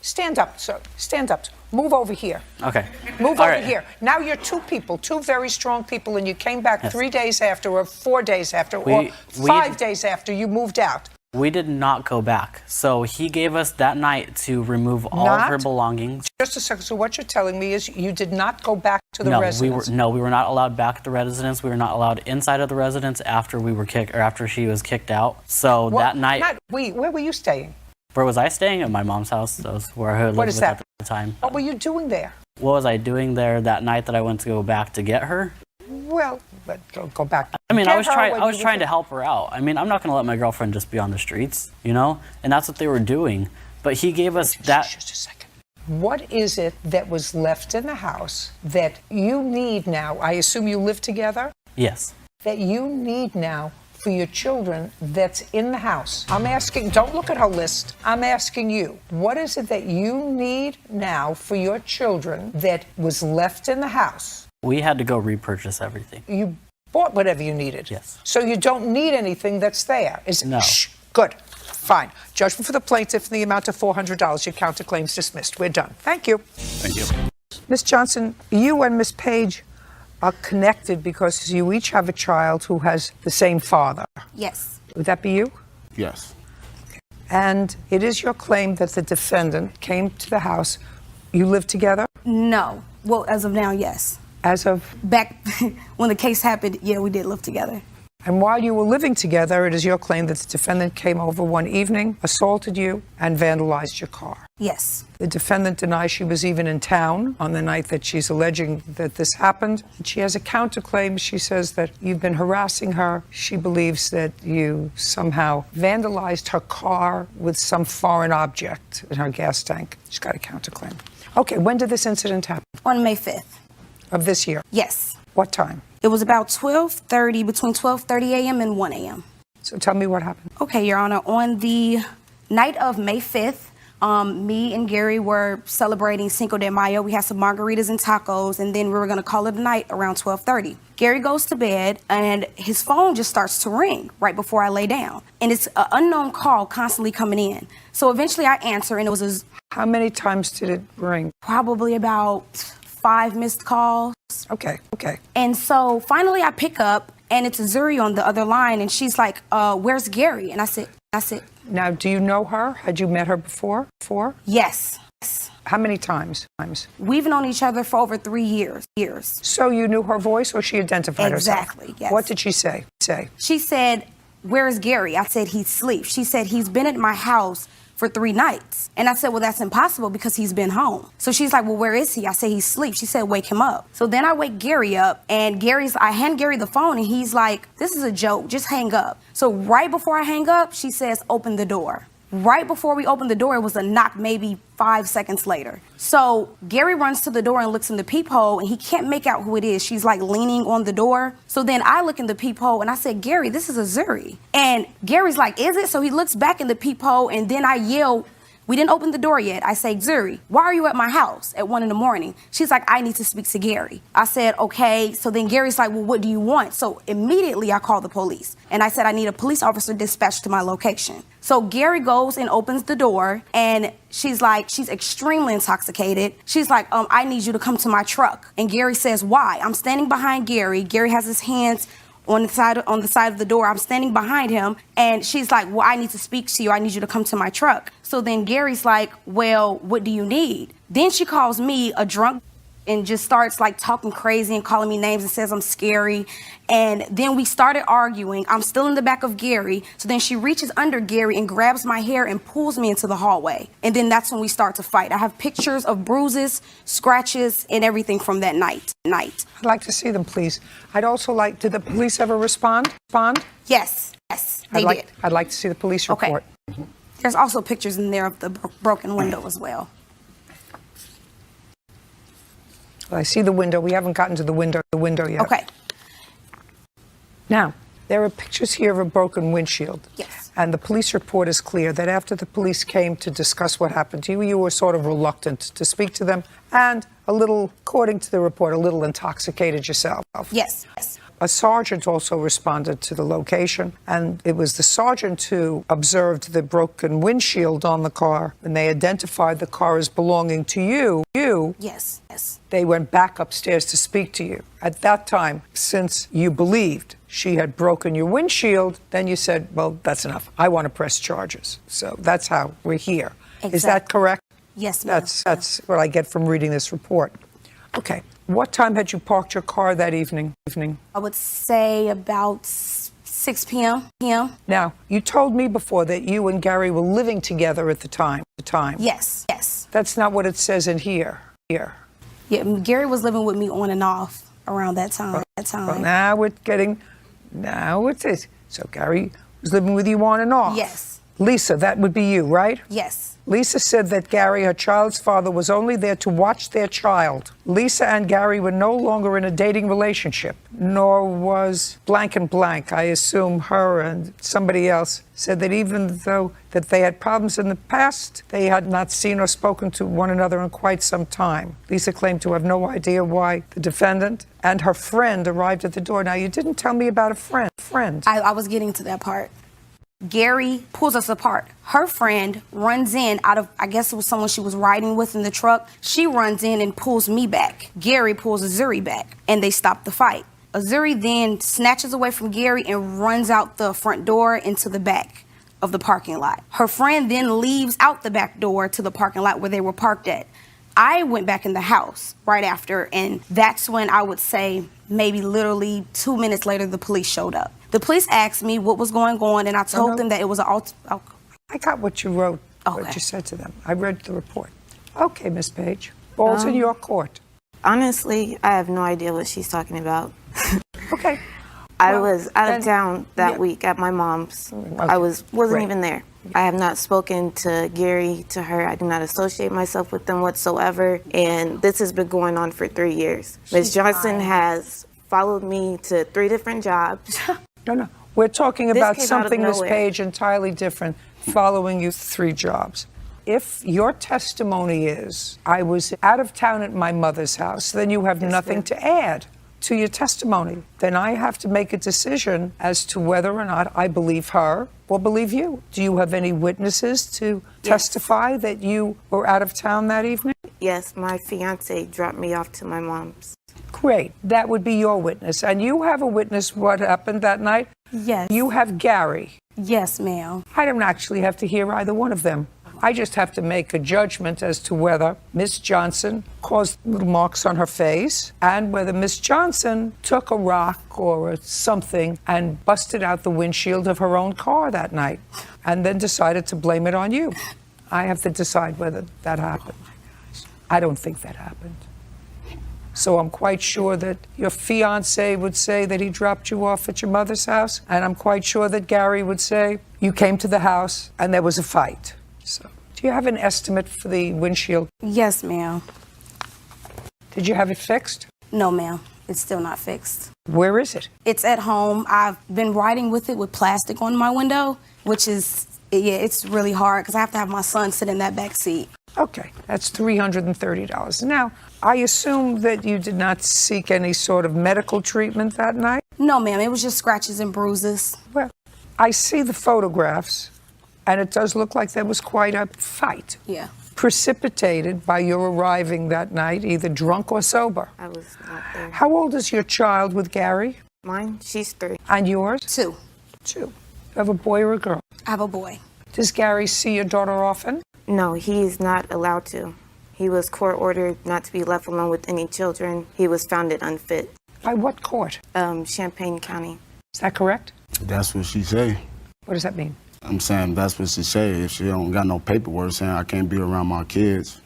Stand up, sir. Stand up. Move over here.
Okay.
Move
All
over
right.
here. Now you're two people, two very strong people, and you came back 3 days after, or 4 days after, or 5 days after you moved out.
We did not go back. So he gave us that night to remove all of her belongings.
Just a second. So what you're telling me is you did not go back to the
No,
residence?
we were not allowed back at the residence. We were not allowed inside of the residence after we were after she was kicked out. So that night.
Where were you staying?
Where was I staying? At my mom's house. That was where I lived
What is
with
that?
at the time.
What were you doing there?
What was I doing there that night that I went to go back to get her?
Well, but go back.
I mean, I was trying to help her out. I mean, I'm not going to let my girlfriend just be on the streets, you know? And that's what they were doing. But he gave us that.
Just a second. What is it that was left in the house that you need now? I assume you live together?
Yes.
That you need now for your children that's in the house. I'm asking, don't look at her list. I'm asking you, what is it that you need now for your children that was left in the house?
We had to go repurchase everything.
You bought whatever you needed.
Yes.
So you don't need anything that's there.
No.
Shh, good. Fine. Judgment for the plaintiff in the amount of $400. Your counterclaim's dismissed. We're done. Thank you.
Thank you.
Ms. Johnson, you and Ms. Page are connected because you each have a child who has the same father.
Yes.
Would that be you?
Yes.
And it is your claim that the defendant came to the house. You live together?
No. Well, as of now, yes.
As of?
Back when the case happened, yeah, we did live together.
And while you were living together, it is your claim that the defendant came over one evening, assaulted you, and vandalized your car.
Yes.
The defendant denies she was even in town on the night that she's alleging that this happened. And she has a counterclaim. She says that you've been harassing her. She believes that you somehow vandalized her car with some foreign object in her gas tank. She's got a counterclaim. Okay, when did this incident happen?
On May 5th.
Of this year?
Yes.
What time?
It was about 12:30, between 12:30 a.m. and 1 a.m.
So tell me what happened.
Okay, Your Honor. On the night of May 5th, me and Gary were celebrating Cinco de Mayo. We had some margaritas and tacos, and then we were going to call it a night around 12:30. Gary goes to bed, and his phone just starts to ring right before I lay down. And it's an unknown call constantly coming in. So eventually I answer, and it was a...
How many times did it ring?
Probably about 5 missed calls.
Okay.
And so finally I pick up, and it's Zuri on the other line, and she's like, where's Gary? And I said,
Now, do you know her? Had you met her before?
Yes.
How many times?
We've known each other for over 3 years.
So you knew her voice, or she identified herself?
Exactly, yes.
What did she say?
She said, where's Gary? I said, he's asleep. She said, he's been at my house for 3 nights. And I said, well, that's impossible because he's been home. So she's like, well, where is he? I said, he's asleep. She said, wake him up. So then I wake Gary up, and I hand Gary the phone, and he's like, this is a joke, just hang up. So right before I hang up, she says, open the door. Right before we opened the door, it was a knock maybe 5 seconds later. So Gary runs to the door and looks in the peephole, and he can't make out who it is. She's like leaning on the door. So then I look in the peephole, and I said, Gary, this is a Zuri. And Gary's like, is it? So he looks back in the peephole, and then I yell, we didn't open the door yet. I say, Zuri, why are you at my house at 1 a.m? She's like, I need to speak to Gary. I said, okay. So then Gary's like, well, what do you want? So immediately I call the police. And I said, I need a police officer dispatched to my location. So Gary goes and opens the door, and she's extremely intoxicated. She's like, I need you to come to my truck. And Gary says, why? I'm standing behind Gary. Gary has his hands on the side of the door. I'm standing behind him, and she's like, well, I need to speak to you. I need you to come to my truck. So then Gary's like, well, what do you need? Then she calls me a drunk and just starts like talking crazy and calling me names and says I'm scary. And then we started arguing. I'm still in the back of Gary. So then she reaches under Gary and grabs my hair and pulls me into the hallway. And then that's when we start to fight. I have pictures of bruises, scratches, and everything from that night.
I'd like to see them, please. I'd also like, did the police ever respond?
Yes, they did.
I'd like to see the police report.
Okay. There's also pictures in there of the broken window as well.
Well, I see the window. We haven't gotten to the window yet.
Okay.
Now, there are pictures here of a broken windshield.
Yes.
And the police report is clear that after the police came to discuss what happened to you, you were sort of reluctant to speak to them and a little, according to the report, a little intoxicated yourself.
Yes.
A sergeant also responded to the location, and it was the sergeant who observed the broken windshield on the car. When they identified the car as belonging to you,
Yes.
they went back upstairs to speak to you. At that time, since you believed she had broken your windshield, then you said, well, that's enough. I want to press charges. So that's how we're here.
Exactly.
Is that correct?
Yes, ma'am.
That's what I get from reading this report. Okay. What time had you parked your car that evening?
I would say about 6 p.m.
Now, you told me before that you and Gary were living together at the time.
Yes.
That's not what it says in here.
Yeah, Gary was living with me on and off around that time.
Well, now it is. So Gary was living with you on and off.
Yes.
Lisa, that would be you, right?
Yes.
Lisa said that Gary, her child's father, was only there to watch their child. Lisa and Gary were no longer in a dating relationship, nor was blank and blank. I assume her and somebody else said that even though that they had problems in the past, they had not seen or spoken to one another in quite some time. Lisa claimed to have no idea why the defendant and her friend arrived at the door. Now, you didn't tell me about a friend.
I was getting to that part. Gary pulls us apart. Her friend runs in out of, I guess it was someone she was riding with in the truck. She runs in and pulls me back. Gary pulls Azuri back, and they stop the fight. Azuri then snatches away from Gary and runs out the front door into the back of the parking lot. Her friend then leaves out the back door to the parking lot where they were parked at. I went back in the house right after, and that's when I would say maybe literally 2 minutes later, the police showed up. The police asked me what was going on, and I told them that it was an
I got what you wrote, what you said to them. I read the report. Okay, Miss Page. Ball's in your court.
Honestly, I have no idea what she's talking about.
Okay.
I was out of town that week at my mom's. I wasn't even there. I have not spoken to Gary, to her. I do not associate myself with them whatsoever. And this has been going on for 3 years. Ms. Johnson has followed me to 3 different jobs.
No. We're talking
This
about
came out of
something, Miss
nowhere.
Page, entirely different, following you 3 jobs. If your testimony is, I was out of town at my mother's house, then you have nothing to add to your testimony. Then I have to make a decision as to whether or not I believe her or believe you. Do you have any witnesses to testify that you were out of town that evening?
Yes, my fiance dropped me off to my mom's.
Great. That would be your witness. And you have a witness what happened that night?
Yes.
You have Gary.
Yes, ma'am.
I don't actually have to hear either one of them. I just have to make a judgment as to whether Miss Johnson caused little marks on her face and whether Miss Johnson took a rock or something and busted out the windshield of her own car that night and then decided to blame it on you. I have to decide whether that happened. I don't think that happened. So I'm quite sure that your fiancé would say that he dropped you off at your mother's house, and I'm quite sure that Gary would say you came to the house and there was a fight. So, do you have an estimate for the windshield?
Yes, ma'am.
Did you have it fixed?
No, ma'am. It's still not fixed.
Where is it?
It's at home. I've been riding with it with plastic on my window, which is, it's really hard because I have to have my son sit in that back seat.
Okay, that's $330. Now, I assume that you did not seek any sort of medical treatment that night?
No, ma'am. It was just scratches and bruises.
Well, I see the photographs, and it does look like there was quite a fight.
Yeah.
Precipitated by your arriving that night, either drunk or sober.
I was not there.
How old is your child with Gary?
Mine, she's 3.
And yours?
2.
2. You have a boy or a girl?
I have a boy.
Does Gary see your daughter often?
No, he's not allowed to. He was court ordered not to be left alone with any children. He was found unfit.
By what court?
Champaign County.
Is that correct?
That's what she say.
What does that mean?
I'm saying that's what she say. If she don't got no paperwork saying I can't be around my kids.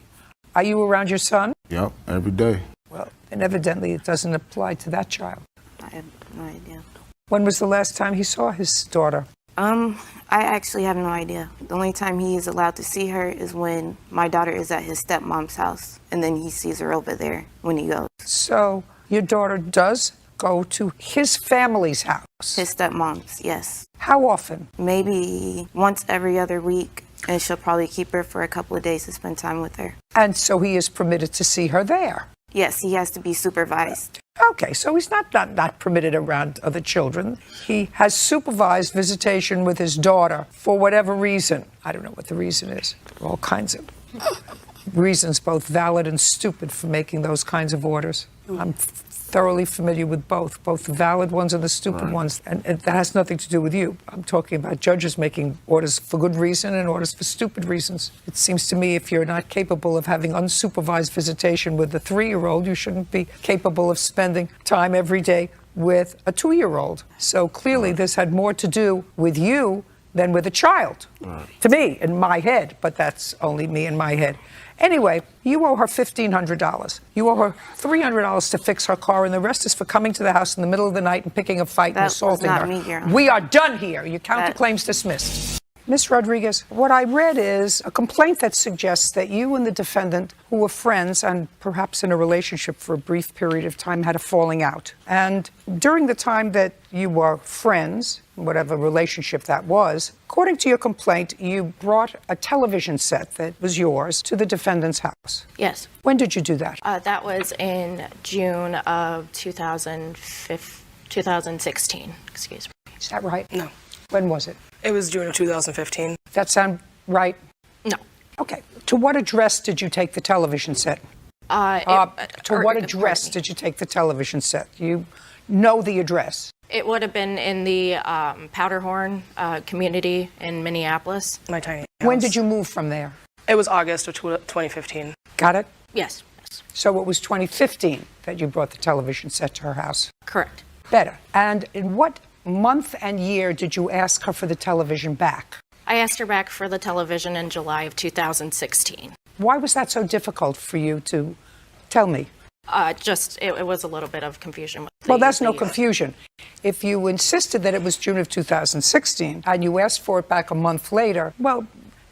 Are you around your son?
Yep, every day.
Well, then evidently it doesn't apply to that child.
I have no idea.
When was the last time he saw his daughter?
I actually have no idea. The only time he is allowed to see her is when my daughter is at his stepmom's house, and then he sees her over there when he goes.
So your daughter does go to his family's house?
His stepmom's, yes.
How often?
Maybe once every other week, and she'll probably keep her for a couple of days to spend time with her.
And so he is permitted to see her there?
Yes, he has to be supervised.
Okay, so he's not permitted around other children. He has supervised visitation with his daughter for whatever reason. I don't know what the reason is. There are all kinds of reasons, both valid and stupid, for making those kinds of orders. I'm thoroughly familiar with both the valid ones and the stupid ones. And that has nothing to do with you. I'm talking about judges making orders for good reason and orders for stupid reasons. It seems to me if you're not capable of having unsupervised visitation with a 3-year-old, you shouldn't be capable of spending time every day with a 2-year-old. So clearly this had more to do with you than with a child. To me, in my head, but that's only me in my head. Anyway, you owe her $1,500. You owe her $300 to fix her car, and the rest is for coming to the house in the middle of the night and picking a fight and assaulting her.
That was not me, Your Honor.
We are done here. Your counterclaim's dismissed. Ms. Rodriguez, what I read is a complaint that suggests that you and the defendant, who were friends and perhaps in a relationship for a brief period of time, had a falling out. And during the time that you were friends, whatever relationship that was, according to your complaint, you brought a television set that was yours to the defendant's house.
Yes.
When did you do that?
That was in June of 2016. Excuse me.
Is that right?
No.
When was it?
It was June of 2015.
That sound right?
No.
Okay. To what address did you take the television set? To what address did you take the television set? You know the address.
It would have been in the Powderhorn community in Minneapolis.
My tiny house.
When did you move from there?
It was August of 2015.
Got it?
Yes.
So it was 2015 that you brought the television set to her house?
Correct.
Better. And in what month and year did you ask her for the television back?
I asked her back for the television in July of 2016.
Why was that so difficult for you to tell me?
It was a little bit of confusion.
Well, that's no confusion. If you insisted that it was June of 2016 and you asked for it back a month later, well,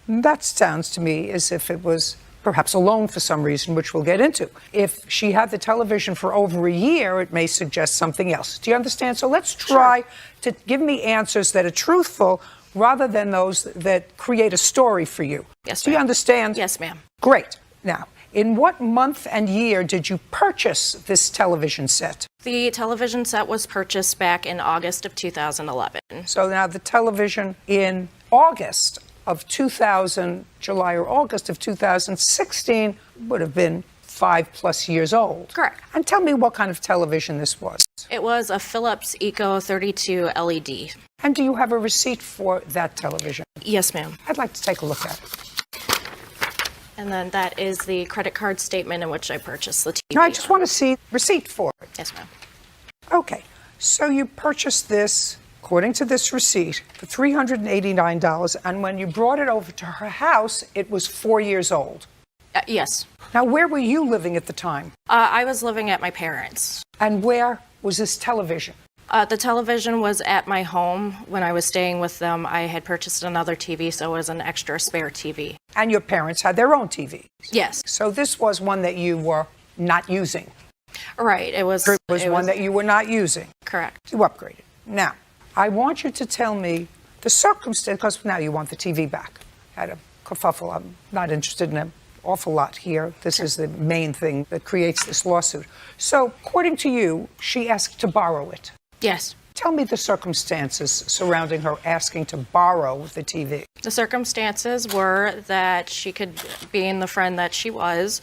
that sounds to me as if it was perhaps a loan for some reason, which we'll get into. If she had the television for over a year, it may suggest something else. Do you understand? So let's try to give me answers that are truthful rather than those that create a story for you.
Yes,
Do you understand?
Yes, ma'am.
Great. Now, in what month and year did you purchase this television set?
The television set was purchased back in August of 2011.
So now the television in August of July or August of 2016 would have been 5+ years old.
Correct.
And tell me what kind of television this was.
It was a Philips Eco 32 LED.
And do you have a receipt for that television?
Yes, ma'am.
I'd like to take a look at it.
And then that is the credit card statement in which I purchased the TV.
No, I just want to see receipt for it.
Yes, ma'am.
Okay, so you purchased this, according to this receipt, for $389, and when you brought it over to her house, it was 4 years old.
Yes.
Now, where were you living at the time?
I was living at my parents'.
And where was this television?
The television was at my home. When I was staying with them, I had purchased another TV, so it was an extra spare TV.
And your parents had their own TV?
Yes.
So this was one that you were not using?
Right. It was
one that you were not using?
Correct.
You upgraded. Now, I want you to tell me the circumstance, because now you want the TV back. Had a kerfuffle. I'm not interested in an awful lot here. This is the main thing that creates this lawsuit. So, according to you, she asked to borrow it.
Yes.
Tell me the circumstances surrounding her asking to borrow the TV.
The circumstances were that she could, being the friend that she was,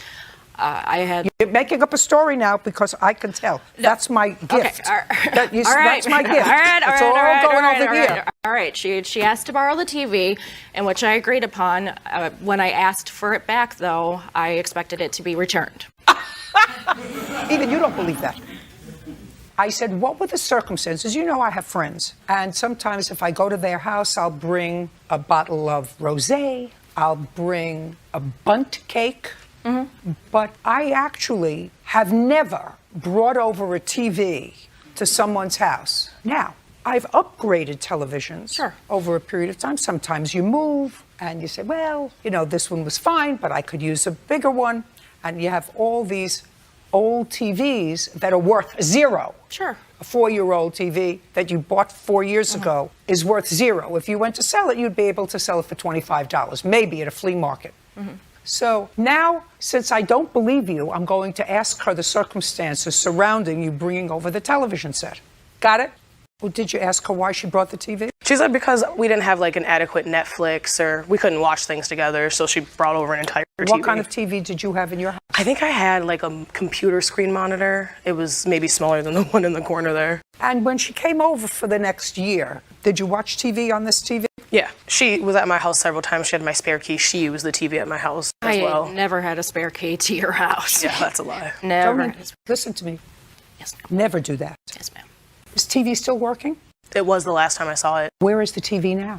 You're making up a story now because I can tell. That's my gift.
Okay.
That's my gift. It's all going over here.
All right. She asked to borrow the TV, and which I agreed upon. When I asked for it back, though, I expected it to be returned.
Even you don't believe that. I said, what were the circumstances? You know I have friends. And sometimes if I go to their house, I'll bring a bottle of rosé. I'll bring a bundt cake. Mm-hmm. But I actually have never brought over a TV to someone's house. Now, I've upgraded televisions over a period of time. Sometimes you move and you say, well, you know, this one was fine, but I could use a bigger one. And you have all these old TVs that are worth zero.
Sure.
A 4-year-old TV that you bought 4 years ago is worth zero. If you went to sell it, you'd be able to sell it for $25, maybe at a flea market. Mm-hmm. So now, since I don't believe you, I'm going to ask her the circumstances surrounding you bringing over the television set. Got it? Well, did you ask her why she brought the TV?
She said because we didn't have like an adequate Netflix or we couldn't watch things together, so she brought over an entire TV.
What kind of TV did you have in your house?
I think I had like a computer screen monitor. It was maybe smaller than the one in the corner there.
And when she came over for the next year, did you watch TV on this TV?
Yeah, she was at my house several times. She had my spare key. She used the TV at my house as well.
I never had a spare key to your house.
Yeah, that's a lie.
Never.
Listen to me.
Yes, ma'am.
Never do that.
Yes, ma'am.
Is TV still working?
It was the last time I saw it.
Where is the TV now?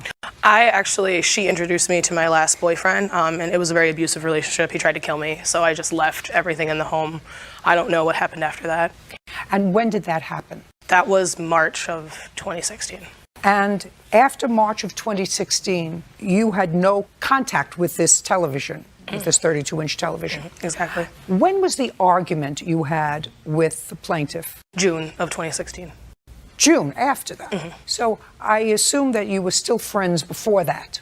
She introduced me to my last boyfriend, and it was a very abusive relationship. He tried to kill me, so I just left everything in the home. I don't know what happened after that.
And when did that happen?
That was March of 2016.
And after March of 2016, you had no contact with this television, with this 32-inch television.
Exactly.
When was the argument you had with the plaintiff?
June of 2016.
June, after that. So I assume that you were still friends before that.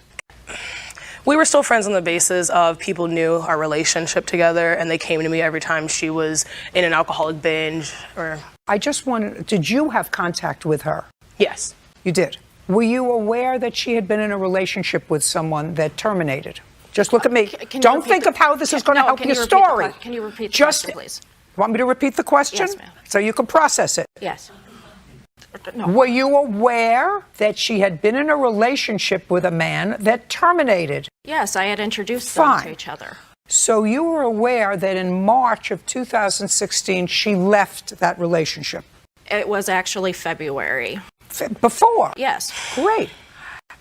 We were still friends on the basis of people knew our relationship together, and they came to me every time she was in an alcoholic binge or...
I just wanted, did you have contact with her?
Yes.
You did. Were you aware that she had been in a relationship with someone that terminated? Just look at me. Don't think of how this is going to help your story.
Can you repeat the question, please?
Want me to repeat the question?
Yes, ma'am.
So you can process it.
Yes.
No. Were you aware that she had been in a relationship with a man that terminated?
Yes, I had introduced them to each other.
So you were aware that in March of 2016 she left that relationship?
It was actually February.
Before?
Yes.
Great.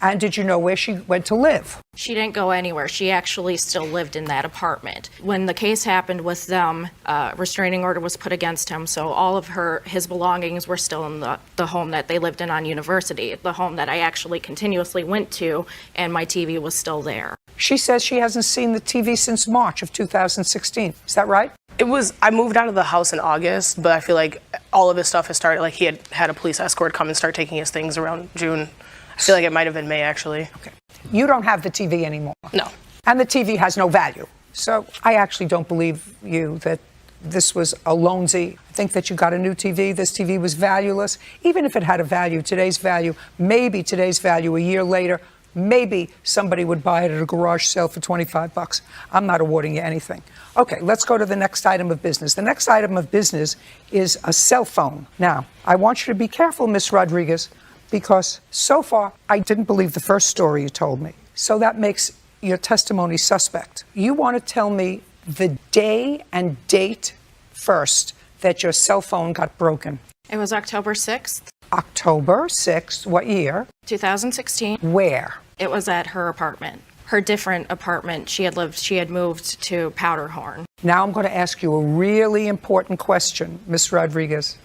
And did you know where she went to live?
She didn't go anywhere. She actually still lived in that apartment. When the case happened with them, restraining order was put against him, so all of his belongings were still in the home that they lived in on University, the home that I actually continuously went to, and my TV was still there.
She says she hasn't seen the TV since March of 2016. Is that right?
I moved out of the house in August, but I feel like all of his stuff has started, like he had a police escort come and start taking his things around June. I feel like it might have been May, actually.
Okay. You don't have the TV anymore.
No.
And the TV has no value. So I actually don't believe you that this was a loansy. I think that you got a new TV. This TV was valueless. Even if it had a value, today's value, maybe today's value a year later, maybe somebody would buy it at a garage sale for $25. I'm not awarding you anything. Okay, let's go to the next item of business. The next item of business is a cell phone. Now, I want you to be careful, Miss Rodriguez, because so far I didn't believe the first story you told me. So that makes your testimony suspect. You want to tell me the day and date first that your cell phone got broken.
It was October 6th.
October 6th, what year?
2016.
Where?
It was at her apartment. Her different apartment. She had moved to Powderhorn.
Now I'm going to ask you a really important question, Ms. Rodriguez.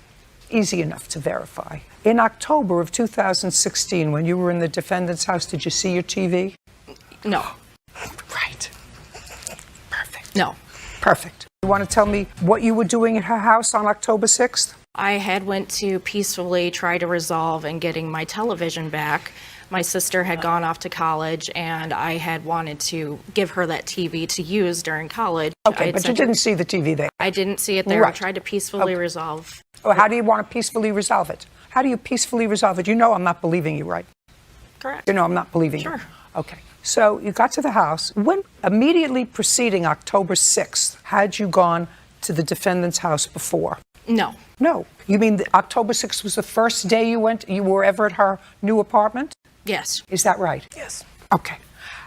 Easy enough to verify. In October of 2016, when you were in the defendant's house, did you see your TV?
No.
Right. Perfect.
No.
Perfect. You want to tell me what you were doing at her house on October 6th?
I had went to peacefully try to resolve and getting my television back. My sister had gone off to college, and I had wanted to give her that TV to use during college.
Okay, but you didn't see the TV there.
I didn't see it there.
Right.
I tried to peacefully resolve.
Oh, how do you want to peacefully resolve it? How do you peacefully resolve it? You know I'm not believing you, right?
Correct.
You know I'm not believing you.
Sure.
Okay. So you got to the house. When immediately preceding October 6th, had you gone to the defendant's house before?
No.
No. You mean October 6th was the first day you were ever at her new apartment?
Yes.
Is that right?
Yes.
Okay.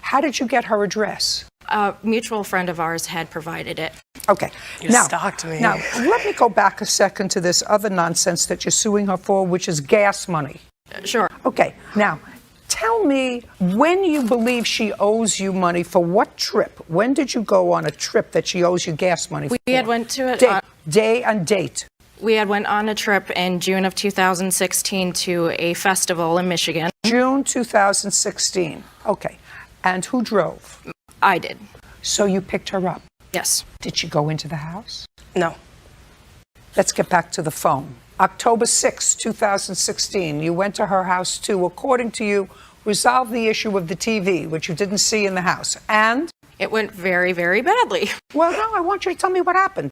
How did you get her address?
A mutual friend of ours had provided it.
Okay.
You stalked me.
Now, let me go back a second to this other nonsense that you're suing her for, which is gas money.
Sure.
Okay. Now, tell me when you believe she owes you money for what trip? When did you go on a trip that she owes you gas money for?
We had went to it.
Day and date.
We had went on a trip in June of 2016 to a festival in Michigan.
June 2016. Okay. And who drove?
I did.
So you picked her up?
Yes.
Did she go into the house?
No.
Let's get back to the phone. October 6, 2016, you went to her house to, according to you, resolve the issue of the TV, which you didn't see in the house. And?
It went very, very badly.
Well, no, I want you to tell me what happened.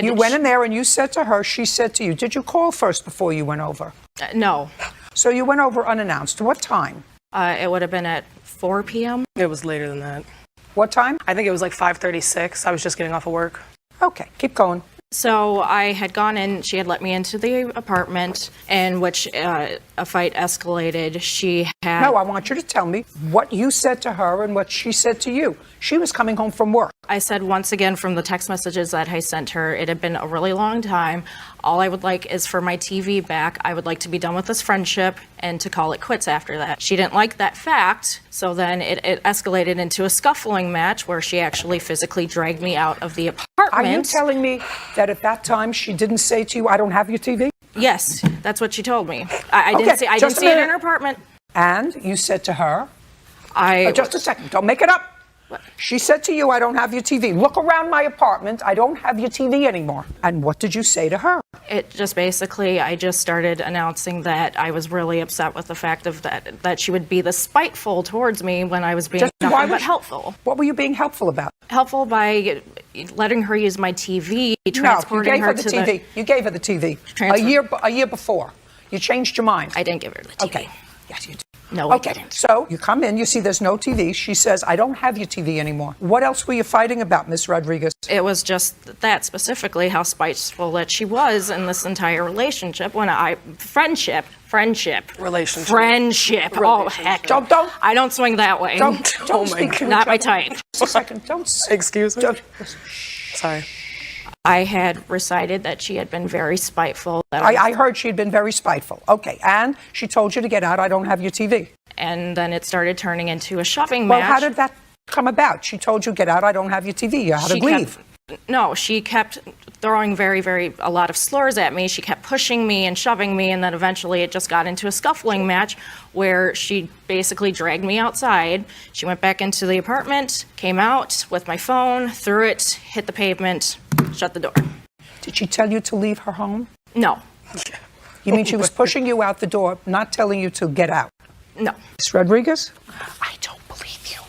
You went in there and you said to her, she said to you, did you call first before you went over?
No.
So you went over unannounced. What time?
It would have been at 4 p.m.
It was later than that.
What time?
I think it was like 5:36. I was just getting off of work.
Okay, keep going.
So I had gone in, she had let me into the apartment, in which a fight escalated. She had...
No, I want you to tell me what you said to her and what she said to you. She was coming home from work.
I said once again from the text messages that I sent her, it had been a really long time. All I would like is for my TV back. I would like to be done with this friendship and to call it quits after that. She didn't like that fact, so then it escalated into a scuffling match where she actually physically dragged me out of the apartment.
Are you telling me that at that time she didn't say to you, I don't have your TV?
Yes, that's what she told me. I
Okay,
didn't see. I
just
didn't
a
see it in
minute.
her apartment.
And you said to her,
I
just a second, don't make it up. She said to you, I don't have your TV. Look around my apartment. I don't have your TV anymore. And what did you say to her?
It just basically, I just started announcing that I was really upset with the fact of that she would be this spiteful towards me when I was being nothing but helpful.
What were you being helpful about?
Helpful by letting her use my TV,
No, you
transporting
gave her the
to
TV. You gave her the TV a year before. You changed your mind.
I didn't give her the TV.
Okay. Yes, you did.
No, I
okay,
didn't.
so you come in, you see there's no TV. She says, I don't have your TV anymore. What else were you fighting about, Miss Rodriguez?
It was just that specifically how spiteful that she was in this entire relationship. Friendship.
Relationship.
Oh, heck.
Don't.
I don't swing that way.
Don't speak to
Not
each
my
other.
type.
Just a second. Don't.
Excuse me? Sorry.
I had recited that she had been very spiteful.
I heard she had been very spiteful. Okay, and she told you to get out. I don't have your TV.
And then it started turning into a shoving
Well,
match.
how did that come about? She told you, get out. I don't have your TV. You had to leave.
No, she kept throwing a lot of slurs at me. She kept pushing me and shoving me, and then eventually it just got into a scuffling match where she basically dragged me outside. She went back into the apartment, came out with my phone, threw it, hit the pavement, shut the door.
Did she tell you to leave her home?
No.
You mean she was pushing you out the door, not telling you to get out?
No.
Ms. Rodriguez? I don't believe you.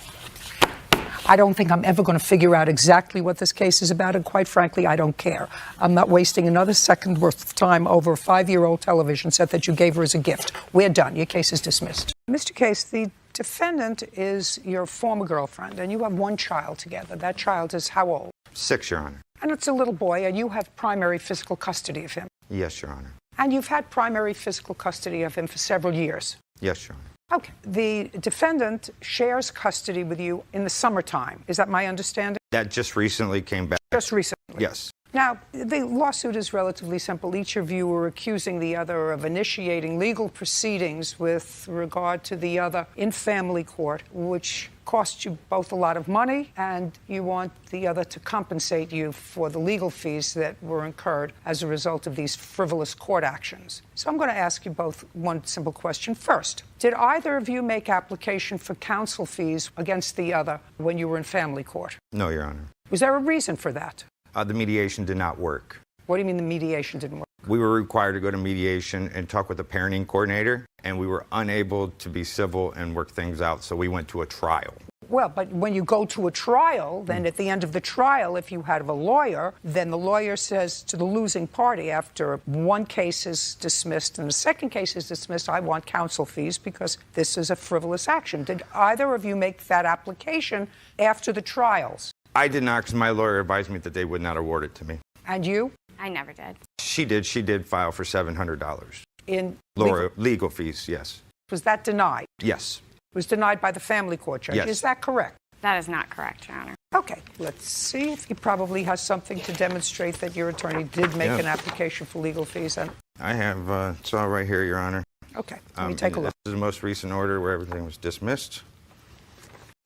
I don't think I'm ever going to figure out exactly what this case is about, and quite frankly, I don't care. I'm not wasting another second worth of time over a 5-year-old television set that you gave her as a gift. We're done. Your case is dismissed. Mr. Case, the defendant is your former girlfriend, and you have one child together. That child is how old?
6, Your Honor.
And it's a little boy, and you have primary physical custody of him.
Yes, Your Honor.
And you've had primary physical custody of him for several years.
Yes, Your Honor.
Okay. The defendant shares custody with you in the summertime. Is that my understanding?
That just recently came back.
Just recently?
Yes.
Now, the lawsuit is relatively simple. Each of you are accusing the other of initiating legal proceedings with regard to the other in family court, which cost you both a lot of money, and you want the other to compensate you for the legal fees that were incurred as a result of these frivolous court actions. So I'm going to ask you both one simple question. First, did either of you make application for counsel fees against the other when you were in family court?
No, Your Honor.
Was there a reason for that?
The mediation did not work.
What do you mean the mediation didn't work?
We were required to go to mediation and talk with the parenting coordinator, and we were unable to be civil and work things out, so we went to a trial.
Well, but when you go to a trial, then at the end of the trial, if you have a lawyer, then the lawyer says to the losing party after one case is dismissed and the second case is dismissed, I want counsel fees because this is a frivolous action. Did either of you make that application after the trials?
I did not, because my lawyer advised me that they would not award it to me.
And you?
I never did.
She did. She did file for $700.
In
legal fees, yes.
Was that denied?
Yes.
It was denied by the family court judge.
Yes.
Is that correct?
That is not correct, Your Honor.
Okay, let's see if he probably has something to demonstrate that your attorney did make an application for legal fees. And
I have, it's all right here, Your Honor.
Okay, let me take a look.
This is the most recent order where everything was dismissed.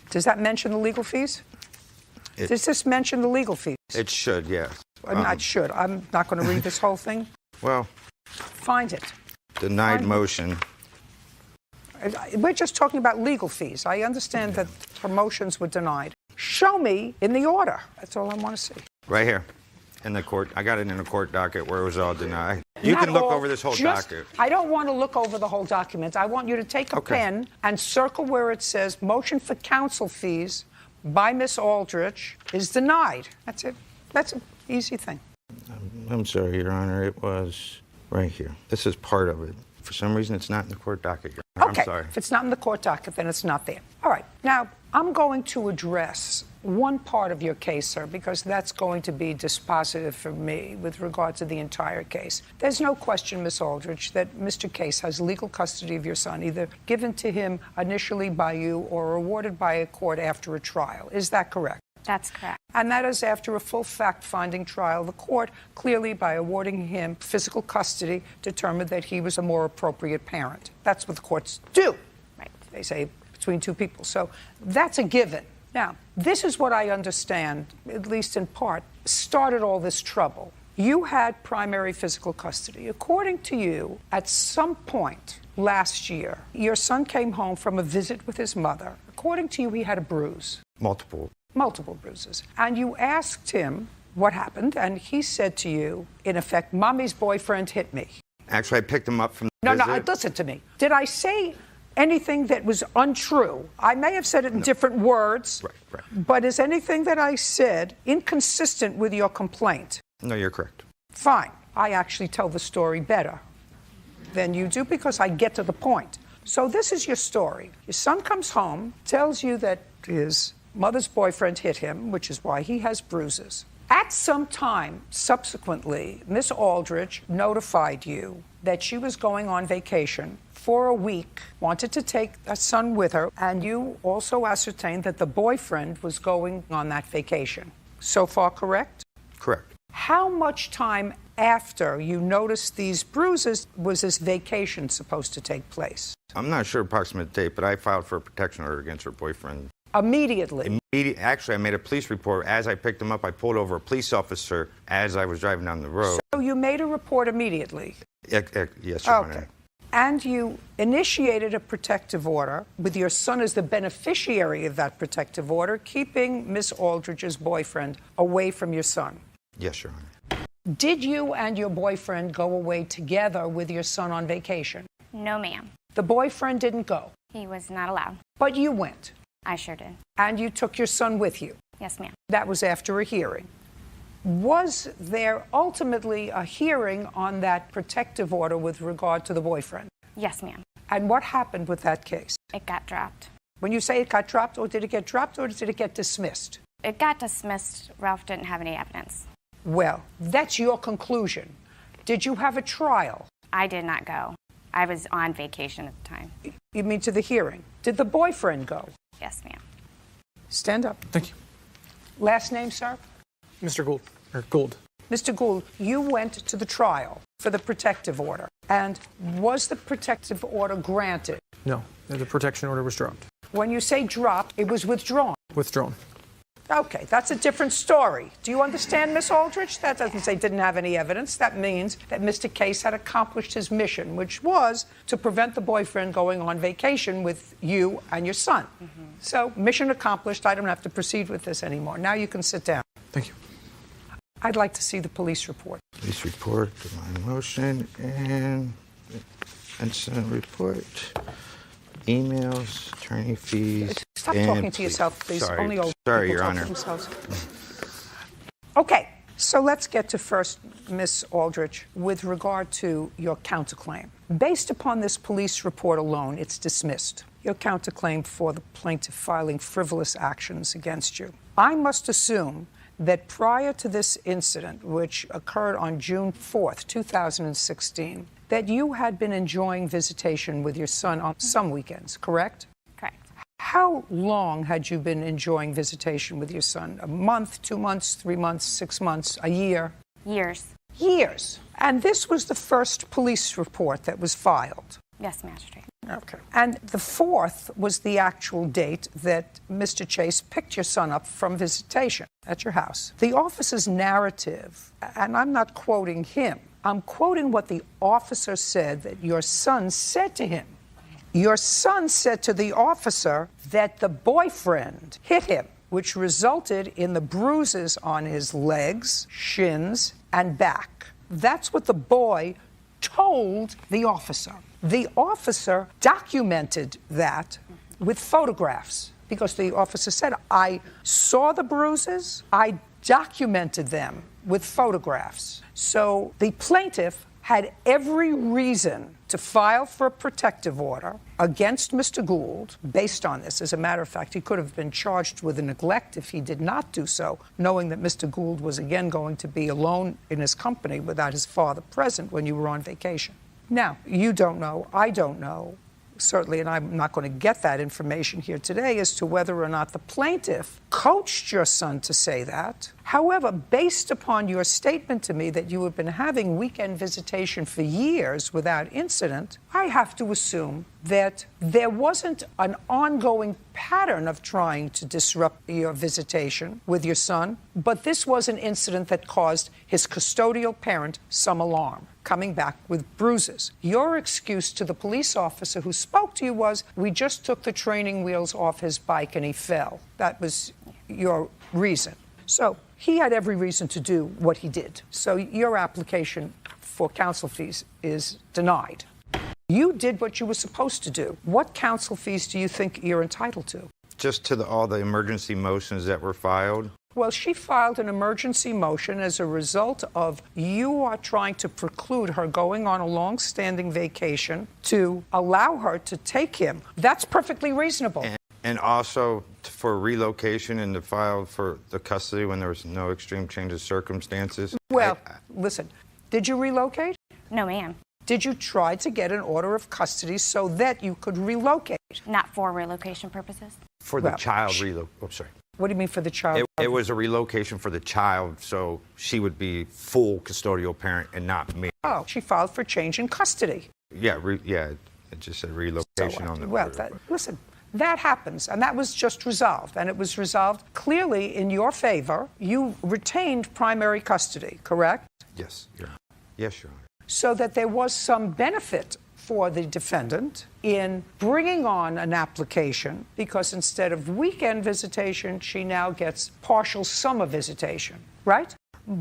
Does that mention the legal fees? Does this mention the legal fees?
It should, yes.
It should. I'm not going to read this whole thing.
Well,
find it.
Denied motion.
We're just talking about legal fees. I understand that her motions were denied. Show me in the order. That's all I want to see.
Right here in the court. I got it in the court docket where it was all denied. You
Not
can look
all,
over this whole docket.
I don't want to look over the whole document. I want you to take a pen and circle where it says motion for counsel fees by Miss Aldrich is denied. That's it. That's an easy thing.
I'm sorry, Your Honor. It was right here. This is part of it. For some reason, it's not in the court docket, Your Honor.
Okay.
I'm sorry.
If it's not in the court docket, then it's not there. All right. Now, I'm going to address one part of your case, sir, because that's going to be dispositive for me with regard to the entire case. There's no question, Miss Aldrich, that Mr. Case has legal custody of your son, either given to him initially by you or awarded by a court after a trial. Is that correct?
That's correct.
And that is after a full fact-finding trial. The court, clearly by awarding him physical custody, determined that he was a more appropriate parent. That's what the courts do. Right. They say between two people. So that's a given. Now, this is what I understand, at least in part, started all this trouble. You had primary physical custody. According to you, at some point last year, your son came home from a visit with his mother. According to you, he had a bruise.
Multiple.
Multiple bruises. And you asked him what happened, and he said to you, in effect, Mommy's boyfriend hit me.
Actually, I picked him up from the
No,
visit.
listen to me. Did I say anything that was untrue? I may have said it in different words, but is anything that I said inconsistent with your complaint?
No, you're correct.
Fine. I actually tell the story better than you do because I get to the point. So this is your story. Your son comes home, tells you that his mother's boyfriend hit him, which is why he has bruises. At some time subsequently, Miss Aldrich notified you that she was going on vacation for a week, wanted to take a son with her, and you also ascertained that the boyfriend was going on that vacation. So far, correct?
Correct.
How much time after you noticed these bruises was this vacation supposed to take place?
I'm not sure approximate date, but I filed for a protection order against her boyfriend.
Immediately?
Actually, I made a police report. As I picked him up, I pulled over a police officer as I was driving down the road.
So you made a report immediately?
Yes, Your Honor.
And you initiated a protective order with your son as the beneficiary of that protective order, keeping Miss Aldrich's boyfriend away from your son.
Yes, Your Honor.
Did you and your boyfriend go away together with your son on vacation?
No, ma'am.
The boyfriend didn't go?
He was not allowed.
But you went?
I sure did.
And you took your son with you?
Yes, ma'am.
That was after a hearing. Was there ultimately a hearing on that protective order with regard to the boyfriend?
Yes, ma'am.
And what happened with that case?
It got dropped.
When you say it got dropped, or did it get dropped, or did it get dismissed?
It got dismissed. Ralph didn't have any evidence.
Well, that's your conclusion. Did you have a trial?
I did not go. I was on vacation at the time.
You mean to the hearing? Did the boyfriend go?
Yes, ma'am.
Stand up.
Thank you.
Last name, sir?
Mr. Gould, or Gould.
Mr. Gould, you went to the trial for the protective order. And was the protective order granted?
No, the protection order was dropped.
When you say dropped, it was withdrawn.
Withdrawn.
Okay, that's a different story. Do you understand, Miss Aldrich? That doesn't say didn't have any evidence. That means that Mr. Case had accomplished his mission, which was to prevent the boyfriend going on vacation with you and your son. Mm-hmm. So, mission accomplished. I don't have to proceed with this anymore. Now you can sit down.
Thank you.
I'd like to see the police report.
Police report, my motion, and incident report. Emails, attorney fees.
Stop
and
talking to yourself, please.
Sorry,
Only old
sorry,
people
Your
talk
Honor.
to themselves. Okay, so let's get to first, Miss Aldrich, with regard to your counterclaim. Based upon this police report alone, it's dismissed. Your counterclaim for the plaintiff filing frivolous actions against you. I must assume that prior to this incident, which occurred on June 4th, 2016, that you had been enjoying visitation with your son on some weekends, correct?
Correct.
How long had you been enjoying visitation with your son? A month, 2 months, 3 months, 6 months, a year?
Years.
Years. And this was the first police report that was filed?
Yes, magistrate.
Okay. And the 4th was the actual date that Mr. Chase picked your son up from visitation at your house. The officer's narrative, and I'm not quoting him, I'm quoting what the officer said that your son said to him. Your son said to the officer that the boyfriend hit him, which resulted in the bruises on his legs, shins, and back. That's what the boy told the officer. The officer documented that with photographs because the officer said, I saw the bruises, I documented them with photographs. So the plaintiff had every reason to file for a protective order against Mr. Gould based on this. As a matter of fact, he could have been charged with a neglect if he did not do so, knowing that Mr. Gould was again going to be alone in his company without his father present when you were on vacation. Now, you don't know, I don't know, certainly, and I'm not going to get that information here today as to whether or not the plaintiff coached your son to say that. However, based upon your statement to me that you have been having weekend visitation for years without incident, I have to assume that there wasn't an ongoing pattern of trying to disrupt your visitation with your son, but this was an incident that caused his custodial parent some alarm, coming back with bruises. Your excuse to the police officer who spoke to you was, we just took the training wheels off his bike and he fell. That was your reason. So he had every reason to do what he did. So your application for counsel fees is denied. You did what you were supposed to do. What counsel fees do you think you're entitled to?
Just to all the emergency motions that were filed.
Well, she filed an emergency motion as a result of you are trying to preclude her going on a long-standing vacation to allow her to take him. That's perfectly reasonable.
And also for relocation and to file for the custody when there was no extreme change of circumstances.
Well, listen, did you relocate?
No, ma'am.
Did you try to get an order of custody so that you could relocate?
Not for relocation purposes.
For the child oh, sorry.
What do you mean for the child?
It was a relocation for the child, so she would be full custodial parent and not me.
Oh, she filed for change in custody.
Yeah, it just said relocation on the
Well, listen, that happens, and that was just resolved, and it was resolved clearly in your favor. You retained primary custody, correct?
Yes, Your Honor. Yes, Your Honor.
So that there was some benefit for the defendant in bringing on an application, because instead of weekend visitation, she now gets partial summer visitation, right?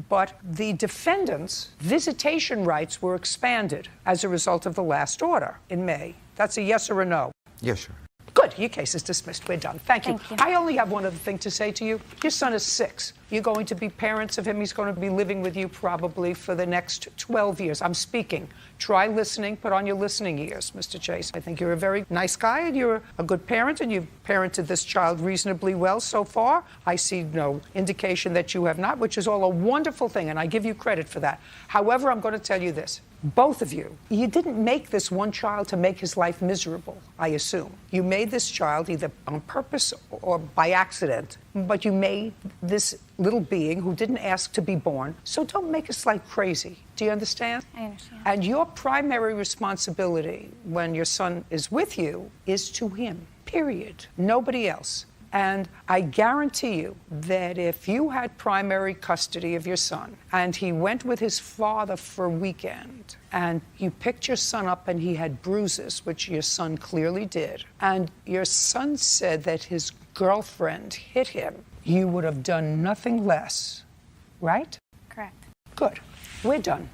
But the defendant's visitation rights were expanded as a result of the last order in May. That's a yes or a no?
Yes, Your Honor.
Good. Your case is dismissed. We're done. Thank you.
Thank you.
I only have one other thing to say to you. Your son is 6. You're going to be parents of him. He's going to be living with you probably for the next 12 years. I'm speaking. Try listening. Put on your listening ears, Mr. Chase. I think you're a very nice guy and you're a good parent and you've parented this child reasonably well so far. I see no indication that you have not, which is all a wonderful thing, and I give you credit for that. However, I'm going to tell you this. Both of you didn't make this one child to make his life miserable, I assume. You made this child either on purpose or by accident, but you made this little being who didn't ask to be born. So don't make us like crazy. Do you understand?
I understand.
And your primary responsibility when your son is with you is to him, period. Nobody else. And I guarantee you that if you had primary custody of your son and he went with his father for a weekend and you picked your son up and he had bruises, which your son clearly did, and your son said that his girlfriend hit him, you would have done nothing less, right?
Correct.
Good. We're done.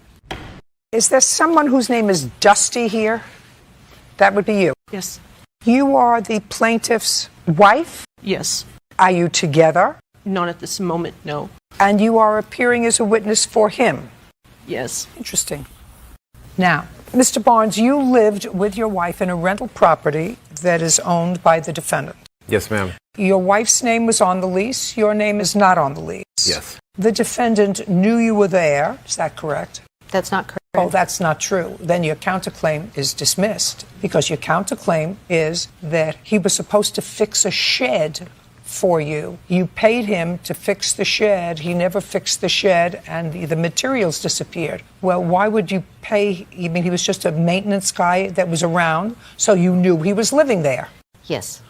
Is there someone whose name is Dusty here? That would be you.
Yes.
You are the plaintiff's wife?
Yes.
Are you together?
Not at this moment, no.
And you are appearing as a witness for him?
Yes.
Interesting. Now, Mr. Barnes, you lived with your wife in a rental property that is owned by the defendant.
Yes, ma'am.
Your wife's name was on the lease. Your name is not on the lease.
Yes.
The defendant knew you were there. Is that correct?
That's not correct.
Oh, that's not true. Then your counterclaim is dismissed because your counterclaim is that he was supposed to fix a shed for you. You paid him to fix the shed. He never fixed the shed and the materials disappeared. Well, why would you pay? You mean he was just a maintenance guy that was around, so you knew he was living there?
Yes.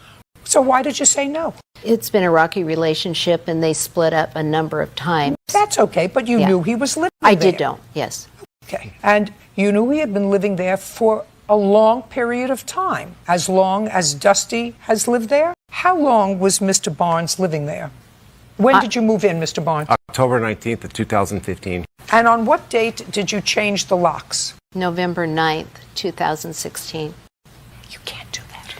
So why did you say no?
It's been a rocky relationship and they split up a number of times.
That's okay, but you knew he was living
I
there.
did know, yes.
Okay. And you knew he had been living there for a long period of time, as long as Dusty has lived there? How long was Mr. Barnes living there? When did you move in, Mr. Barnes?
October 19th of 2015.
And on what date did you change the locks?
November 9th, 2016.
You can't do that.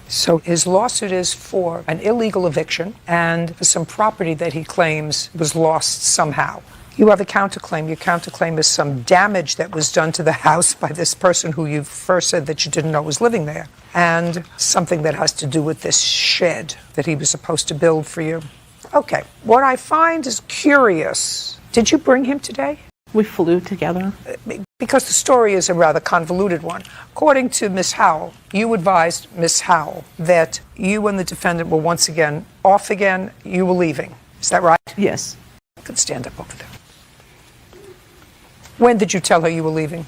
So his lawsuit is for an illegal eviction and for some property that he claims was lost somehow. You have a counterclaim. Your counterclaim is some damage that was done to the house by this person who you first said that you didn't know was living there, and something that has to do with this shed that he was supposed to build for you. Okay. What I find is curious. Did you bring him today?
We flew together.
Because the story is a rather convoluted one. According to Miss Howell, you advised Miss Howell that you and the defendant were once again off again. You were leaving. Is that right?
Yes.
I could stand up over there. When did you tell her you were leaving?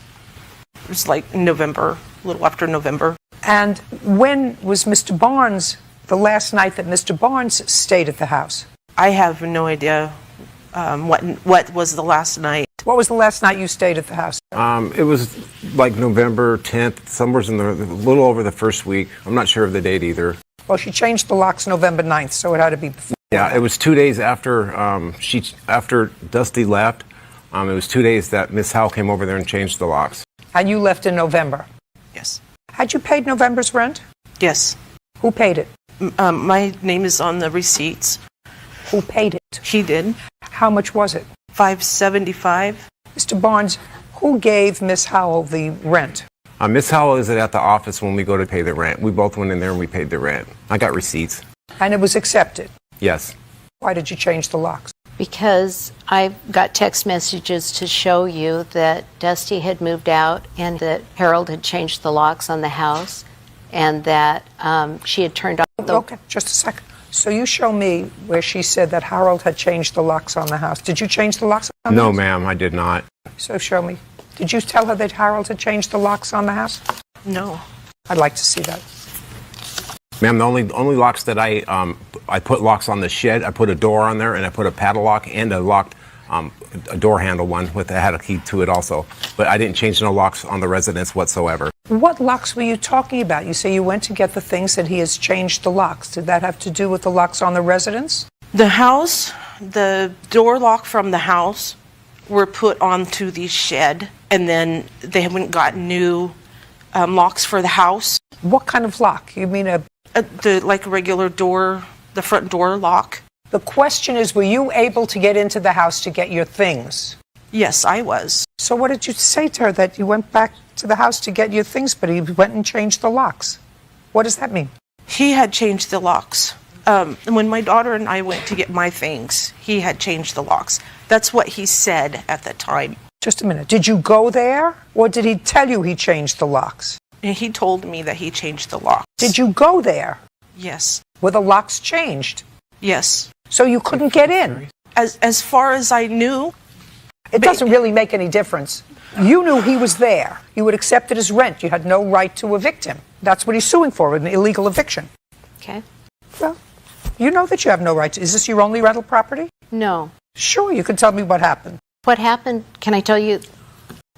It was like November
a little after November.
And when was Mr. Barnes, the last night that Mr. Barnes stayed at the house?
I have no idea what was the last night.
What was the last night you stayed at the house?
It was like November 10th, somewhere in a little over the first week. I'm not sure of the date either.
Well, she changed the locks November 9th, so it had to be before.
Yeah, it was 2 days after after Dusty left. It was 2 days that Miss Howell came over there and changed the locks.
And you left in November?
Yes.
Had you paid November's rent?
Yes.
Who paid it?
My name is on the receipts.
Who paid it?
He did.
How much was it?
$575.
Mr. Barnes, who gave Miss Howell the rent?
Miss Howell is at the office when we go to pay the rent. We both went in there and we paid the rent. I got receipts.
And it was accepted?
Yes.
Why did you change the locks?
Because I got text messages to show you that Dusty had moved out and that Harold had changed the locks on the house and that she had turned off the...
Okay, just a second. So you show me where she said that Harold had changed the locks on the house. Did you change the locks on the house?
No, ma'am, I did not.
So show me. Did you tell her that Harold had changed the locks on the house?
No.
I'd like to see that.
Ma'am, the only locks that I put locks on the shed. I put a door on there and I put a padlock and a locked a door handle one that had a key to it also. But I didn't change no locks on the residence whatsoever.
What locks were you talking about? You say you went to get the things and he has changed the locks. Did that have to do with the locks on the residence?
The house, the door lock from the house were put onto the shed, and then they haven't got new locks for the house.
What kind of lock? You mean
like a regular door, the front door lock?
The question is, were you able to get into the house to get your things?
Yes, I was. So
what did you say to her, that you went back to the house to get your things, but he went and changed the locks? What does that mean?
He had changed the locks. When my daughter and I went to get my things, he had changed the locks. That's what he said at the time.
Just a minute. Did you go there, or did he tell you he changed the locks?
And he told me that he changed the locks.
Did you go there?
Yes.
Were the locks changed?
Yes.
So you couldn't get in?
As far as I knew.
It doesn't really make any difference. You knew he was there. You had accepted his rent. You had no right to evict him. That's what he's suing for, an illegal eviction.
Okay.
Well, you know that you have no right to. Is this your only rental property?
No.
Sure, you can tell me what happened.
What happened, can I tell you?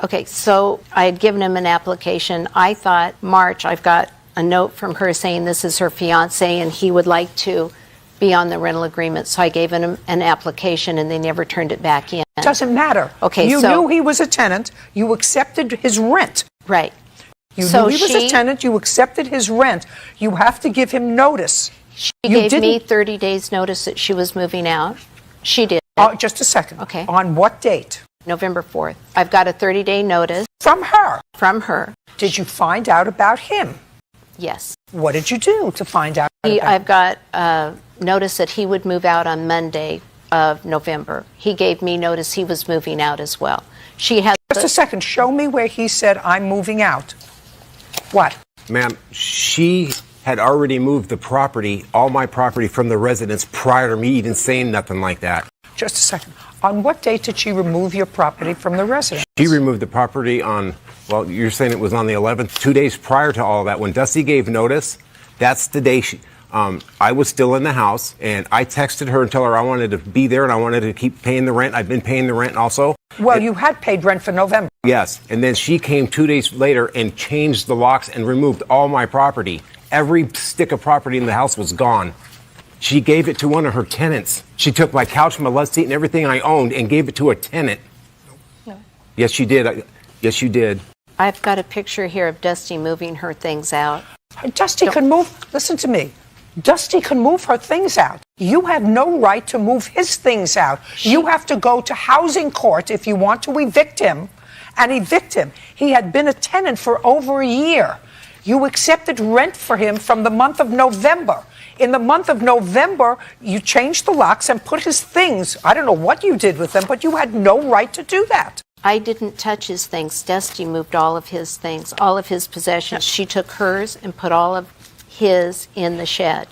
Okay, so I had given him an application. I thought March, I've got a note from her saying this is her fiance and he would like to be on the rental agreement. So I gave him an application and they never turned it back in.
Doesn't matter.
Okay,
you
so
knew he was a tenant. You accepted his rent.
Right.
You knew he was a tenant. You accepted his rent. You have to give him notice.
She gave me 30 days notice that she was moving out. She did.
Just a second.
Okay.
On what date?
November 4th. I've got a 30-day notice.
From her?
From her.
Did you find out about him?
Yes.
What did you do to find out about him?
I've got notice that he would move out on Monday of November. He gave me notice he was moving out as well. She had
Just a second. Show me where he said, I'm moving out. What?
Ma'am, she had already moved the property, all my property, from the residence prior to me even saying nothing like that.
Just a second. On what date did she remove your property from the residence?
She removed the property on, well, you're saying it was on the 11th, 2 days prior to all that. When Dusty gave notice, that's the day I was still in the house, and I texted her and told her I wanted to be there and I wanted to keep paying the rent. I've been paying the rent also.
Well, you had paid rent for November.
Yes, and then she came 2 days later and changed the locks and removed all my property. Every stick of property in the house was gone. She gave it to one of her tenants. She took my couch, my love seat, and everything I owned and gave it to a tenant.
No.
Yes, she did. Yes, you did.
I've got a picture here of Dusty moving her things out.
Dusty can move, listen to me. Dusty can move her things out. You have no right to move his things out. You have to go to housing court if you want to evict him and evict him. He had been a tenant for over a year. You accepted rent for him from the month of November. In the month of November, you changed the locks and put his things. I don't know what you did with them, but you had no right to do that.
I didn't touch his things. Dusty moved all of his things, all of his possessions. She took hers and put all of his in the shed,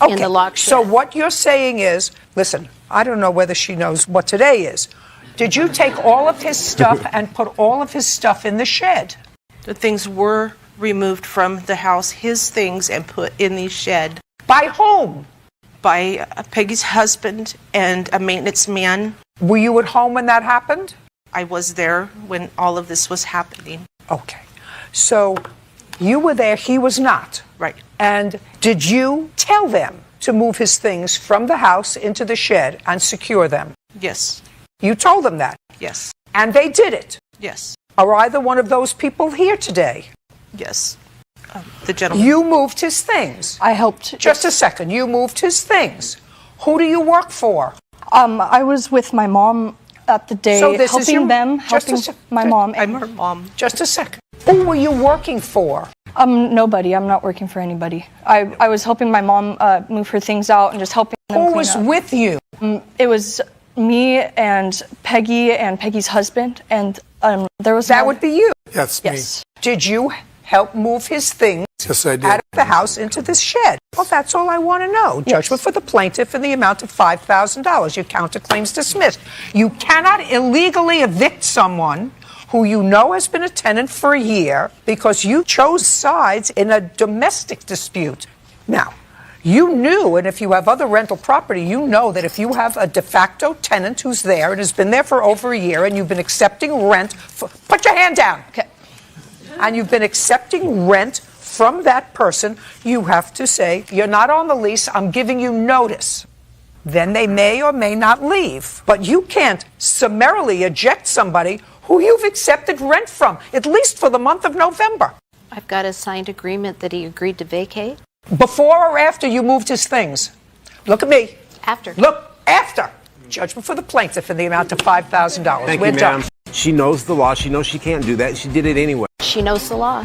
in the lock shed.
So what you're saying is, listen, I don't know whether she knows what today is. Did you take all of his stuff and put all of his stuff in the shed?
The things were removed from the house, his things, and put in the shed.
By whom?
By Peggy's husband and a maintenance man.
Were you at home when that happened?
I was there when all of this was happening.
Okay. So you were there, he was not.
Right.
And did you tell them to move his things from the house into the shed and secure them?
Yes.
You told them that?
Yes.
And they did it?
Yes.
Are either one of those people here today?
Yes. The gentleman.
You moved his things?
I helped.
Just a second. You moved his things. Who do you work for?
I was with my mom at the day,
So this is
helping
your-
them,
just a
helping
sec-
my mom.
I'm her mom.
Just a second. Who were you working for?
Nobody. I'm not working for anybody. I was helping my mom move her things out and just helping them
Who
clean
was
up.
with you?
It was me and Peggy's husband, and there was
That would be you.
Yes,
Yes.
Did you help move his things
Yes, I did.
out of the house into this shed? Well, that's all I want to know. Judgment for the plaintiff in the amount of $5,000. Your counterclaims dismissed. You cannot illegally evict someone who you know has been a tenant for a year because you chose sides in a domestic dispute. Now, you knew, and if you have other rental property, you know that if you have a de facto tenant who's there and has been there for over a year and you've been accepting rent, put your hand down.
Okay.
And you've been accepting rent from that person, you have to say, you're not on the lease, I'm giving you notice. Then they may or may not leave. But you can't summarily eject somebody who you've accepted rent from, at least for the month of November.
I've got a signed agreement that he agreed to vacate.
Before or after you moved his things? Look at me.
After.
Look, after. Judgment for the plaintiff in the amount of $5,000.
Thank
We're
you,
done.
ma'am. She knows the law. She knows she can't do that. She did it anyway.
She knows the law.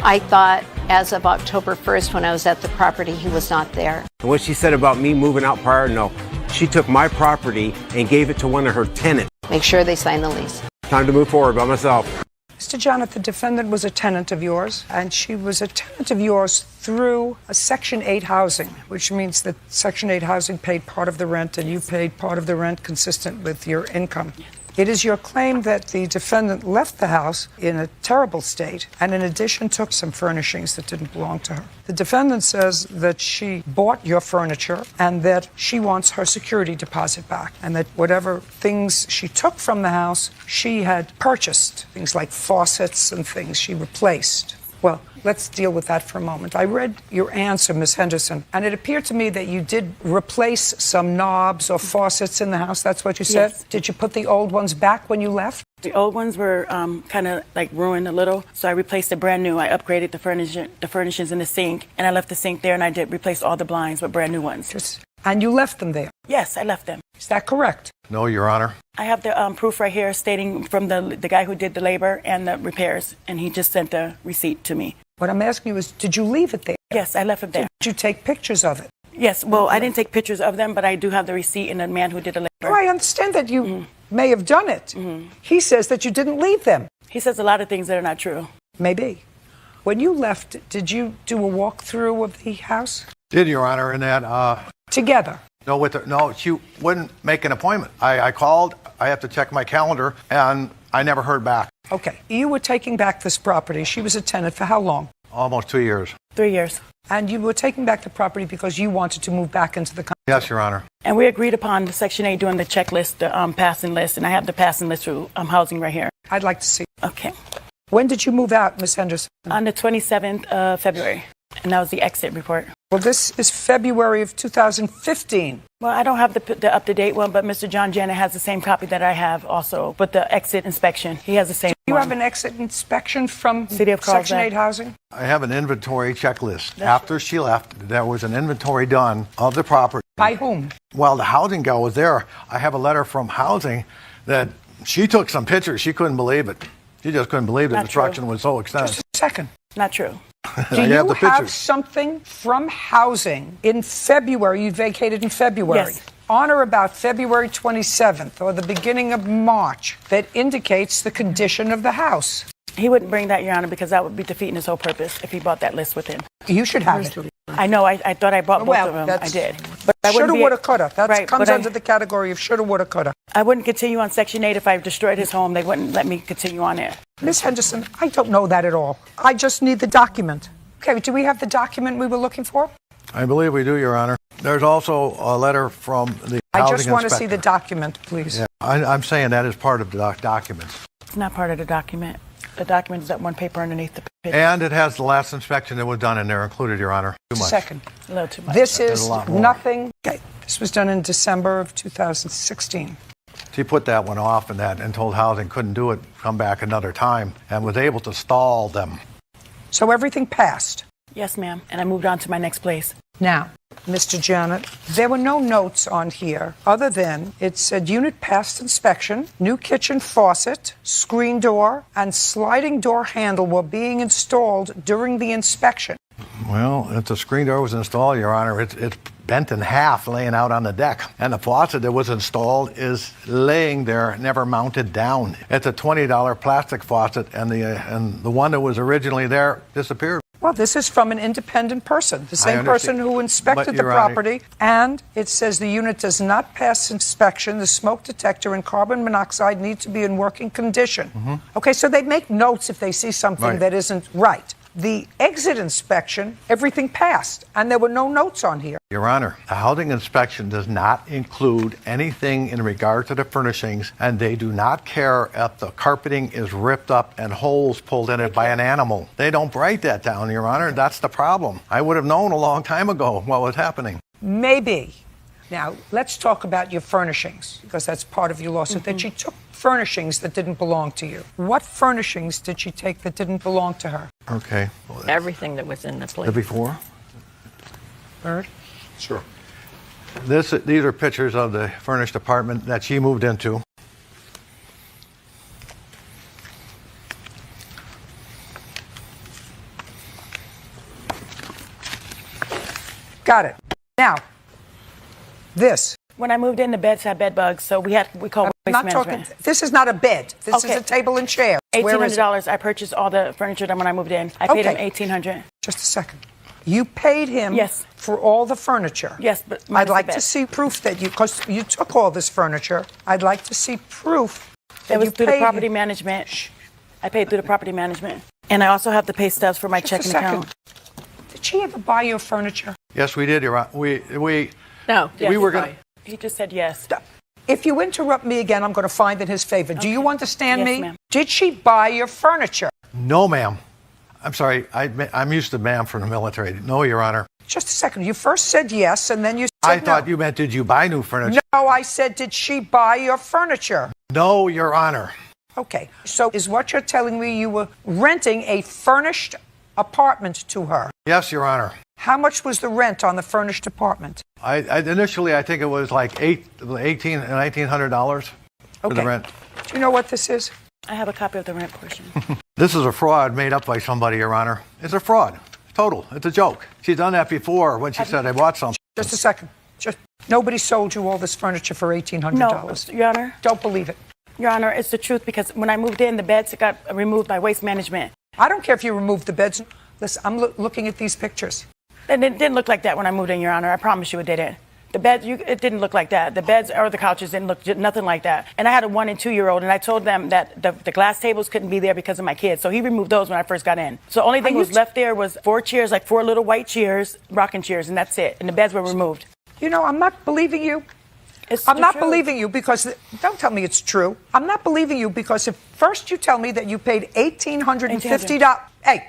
I thought as of October 1st when I was at the property, he was not there.
And what she said about me moving out prior, no. She took my property and gave it to one of her tenants.
Make sure they sign the lease.
Time to move forward by myself.
Mr. Jonathan, the defendant was a tenant of yours, and she was a tenant of yours through a Section 8 housing, which means that Section 8 housing paid part of the rent and you paid part of the rent consistent with your income. It is your claim that the defendant left the house in a terrible state and in addition took some furnishings that didn't belong to her. The defendant says that she bought your furniture and that she wants her security deposit back and that whatever things she took from the house, she had purchased, things like faucets and things she replaced. Well, let's deal with that for a moment. I read your answer, Ms. Henderson, and it appeared to me that you did replace some knobs or faucets in the house. That's what you said?
Yes.
Did you put the old ones back when you left?
The old ones were kind of like ruined a little, so I replaced it brand new. I upgraded the furnishings in the sink, and I left the sink there, and I did replace all the blinds with brand new ones.
And you left them there?
Yes, I left them.
Is that correct?
No, Your Honor.
I have the proof right here stating from the guy who did the labor and the repairs, and he just sent the receipt to me.
What I'm asking you is, did you leave it there?
Yes, I left it there.
Did you take pictures of it?
Yes, well, I didn't take pictures of them, but I do have the receipt and the man who did the labor.
Oh, I understand that you may have done it. He says that you didn't leave them.
He says a lot of things that are not true.
Maybe. When you left, did you do a walkthrough of the house?
Did, Your Honor, and that...
Together?
No, she wouldn't make an appointment. I called, I have to check my calendar, and I never heard back.
Okay. You were taking back this property. She was a tenant for how long?
Almost 2 years.
3 years.
And you were taking back the property because you wanted to move back into the country?
Yes, Your Honor.
And we agreed upon the Section 8 doing the checklist, the passing list, and I have the passing list through housing right here.
I'd like to see.
Okay.
When did you move out, Ms. Henderson?
On the 27th of February, and that was the exit report.
Well, this is February of 2015.
Well, I don't have the up-to-date one, but Mr. John Janet has the same copy that I have also, but the exit inspection, he has the same
You
one.
have an exit inspection from
City of
Section
Carlsbad.
8 housing?
I have an inventory checklist. After she left, there was an inventory done of the property.
By whom?
While the housing gal was there, I have a letter from housing that she took some pictures. She couldn't believe it. She just couldn't believe the
Not
destruction
true.
was so extensive.
Just a second.
Not true.
Do
I
you
have the
have
pictures.
something from housing in February? You vacated in February.
Yes.
On or about February 27th or the beginning of March that indicates the condition of the house.
He wouldn't bring that, Your Honor, because that would be defeating his whole purpose if he bought that list with him.
You should have it.
I know. I thought I bought both
Well,
of them. I
that's-
did. I wouldn't
Shoulda,
be-
woulda, coulda. That
Right,
comes
but
under the category of shoulda, woulda, coulda.
I wouldn't continue on Section 8 if I destroyed his home. They wouldn't let me continue on it.
Ms. Henderson, I don't know that at all. I just need the document. Okay, do we have the document we were looking for?
I believe we do, Your Honor. There's also a letter from the
I
housing
just want to see
inspector.
the document, please.
Yeah, I'm saying that is part of the documents.
It's not part of the document. The document is that one paper underneath the picture.
And it has the last inspection that was done in there included, Your Honor. Too much.
Second.
A little too much.
This
There's
is
a lot more.
nothing. Okay. This was done in December of 2016.
She put that one off and told housing couldn't do it, come back another time, and was able to stall them.
So everything passed.
Yes, ma'am. And I moved on to my next place.
Now, Mr. Janet, there were no notes on here other than it said unit passed inspection, new kitchen faucet, screen door, and sliding door handle were being installed during the inspection.
Well, if the screen door was installed, Your Honor, it's bent in half laying out on the deck. And the faucet that was installed is laying there, never mounted down. It's a $20 plastic faucet, and the one that was originally there disappeared.
Well, this is from an independent person, the same person who inspected
But,
the
Your Honor,
property, and it says the unit does not pass inspection. The smoke detector and carbon monoxide need to be in working condition. Okay, so they make notes if they see something
Right.
that isn't right. The exit inspection, everything passed, and there were no notes on here.
Your Honor, the housing inspection does not include anything in regard to the furnishings, and they do not care if the carpeting is ripped up and holes pulled in it by an animal. They don't write that down, Your Honor. That's the problem. I would have known a long time ago what was happening.
Maybe. Now, let's talk about your furnishings, because that's part of your lawsuit, that she took furnishings that didn't belong to you. What furnishings did she take that didn't belong to her?
Okay.
Everything that was in the place.
The before?
Bird?
Sure. These are pictures of the furnished apartment that she moved into.
Got it. Now, this.
When I moved in, the beds had bed bugs, so we call waste
I'm not
management.
talking. This is not a bed. This
Okay.
is a table and chair. Where is it?
$1,800. I purchased all the furniture when I moved in. I paid him $1,800.
Just a second. You paid him
Yes.
for all the furniture.
Yes, but
I'd like
the
to
bed.
see proof that because you took all this furniture. I'd like to see proof that
It was
you
through the
paid
property
him.
management. I paid through the property management. And I also have the pay stubs for my
Just a
checking
second.
account.
Did she ever buy your furniture?
Yes, we did, Your Honor. We
No.
we were going to...
He just said yes.
If you interrupt me again, I'm going to find in his favor. Do you understand
Yes,
me?
ma'am.
Did she buy your furniture?
No, ma'am. I'm sorry. I'm used to ma'am from the military. No, Your Honor.
Just a second. You first said yes, and then you said
I
no.
thought you meant, did you buy new furniture?
No, I said, did she buy your furniture?
No, Your Honor.
Okay, so is what you're telling me you were renting a furnished apartment to her?
Yes, Your Honor.
How much was the rent on the furnished apartment?
Initially, I think it was like $1,900 for the
Okay.
rent.
Do you know what this is?
I have a copy of the rent portion.
This is a fraud made up by somebody, Your Honor. It's a fraud. Total. It's a joke. She's done that before when she said, I bought something.
Just a second. Nobody sold you all this furniture for $1,800.
No, Your Honor.
Don't believe it.
Your Honor, it's the truth because when I moved in, the beds got removed by waste management.
I don't care if you removed the beds. Listen, I'm looking at these pictures.
And it didn't look like that when I moved in, Your Honor. I promise you it didn't. The beds, it didn't look like that. The beds or the couches didn't look nothing like that. And I had a 1- and 2-year-old, and I told them that the glass tables couldn't be there because of my kids. So he removed those when I first got in. So the only thing was left there was 4 chairs, like 4 little white chairs, rocking chairs, and that's it. And the beds were removed.
You know, I'm not believing you.
It's
I'm
the
not
truth.
believing you because, don't tell me it's true. I'm not believing you because if first you tell me that you paid $1,850. Hey,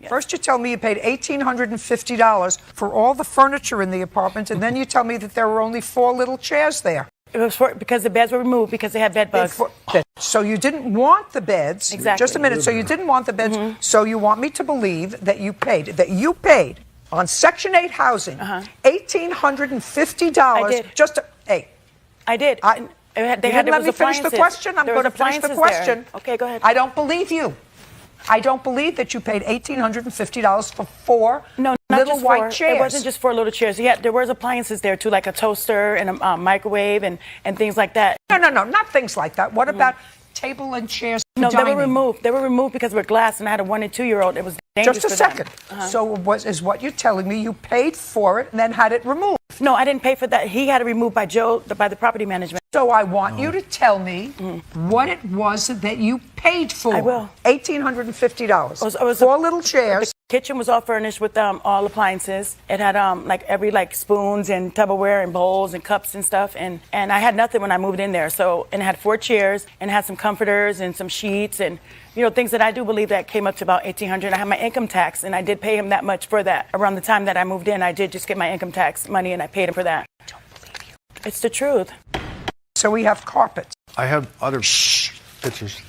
first you tell me you paid $1,850 for all the furniture in the apartment, and then you tell me that there were only 4 little chairs there.
It was because the beds were removed because they had bed bugs.
So you didn't want the beds.
Exactly.
Just a minute. So you didn't want the beds. So you want me to believe that you paid on Section 8 housing $1,850.
I did. I did.
They had let me finish the question. I'm going to finish the question.
Okay, go ahead.
I don't believe you. I don't believe that you paid $1,850 for 4
No, not
little
just
white
4.
chairs.
It wasn't just 4 little chairs. There was appliances there too, like a toaster and a microwave and things like that.
No, not things like that. What about table and chairs.
No, they were
dining.
removed. They were removed because we're glass, and I had a 1 and 2 year old. It was dangerous.
Just a
for
second.
Them.
So is what you're telling me you paid for it and then had it removed?
No, I didn't pay for that. He had it removed by by the property management.
So I want you to tell me what it was that you paid for.
I will.
$1,850.
It was
4 little chairs.
The kitchen was all furnished with all appliances. It had like every spoons and Tupperware and bowls and cups and stuff. And I had nothing when I moved in there. So and it had 4 chairs and it had some comforters and some sheets and things that I do believe that came up to about $1,800. I had my income tax and I did pay him that much for that. Around the time that I moved in, I did just get my income tax money and I paid him for that. I don't believe you. It's the truth.
So we have carpets.
I have other pictures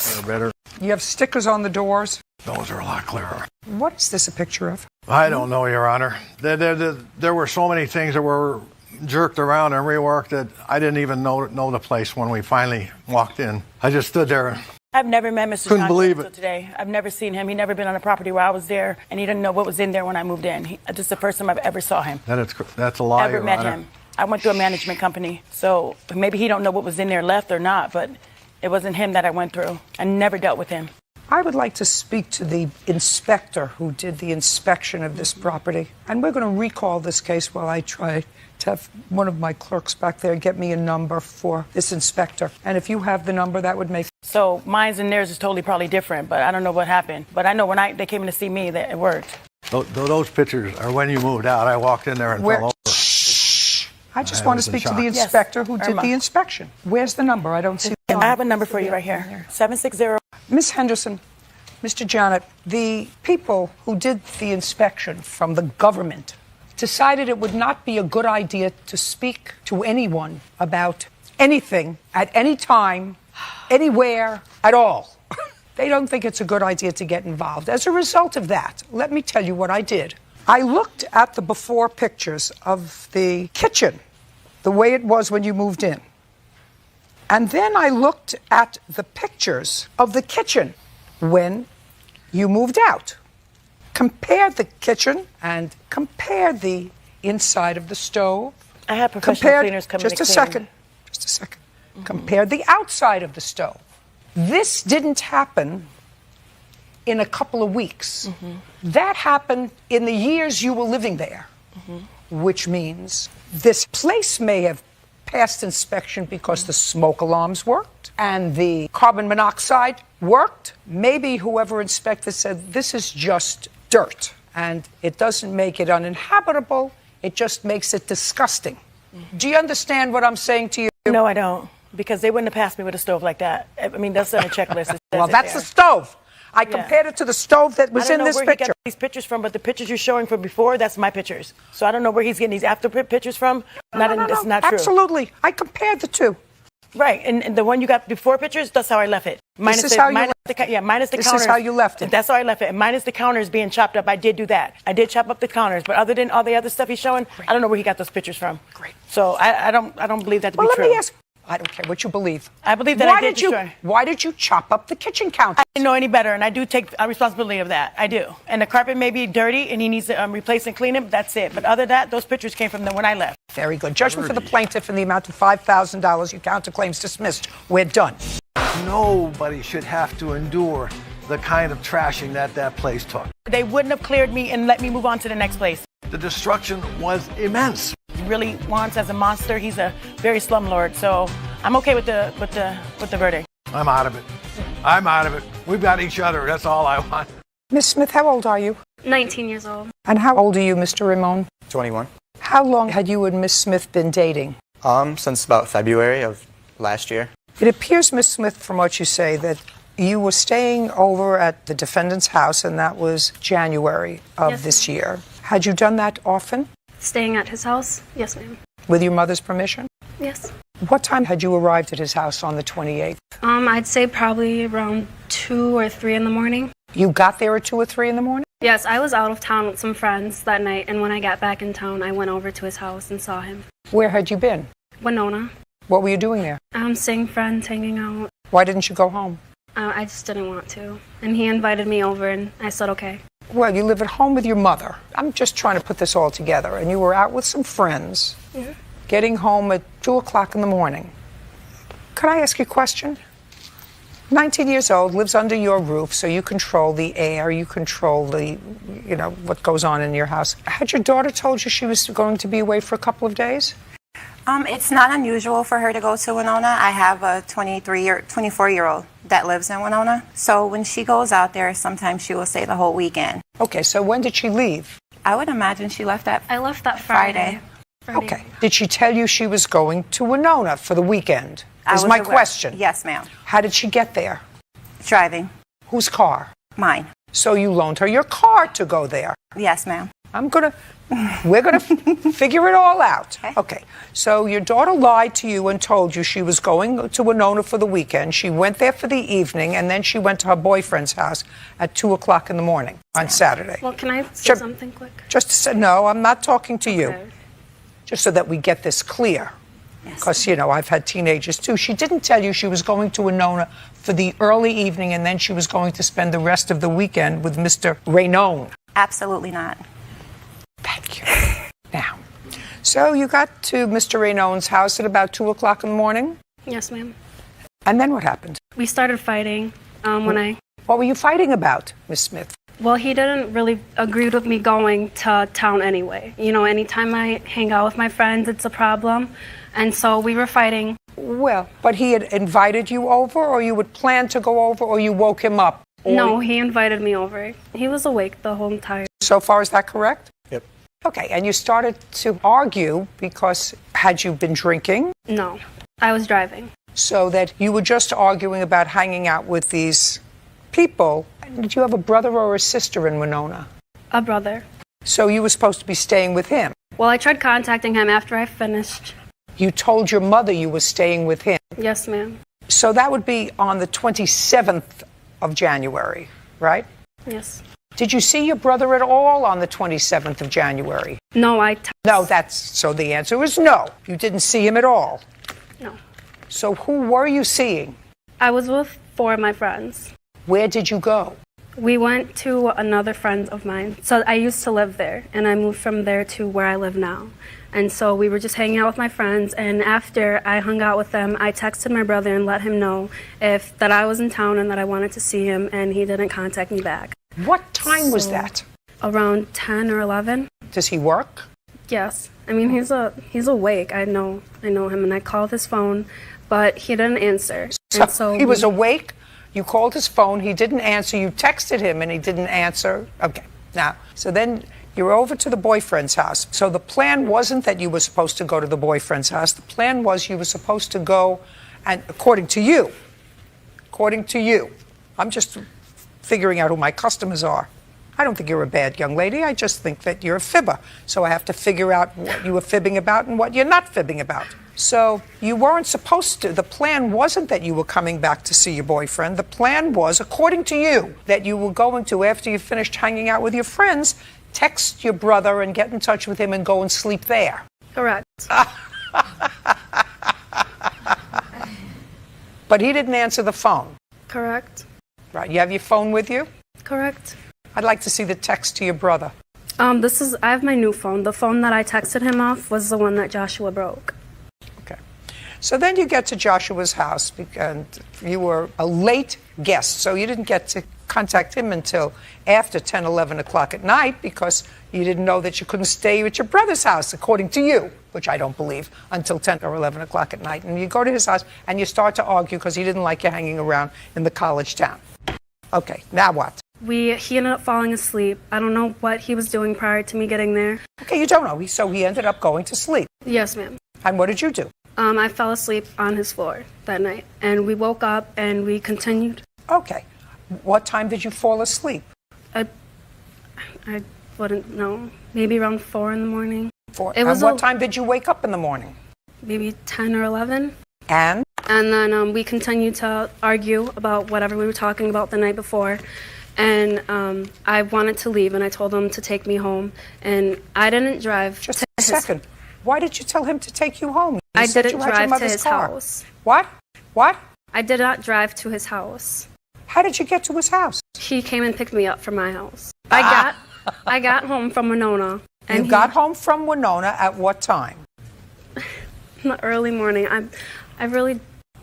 that are better.
You have stickers on the doors.
Those are a lot clearer.
What is this a picture of?
I don't know, Your Honor. There were so many things that were jerked around and reworked that I didn't even know the place when we finally walked in. I just stood there.
I've never met Mr.
Couldn't
Johnson
believe
until
it.
today. I've never seen him. He never been on a property where I was there, and he didn't know what was in there when I moved in. This is the first time I've ever saw him.
That's a lie,
Ever
Your
met
Honor.
him. I went to a management company, so maybe he don't know what was in there left or not, but it wasn't him that I went through. I never dealt with him.
I would like to speak to the inspector who did the inspection of this property. And we're going to recall this case while I try to have one of my clerks back there get me a number for this inspector. And if you have the number, that would make...
So mine's and theirs is totally probably different, but I don't know what happened. But I know when they came in to see me that it worked.
Those pictures are when you moved out. I walked in there and fell over.
I just want to speak to the inspector who did the inspection. Where's the number? I don't see it.
I have a number for you right here. 760.
Miss Henderson, Mr. Janet, the people who did the inspection from the government decided it would not be a good idea to speak to anyone about anything at any time, anywhere at all. They don't think it's a good idea to get involved. As a result of that, let me tell you what I did. I looked at the before pictures of the kitchen, the way it was when you moved in. And then I looked at the pictures of the kitchen when you moved out. Compare the kitchen and compare the inside of the stove.
I had professional cleaners come in
Just a second. Compare the outside of the stove. This didn't happen in a couple of weeks. That happened in the years you were living there, which means this place may have passed inspection because the smoke alarms worked and the carbon monoxide worked. Maybe whoever inspected said, this is just dirt and it doesn't make it uninhabitable, it just makes it disgusting. Do you understand what I'm saying to you?
No, I don't, because they wouldn't have passed me with a stove like that. I mean, that's on a checklist. It
Well,
says it
that's
there.
the stove. I compared it to the stove that was in this
I don't know where he
picture.
got these pictures from, but the pictures you're showing from before, that's my pictures. So I don't know where he's getting these after pictures from. It's not true.
Absolutely. I compared the two.
Right, and the one you got before pictures, that's how I left it.
This is how you
minus
left
the, yeah, minus the
This
counters.
is how you left it.
That's how I left it. And minus the counters being chopped up, I did do that. I did chop up the counters, but other than all the other stuff he's showing, I don't know where he got those pictures from. Great. So I don't believe that to be true.
Let me ask. I don't care what you believe.
I believe that
Why
I did destroy.
Why did you chop up the kitchen counter?
I didn't know any better, and I do take responsibility of that. I do. And the carpet may be dirty, and he needs to replace and clean it. But that's it. But other than that, those pictures came from when I left.
Very good. Judgment for the plaintiff in the amount of $5,000. Your counterclaims dismissed. We're done.
Nobody should have to endure the kind of trashing that place took.
They wouldn't have cleared me and let me move on to the next place.
The destruction was immense.
He really wants as a monster. He's a very slumlord. So I'm okay with the verdict.
I'm out of it. I'm out of it. We've got each other. That's all I want.
Miss Smith, how old are you?
19 years old.
And how old are you, Mr. Ramon?
21.
How long had you and Miss Smith been dating?
Since about February of last year.
It appears, Miss Smith, from what you say, that you were staying over at the defendant's house, and that was January of this year. Had you done that often?
Staying at his house? Yes, ma'am.
With your mother's permission?
Yes.
What time had you arrived at his house on the 28th?
I'd say probably around 2 or 3 in the morning.
You got there at 2 or 3 in the morning?
Yes, I was out of town with some friends that night, and when I got back in town, I went over to his house and saw him.
Where had you been?
Winona.
What were you doing there?
Seeing friends, hanging out.
Why didn't you go home?
I just didn't want to. And he invited me over, and I said okay.
Well, you live at home with your mother. I'm just trying to put this all together. And you were out with some friends, getting home at 2 o'clock in the morning. Could I ask you a question? 19 years old, lives under your roof, so you control the air, you control the, what goes on in your house. Had your daughter told you she was going to be away for a couple of days?
It's not unusual for her to go to Winona. I have a 24-year-old that lives in Winona. So when she goes out there, sometimes she will stay the whole weekend.
Okay, so when did she leave?
I would imagine she left that
I left that Friday.
Okay. Did she tell you she was going to Winona for the weekend? Is my question.
Yes, ma'am.
How did she get there?
Driving.
Whose car?
Mine.
So you loaned her your car to go there?
Yes, ma'am.
We're gonna figure it all out. Okay. So your daughter lied to you and told you she was going to Winona for the weekend. She went there for the evening, and then she went to her boyfriend's house at 2:00 in the morning on Saturday.
Well, can I say something quick?
Just to say, no, I'm not talking to you. Just so that we get this clear. Because, I've had teenagers too. She didn't tell you she was going to Winona for the early evening and then she was going to spend the rest of the weekend with Mr. Raynone.
Absolutely not.
Thank you. Now, so you got to Mr. Raynone's house at about 2:00 in the morning?
Yes, ma'am.
And then what happened?
We started fighting
What were you fighting about, Miss Smith?
Well, he didn't really agree with me going to town anyway. Anytime I hang out with my friends, it's a problem. And so we were fighting.
Well, but he had invited you over, or you would plan to go over, or you woke him up?
No, he invited me over. He was awake the whole entire.
So far, is that correct?
Yep.
Okay, and you started to argue because had you been drinking?
No, I was driving.
So that you were just arguing about hanging out with these people. Did you have a brother or a sister in Winona?
A brother.
So you were supposed to be staying with him?
Well, I tried contacting him after I finished.
You told your mother you were staying with him?
Yes, ma'am.
So that would be on the 27th of January, right?
Yes.
Did you see your brother at all on the 27th of January?
No,
No, so the answer is no. You didn't see him at all?
No.
So who were you seeing?
I was with 4 of my friends.
Where did you go?
We went to another friend of mine. So I used to live there, and I moved from there to where I live now. And so we were just hanging out with my friends, and after I hung out with them, I texted my brother and let him know that I was in town and that I wanted to see him, and he didn't contact me back.
What time was that?
Around 10 or 11.
Does he work?
Yes. I mean, he's awake. I know him, and I called his phone, but he didn't answer.
So he was awake? You called his phone, he didn't answer, you texted him and he didn't answer. Okay, now, so then you're over to the boyfriend's house. So the plan wasn't that you were supposed to go to the boyfriend's house. The plan was you were supposed to go, and according to you, I'm just figuring out who my customers are. I don't think you're a bad young lady. I just think that you're a fibber. So I have to figure out what you were fibbing about and what you're not fibbing about. So you weren't supposed to. The plan wasn't that you were coming back to see your boyfriend. The plan was, according to you, that you were going to, after you finished hanging out with your friends, text your brother and get in touch with him and go and sleep there.
Correct.
But he didn't answer the phone.
Correct.
Right. You have your phone with you?
Correct.
I'd like to see the text to your brother.
I have my new phone. The phone that I texted him off was the one that Joshua broke.
Okay. So then you get to Joshua's house, and you were a late guest, so you didn't get to contact him until after 10, 11 o'clock at night because you didn't know that you couldn't stay at your brother's house, according to you, which I don't believe, until 10 or 11 o'clock at night. And you go to his house and you start to argue because he didn't like you hanging around in the college town. Okay, now what?
He ended up falling asleep. I don't know what he was doing prior to me getting there.
Okay, you don't know. So he ended up going to sleep.
Yes, ma'am.
And what did you do?
I fell asleep on his floor that night, and we woke up and we continued.
Okay. What time did you fall asleep?
I wouldn't know. Maybe around 4 in the morning.
4. And what time did you wake up in the morning?
Maybe 10 or 11.
And?
And then we continued to argue about whatever we were talking about the night before. And I wanted to leave, and I told him to take me home. And I didn't drive.
Just a second. Why did you tell him to take you home?
I didn't drive to his house.
What? What?
I did not drive to his house.
How did you get to his house?
He came and picked me up from my house. I got home from Winona.
And you got home from Winona at what time?
In the early morning. I really...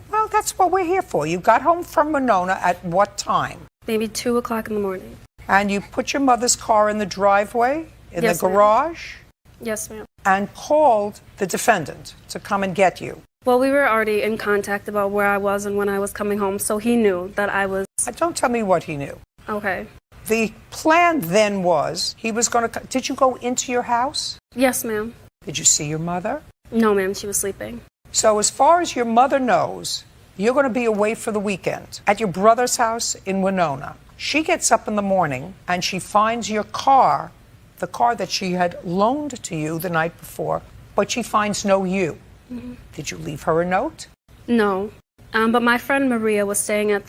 Well, that's what we're here for. You got home from Winona at what time?
Maybe 2 o'clock in the morning.
And you put your mother's car in the driveway, in
Yes,
the
ma'am.
garage,
Yes, ma'am.
and called the defendant to come and get you.
Well, we were already in contact about where I was and when I was coming home, so he knew that I was...
Don't tell me what he knew.
Okay.
The plan then was he was going to... Did you go into your house?
Yes, ma'am.
Did you see your mother?
No, ma'am, she was sleeping.
So as far as your mother knows, you're going to be away for the weekend at your brother's house in Winona. She gets up in the morning and she finds your car, the car that she had loaned to you the night before, but she finds no you.
Mm-hmm.
Did you leave her a note?
No. But my friend Maria was staying at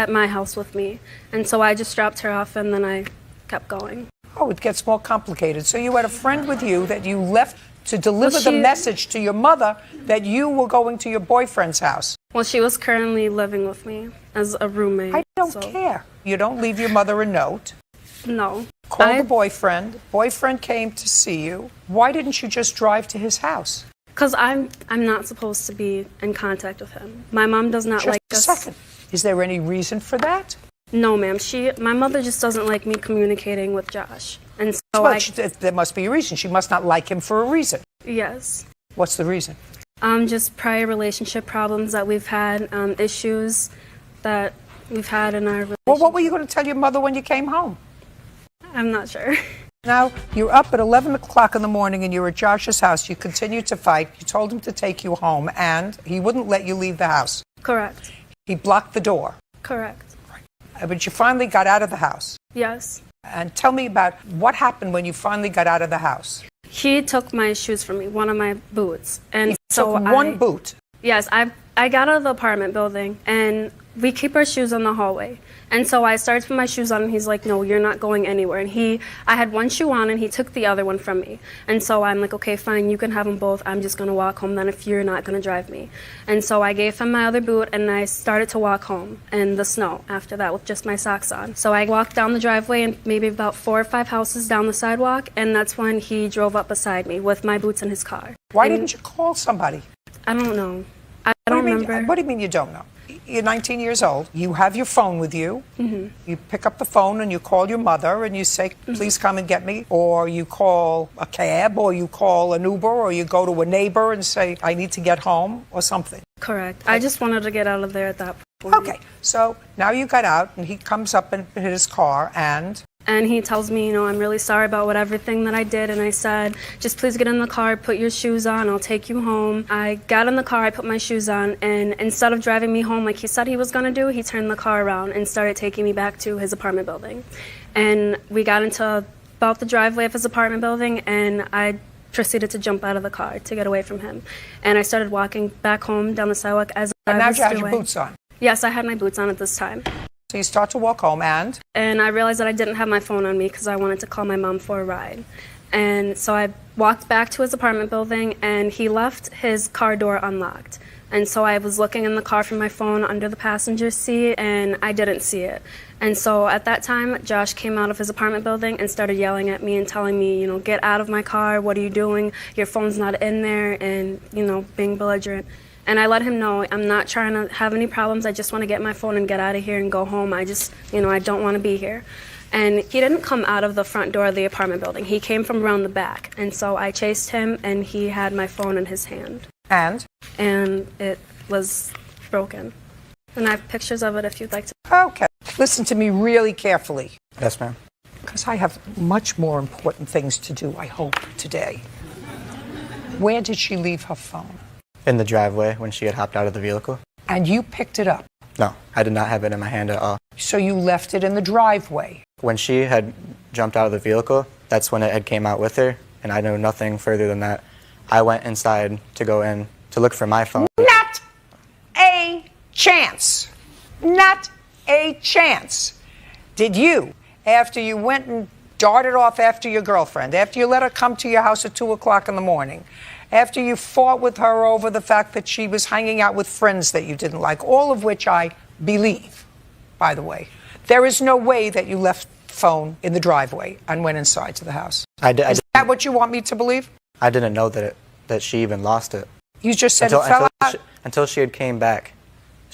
my house with me. And so I just dropped her off and then I kept going.
Oh, it gets more complicated. So you had a friend with you that you left to deliver the
she-
message to your mother that you were going to your boyfriend's house.
Well, she was currently living with me as a roommate.
I don't
so-
care. You don't leave your mother a note.
No.
Call the boyfriend. Boyfriend came to see you. Why didn't you just drive to his house?
Because I'm not supposed to be in contact with him. My mom does not
Just
like
a
us.
second. Is there any reason for that?
No, ma'am. My mother just doesn't like me communicating with Josh. And so
Well, there must be a reason. She must not like him for a reason.
yes.
What's the reason?
Just prior relationship problems that we've had, issues that we've had in our relationship.
Well, what were you going to tell your mother when you came home?
I'm not sure.
Now, you're up at 11 o'clock in the morning and you're at Josh's house. You continued to fight. You told him to take you home and he wouldn't let you leave the house.
Correct.
He blocked the door.
Correct.
But you finally got out of the house.
Yes.
And tell me about what happened when you finally got out of the house.
He took my shoes from me, one of my boots. And
He
so
took one boot.
Yes, I got out of the apartment building and we keep our shoes in the hallway. And so I started to put my shoes on and he's like, no, you're not going anywhere. And I had one shoe on and he took the other one from me. And so I'm like, okay, fine, you can have them both. I'm just going to walk home then if you're not going to drive me. And so I gave him my other boot and I started to walk home in the snow after that with just my socks on. So I walked down the driveway and maybe about 4 or 5 houses down the sidewalk. And that's when he drove up beside me with my boots in his car.
Why didn't you call somebody?
I don't know. I don't remember.
What do you mean you don't know? You're 19 years old. You have your phone with you.
Mm-hmm.
You pick up the phone and you call your mother and you say, please come and get me. Or you call a cab or you call an Uber or you go to a neighbor and say, I need to get home or something.
Correct. I just wanted to get out of there at that point.
Okay. So now you got out and he comes up in his car and...
And he tells me, I'm really sorry about everything that I did. And I said, just please get in the car, put your shoes on, I'll take you home. I got in the car, I put my shoes on, and instead of driving me home like he said he was going to do, he turned the car around and started taking me back to his apartment building. And we got into about the driveway of his apartment building, and I proceeded to jump out of the car to get away from him. And I started walking back home down the sidewalk as
And
I
now
was
you had
doing.
your boots on.
Yes, I had my boots on at this time.
So you start to walk home and?
And I realized that I didn't have my phone on me because I wanted to call my mom for a ride. And so I walked back to his apartment building and he left his car door unlocked. And so I was looking in the car for my phone under the passenger seat and I didn't see it. And so at that time, Josh came out of his apartment building and started yelling at me and telling me, get out of my car, what are you doing? Your phone's not in there, and, being belligerent. And I let him know I'm not trying to have any problems. I just want to get my phone and get out of here and go home. I just, I don't want to be here. And he didn't come out of the front door of the apartment building. He came from around the back. And so I chased him and he had my phone in his hand.
And?
And it was broken. And I have pictures of it if you'd like to.
Okay. Listen to me really carefully.
Yes, ma'am.
Because I have much more important things to do, I hope, today. Where did she leave her phone?
In the driveway when she had hopped out of the vehicle.
And you picked it up?
No, I did not have it in my hand at all.
So you left it in the driveway?
When she had jumped out of the vehicle, that's when it had came out with her, and I know nothing further than that. I went inside to go in to look for my phone.
Not a chance. Not a chance. Did you, after you went and darted off after your girlfriend, after you let her come to your house at 2 o'clock in the morning, after you fought with her over the fact that she was hanging out with friends that you didn't like, all of which I believe, by the way, there is no way that you left the phone in the driveway and went inside to the house. Is that what you want me to believe?
I didn't know that she even lost it.
You just said it fell out.
Until she had came back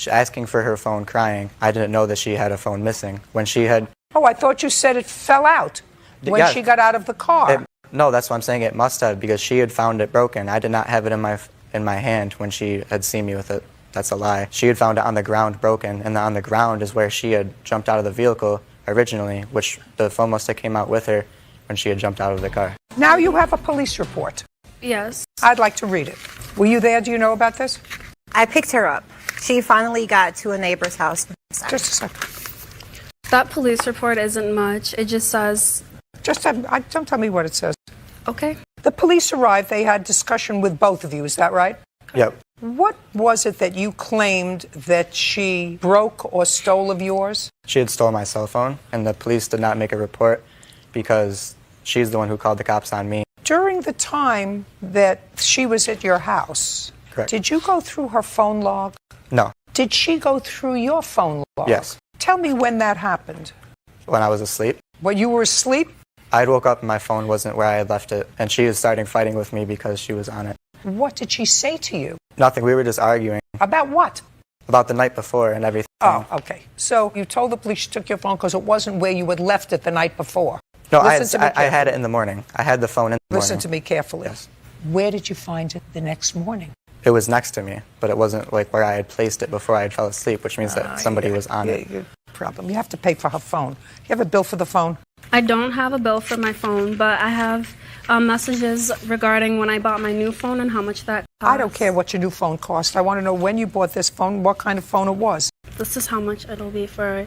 asking for her phone, crying. I didn't know that she had a phone missing. When she had...
Oh, I thought you said it fell out when
Yeah.
she got out of the car.
No, that's what I'm saying. It must have, because she had found it broken. I did not have it in my hand when she had seen me with it. That's a lie. She had found it on the ground broken, and on the ground is where she had jumped out of the vehicle originally, which the phone must have came out with her when she had jumped out of the car.
Now you have a police report.
Yes.
I'd like to read it. Were you there? Do you know about this?
I picked her up. She finally got to a neighbor's house.
Just a second.
That police report isn't much. It just says.
Don't tell me what it says.
Okay.
The police arrived. They had discussion with both of you. Is that right?
Yep.
What was it that you claimed that she broke or stole of yours?
She had stolen my cell phone, and the police did not make a report because she's the one who called the cops on me.
During the time that she was at your house,
Correct.
did you go through her phone log?
No.
Did she go through your phone log?
Yes.
Tell me when that happened.
When I was asleep.
When you were asleep?
I woke up and my phone wasn't where I had left it, and she was starting fighting with me because she was on it.
What did she say to you?
Nothing. We were just arguing.
About what?
About the night before and everything.
Oh, okay. So you told the police she took your phone because it wasn't where you had left it the night before.
No,
Listen to me
I had it in the morning. I had the phone in the morning.
Listen to me carefully.
Yes.
Where did you find it the next morning?
It was next to me, but it wasn't like where I had placed it before I had fell asleep, which means that somebody was on it.
Your problem. You have to pay for her phone. You have a bill for the phone?
I don't have a bill for my phone, but I have messages regarding when I bought my new phone and how much that cost.
I don't care what your new phone cost. I want to know when you bought this phone, what kind of phone it was.
This is how much it'll be for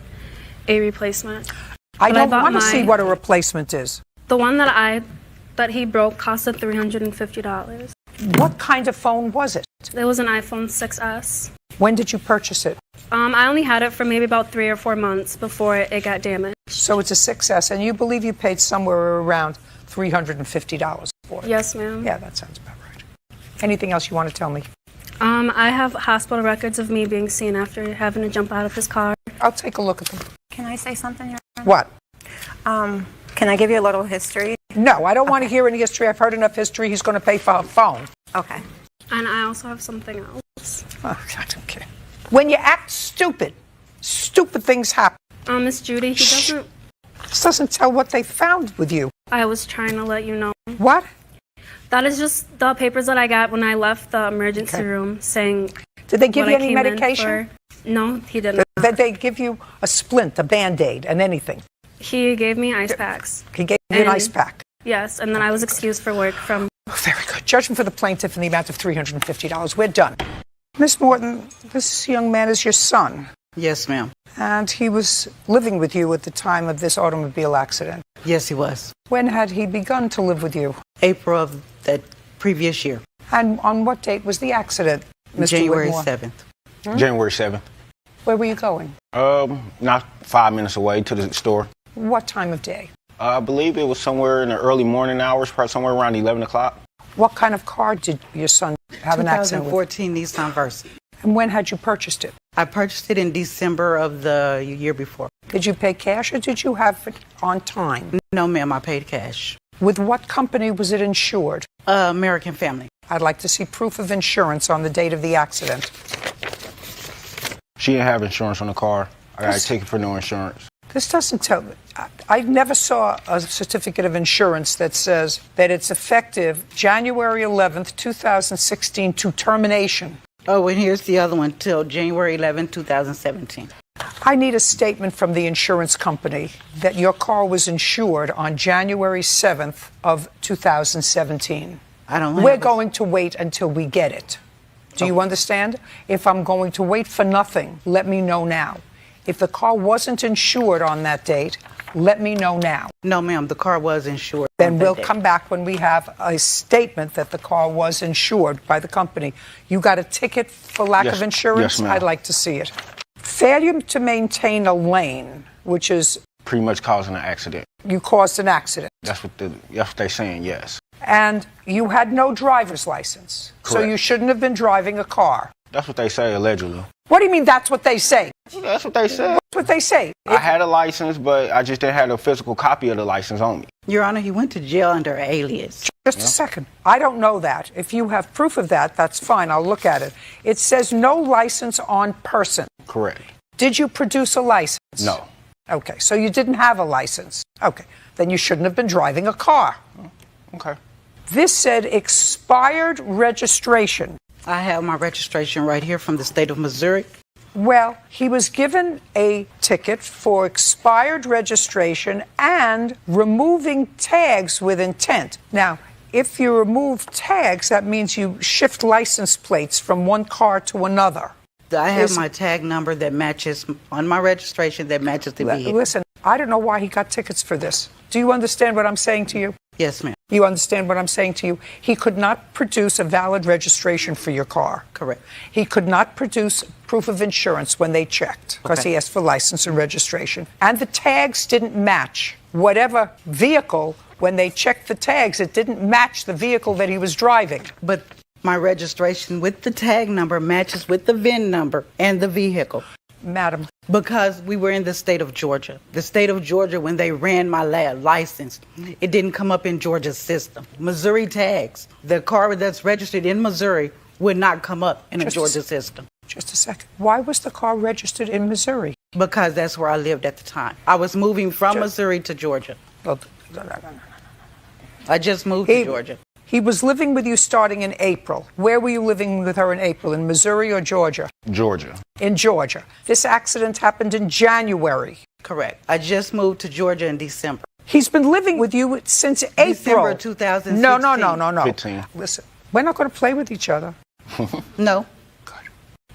a replacement.
I
But
don't
bought
want to see
my-
what a replacement is.
The one that he broke costed $350.
What kind of phone was it?
It was an iPhone 6S.
When did you purchase it?
I only had it for maybe about 3 or 4 months before it got damaged.
So it's a 6S, and you believe you paid somewhere around $350 for it?
Yes, ma'am.
Yeah, that sounds about right. Anything else you want to tell me?
I have hospital records of me being seen after having to jump out of his car.
I'll take a look at them.
Can I say something here?
What?
Can I give you a little history?
No, I don't want to hear any history. I've heard enough history. He's going to pay for her phone.
Okay.
And I also have something else.
Oh, I don't care. When you act stupid, stupid things happen.
Miss Judy, he doesn't...
This doesn't tell what they found with you.
I was trying to let you know.
What?
That is just the papers that I got when I left the emergency room saying...
Did they give
what
you
I
any
came in
medication?
for. No, he didn't.
Did they give you a splint, a Band-Aid, and anything?
He gave me ice packs.
He gave you an ice pack.
Yes, and then I was excused for work from...
Very good. Judgment for the plaintiff in the amount of $350. We're done. Miss Morton, this young man is your son.
Yes, ma'am.
And he was living with you at the time of this automobile accident.
Yes, he was.
When had he begun to live with you?
April of that previous year.
And on what date was the accident, Mr.
January
Whitmore?
7th.
January 7th.
Where were you going?
Not 5 minutes away to the store.
What time of day?
I believe it was somewhere in the early morning hours, probably somewhere around 11 o'clock.
What kind of car did your son have an accident with?
2014 Nissan Versa.
And when had you purchased it?
I purchased it in December of the year before.
Did you pay cash or did you have it on time?
No, ma'am, I paid cash.
With what company was it insured?
American Family.
I'd like to see proof of insurance on the date of the accident.
She didn't have insurance on the car. I got a ticket for no insurance.
This doesn't tell me. I never saw a certificate of insurance that says that it's effective January 11th, 2016 to termination.
Oh, and here's the other one till January 11th, 2017.
I need a statement from the insurance company that your car was insured on January 7th of 2017.
I don't
We're going to wait until we get it. Do you
Okay.
understand? If I'm going to wait for nothing, let me know now. If the car wasn't insured on that date, let me know now.
No, ma'am, the car was insured.
Then
on that
we'll
day.
come back when we have a statement that the car was insured by the company. You got a ticket for lack
Yes.
of insurance?
Yes, ma'am.
I'd like to see it. Failure to maintain a lane, which is
Pretty much causing an accident.
you caused an accident.
That's what they're saying, yes.
And you had no driver's license. So
Correct.
you shouldn't have been driving a car.
That's what they say, allegedly.
What do you mean that's what they say?
That's what they said.
That's what they say.
I had a license, but I just didn't have a physical copy of the license on me.
Your Honor, he went to jail under alias.
Just a second. I don't know that. If you have proof of that, that's fine. I'll look at it. It says no license on person.
Correct.
Did you produce a license?
No.
Okay, so you didn't have a license. Okay, then you shouldn't have been driving a car.
Okay.
This said expired registration.
I have my registration right here from the state of Missouri.
Well, he was given a ticket for expired registration and removing tags with intent. Now, if you remove tags, that means you shift license plates from one car to another.
I have my tag number that matches on my registration that matches the vehicle.
Listen, I don't know why he got tickets for this. Do you understand what I'm saying to you?
Yes, ma'am.
You understand what I'm saying to you? He could not produce a valid registration for your car.
Correct.
He could not produce proof of insurance when they checked because he asked for license and registration. And the tags didn't match. Whatever vehicle, when they checked the tags, it didn't match the vehicle that he was driving.
But my registration with the tag number matches with the VIN number and the vehicle.
Madam.
Because we were in the state of Georgia. The state of Georgia, when they ran my license, it didn't come up in Georgia's system. Missouri tags, the car that's registered in Missouri would not come up in a Georgia system.
Just a second. Why was the car registered in Missouri?
Because that's where I lived at the time. I was moving from Missouri to Georgia. I just moved to Georgia.
He was living with you starting in April. Where were you living with her in April? In Missouri or Georgia?
Georgia.
In Georgia. This accident happened in January.
Correct. I just moved to Georgia in December.
He's been living with you since April.
December 2016.
No.
15.
Listen, we're not going to play with each other.
No.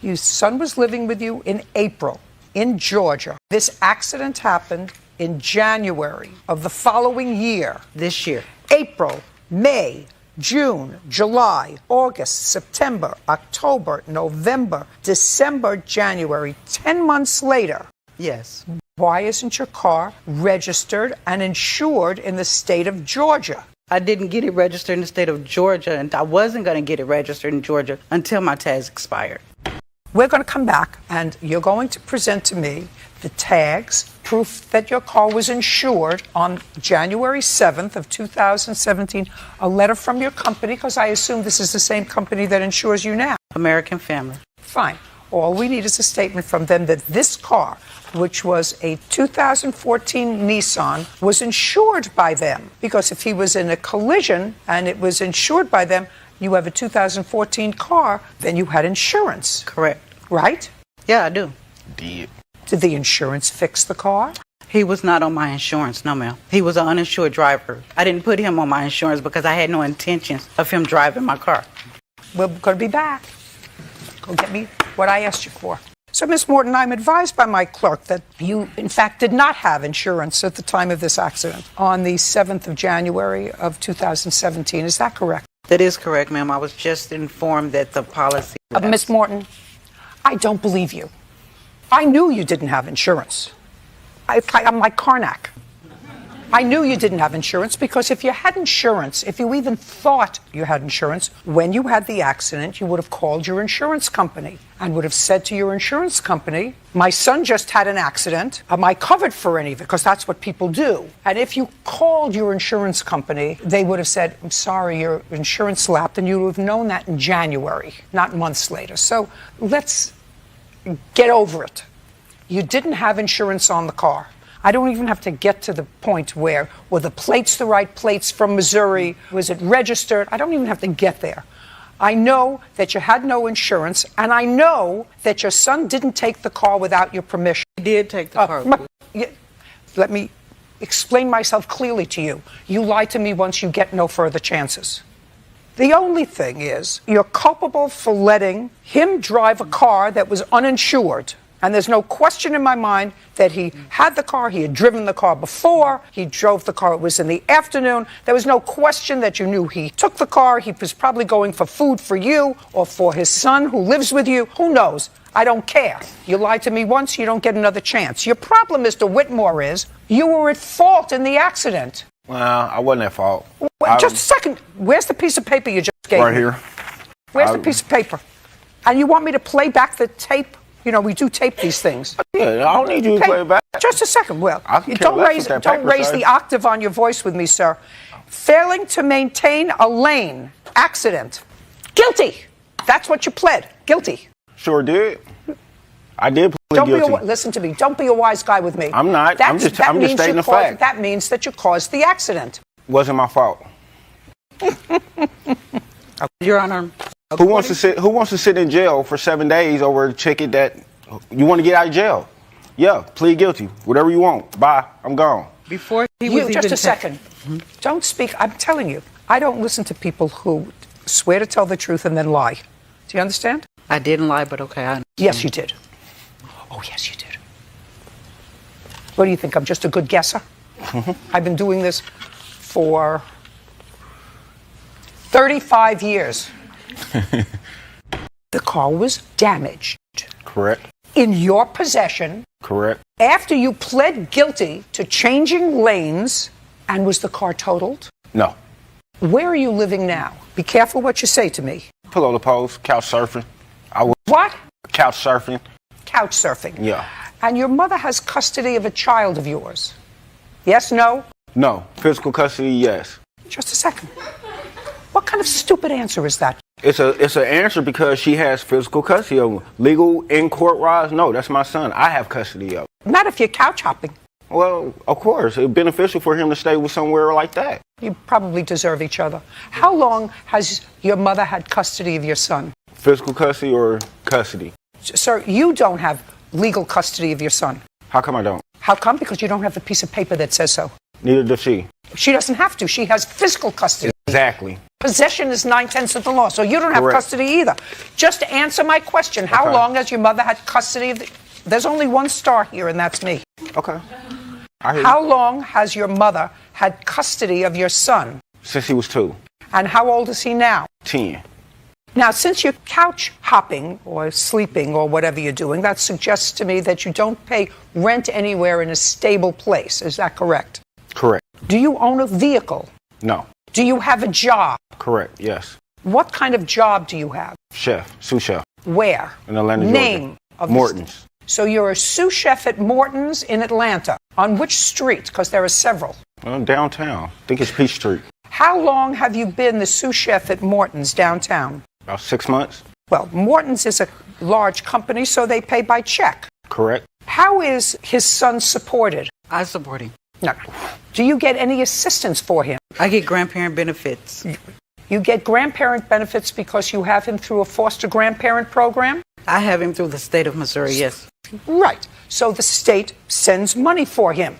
Your son was living with you in April in Georgia. This accident happened in January of the following year.
This year.
April, May, June, July, August, September, October, November, December, January. 10 months later.
Yes.
Why isn't your car registered and insured in the state of Georgia?
I didn't get it registered in the state of Georgia, and I wasn't going to get it registered in Georgia until my tags expired.
We're going to come back, and you're going to present to me the tags, proof that your car was insured on January 7th of 2017, a letter from your company, because I assume this is the same company that insures you now.
American Family.
Fine. All we need is a statement from them that this car, which was a 2014 Nissan, was insured by them. Because if he was in a collision and it was insured by them, you have a 2014 car, then you had insurance.
Correct.
Right?
Yeah, I do.
Did
the insurance fix the car?
He was not on my insurance, no ma'am. He was an uninsured driver. I didn't put him on my insurance because I had no intentions of him driving my car.
We're going to be back. Go get me what I asked you for. So, Ms. Morton, I'm advised by my clerk that you, in fact, did not have insurance at the time of this accident on the 7th of January of 2017. Is that correct?
That is correct, ma'am. I was just informed that the policy...
Ms. Morton, I don't believe you. I knew you didn't have insurance. I'm like Karnak. I knew you didn't have insurance because if you had insurance, if you even thought you had insurance, when you had the accident, you would have called your insurance company and would have said to your insurance company, my son just had an accident. Am I covered for any of it? Because that's what people do. And if you called your insurance company, they would have said, I'm sorry, your insurance lapsed, and you would have known that in January, not months later. So let's get over it. You didn't have insurance on the car. I don't even have to get to the point where, were the plates the right plates from Missouri? Was it registered? I don't even have to get there. I know that you had no insurance, and I know that your son didn't take the car without your permission.
He did take the car.
Let me explain myself clearly to you. You lie to me once, you get no further chances. The only thing is, you're culpable for letting him drive a car that was uninsured. And there's no question in my mind that he had the car, he had driven the car before, he drove the car, it was in the afternoon. There was no question that you knew he took the car, he was probably going for food for you or for his son who lives with you. Who knows? I don't care. You lied to me once, you don't get another chance. Your problem, Mr. Whitmore, is you were at fault in the accident.
Well, I wasn't at fault.
Just a second. Where's the piece of paper you just gave me?
Right here.
Where's the piece of paper? And you want me to play back the tape? You know, we do tape these things.
Yeah, I don't need you to play it back.
Just a second, Will.
I can care
Don't
less
raise,
with that
don't
paper,
raise
sir.
the octave on your voice with me, sir. Failing to maintain a lane, accident. Guilty. That's what you pled. Guilty.
Sure did. I did plead
Don't
guilty.
listen to me. Don't be a wise guy with me.
I'm not. I'm just stating the fact.
That means that you caused the accident.
Wasn't my fault.
Your Honor.
Who wants to sit in jail for 7 days over a ticket that you want to get out of jail? Yeah, plead guilty. Whatever you want. Bye. I'm gone.
Before he was
Just
even
a second. Don't speak. I'm telling you, I don't listen to people who swear to tell the truth and then lie. Do you understand?
I didn't lie, but okay. I
Yes, you did. Oh, yes, you did. What do you think? I'm just a good guesser? I've been doing this for 35 years. The car was damaged.
Correct.
In your possession.
Correct.
After you pled guilty to changing lanes, and was the car totaled?
No.
Where are you living now? Be careful what you say to me.
Pillow the post, couch surfing.
What?
Couch surfing.
Couch surfing.
Yeah.
And your mother has custody of a child of yours. Yes, no?
No. Physical custody, yes.
Just a second. What kind of stupid answer is that?
It's an answer because she has physical custody of him. Legal in court wise, no, that's my son. I have custody of him.
Not if you're couch hopping.
Well, of course, it's beneficial for him to stay with somewhere like that.
You probably deserve each other. How long has your mother had custody of your son?
Physical custody or custody?
Sir, you don't have legal custody of your son.
How come I don't?
How come? Because you don't have the piece of paper that says so.
Neither does she.
She doesn't have to. She has physical custody.
Exactly.
Possession is 9/10 of the law, so you don't have
Correct.
custody either. Just to answer my question, how
Okay.
long has your mother had custody of the... There's only one star here, and that's me.
Okay. I hear
How
you.
long has your mother had custody of your son?
Since he was 2.
And how old is he now?
10.
Now, since you're couch hopping or sleeping or whatever you're doing, that suggests to me that you don't pay rent anywhere in a stable place. Is that correct?
Correct.
Do you own a vehicle?
No.
Do you have a job?
Correct. Yes.
What kind of job do you have?
Chef. Sous chef.
Where?
In Atlanta, Georgia.
Name of the
Morton's.
So you're a sous chef at Morton's in Atlanta. On which street? Because there are several.
Downtown. I think it's Peach Street.
How long have you been the sous chef at Morton's downtown?
About 6 months.
Well, Morton's is a large company, so they pay by check.
Correct.
How is his son supported?
I support him.
No. Do you get any assistance for him?
I get grandparent benefits.
You get grandparent benefits because you have him through a foster grandparent program?
I have him through the state of Missouri, yes.
Right. So the state sends money for him.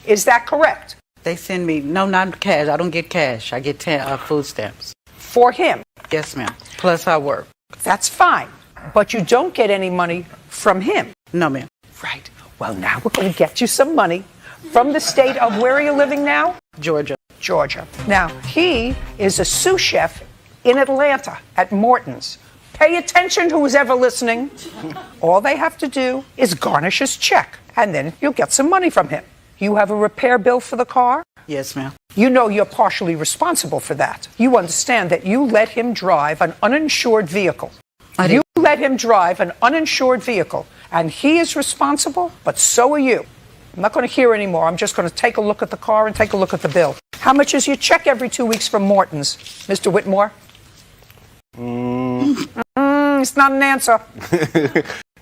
Is that correct?
They send me, no, not cash. I don't get cash. I get food stamps.
For him?
Yes, ma'am. Plus I work.
That's fine. But you don't get any money from him.
No, ma'am.
Right. Well, now we're going to get you some money from the state of where are you living now?
Georgia.
Georgia. Now, he is a sous chef in Atlanta at Morton's. Pay attention, who's ever listening. All they have to do is garnish his check, and then you'll get some money from him. You have a repair bill for the car?
Yes, ma'am.
You know you're partially responsible for that. You understand that you let him drive an uninsured vehicle. You let him drive an uninsured vehicle, and he is responsible, but so are you. I'm not going to hear anymore. I'm just going to take a look at the car and take a look at the bill. How much is your check every 2 weeks from Morton's, Mr. Whitmore? It's not an answer.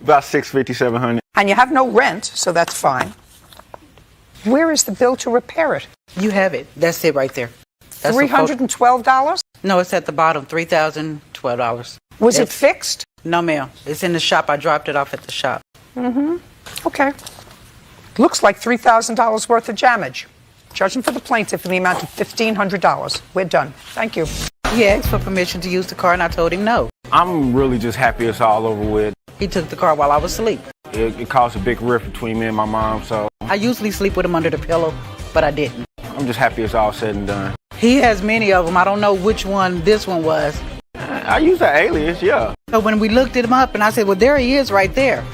About $650, $700.
And you have no rent, so that's fine. Where is the bill to repair it?
You have it. That's it right there. That's
$312?
No, it's at the bottom. $3,012.
Was it fixed?
No, ma'am. It's in the shop. I dropped it off at the shop.
Mm-hmm. Okay. Looks like $3,000 worth of damage. Judging for the plaintiff in the amount of $1,500. We're done. Thank you.
He asked for permission to use the car, and I told him no.
I'm really just happy it's all over with.
He took the car while I was asleep.
It caused a big rift between me and my mom, so
I usually sleep with him under the pillow, but I didn't.
I'm just happy it's all said and done.
He has many of them. I don't know which one this one was.
I use an alias, yeah.
So when we looked him up, and I said, well, there he is right there.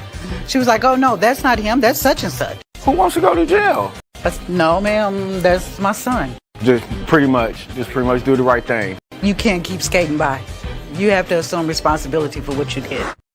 She was like, oh, no, that's not him. That's such and such.
Who wants to go to jail?
No, ma'am, that's my son.
Just pretty much do the right thing.
You can't keep skating by. You have to assume responsibility for what you did.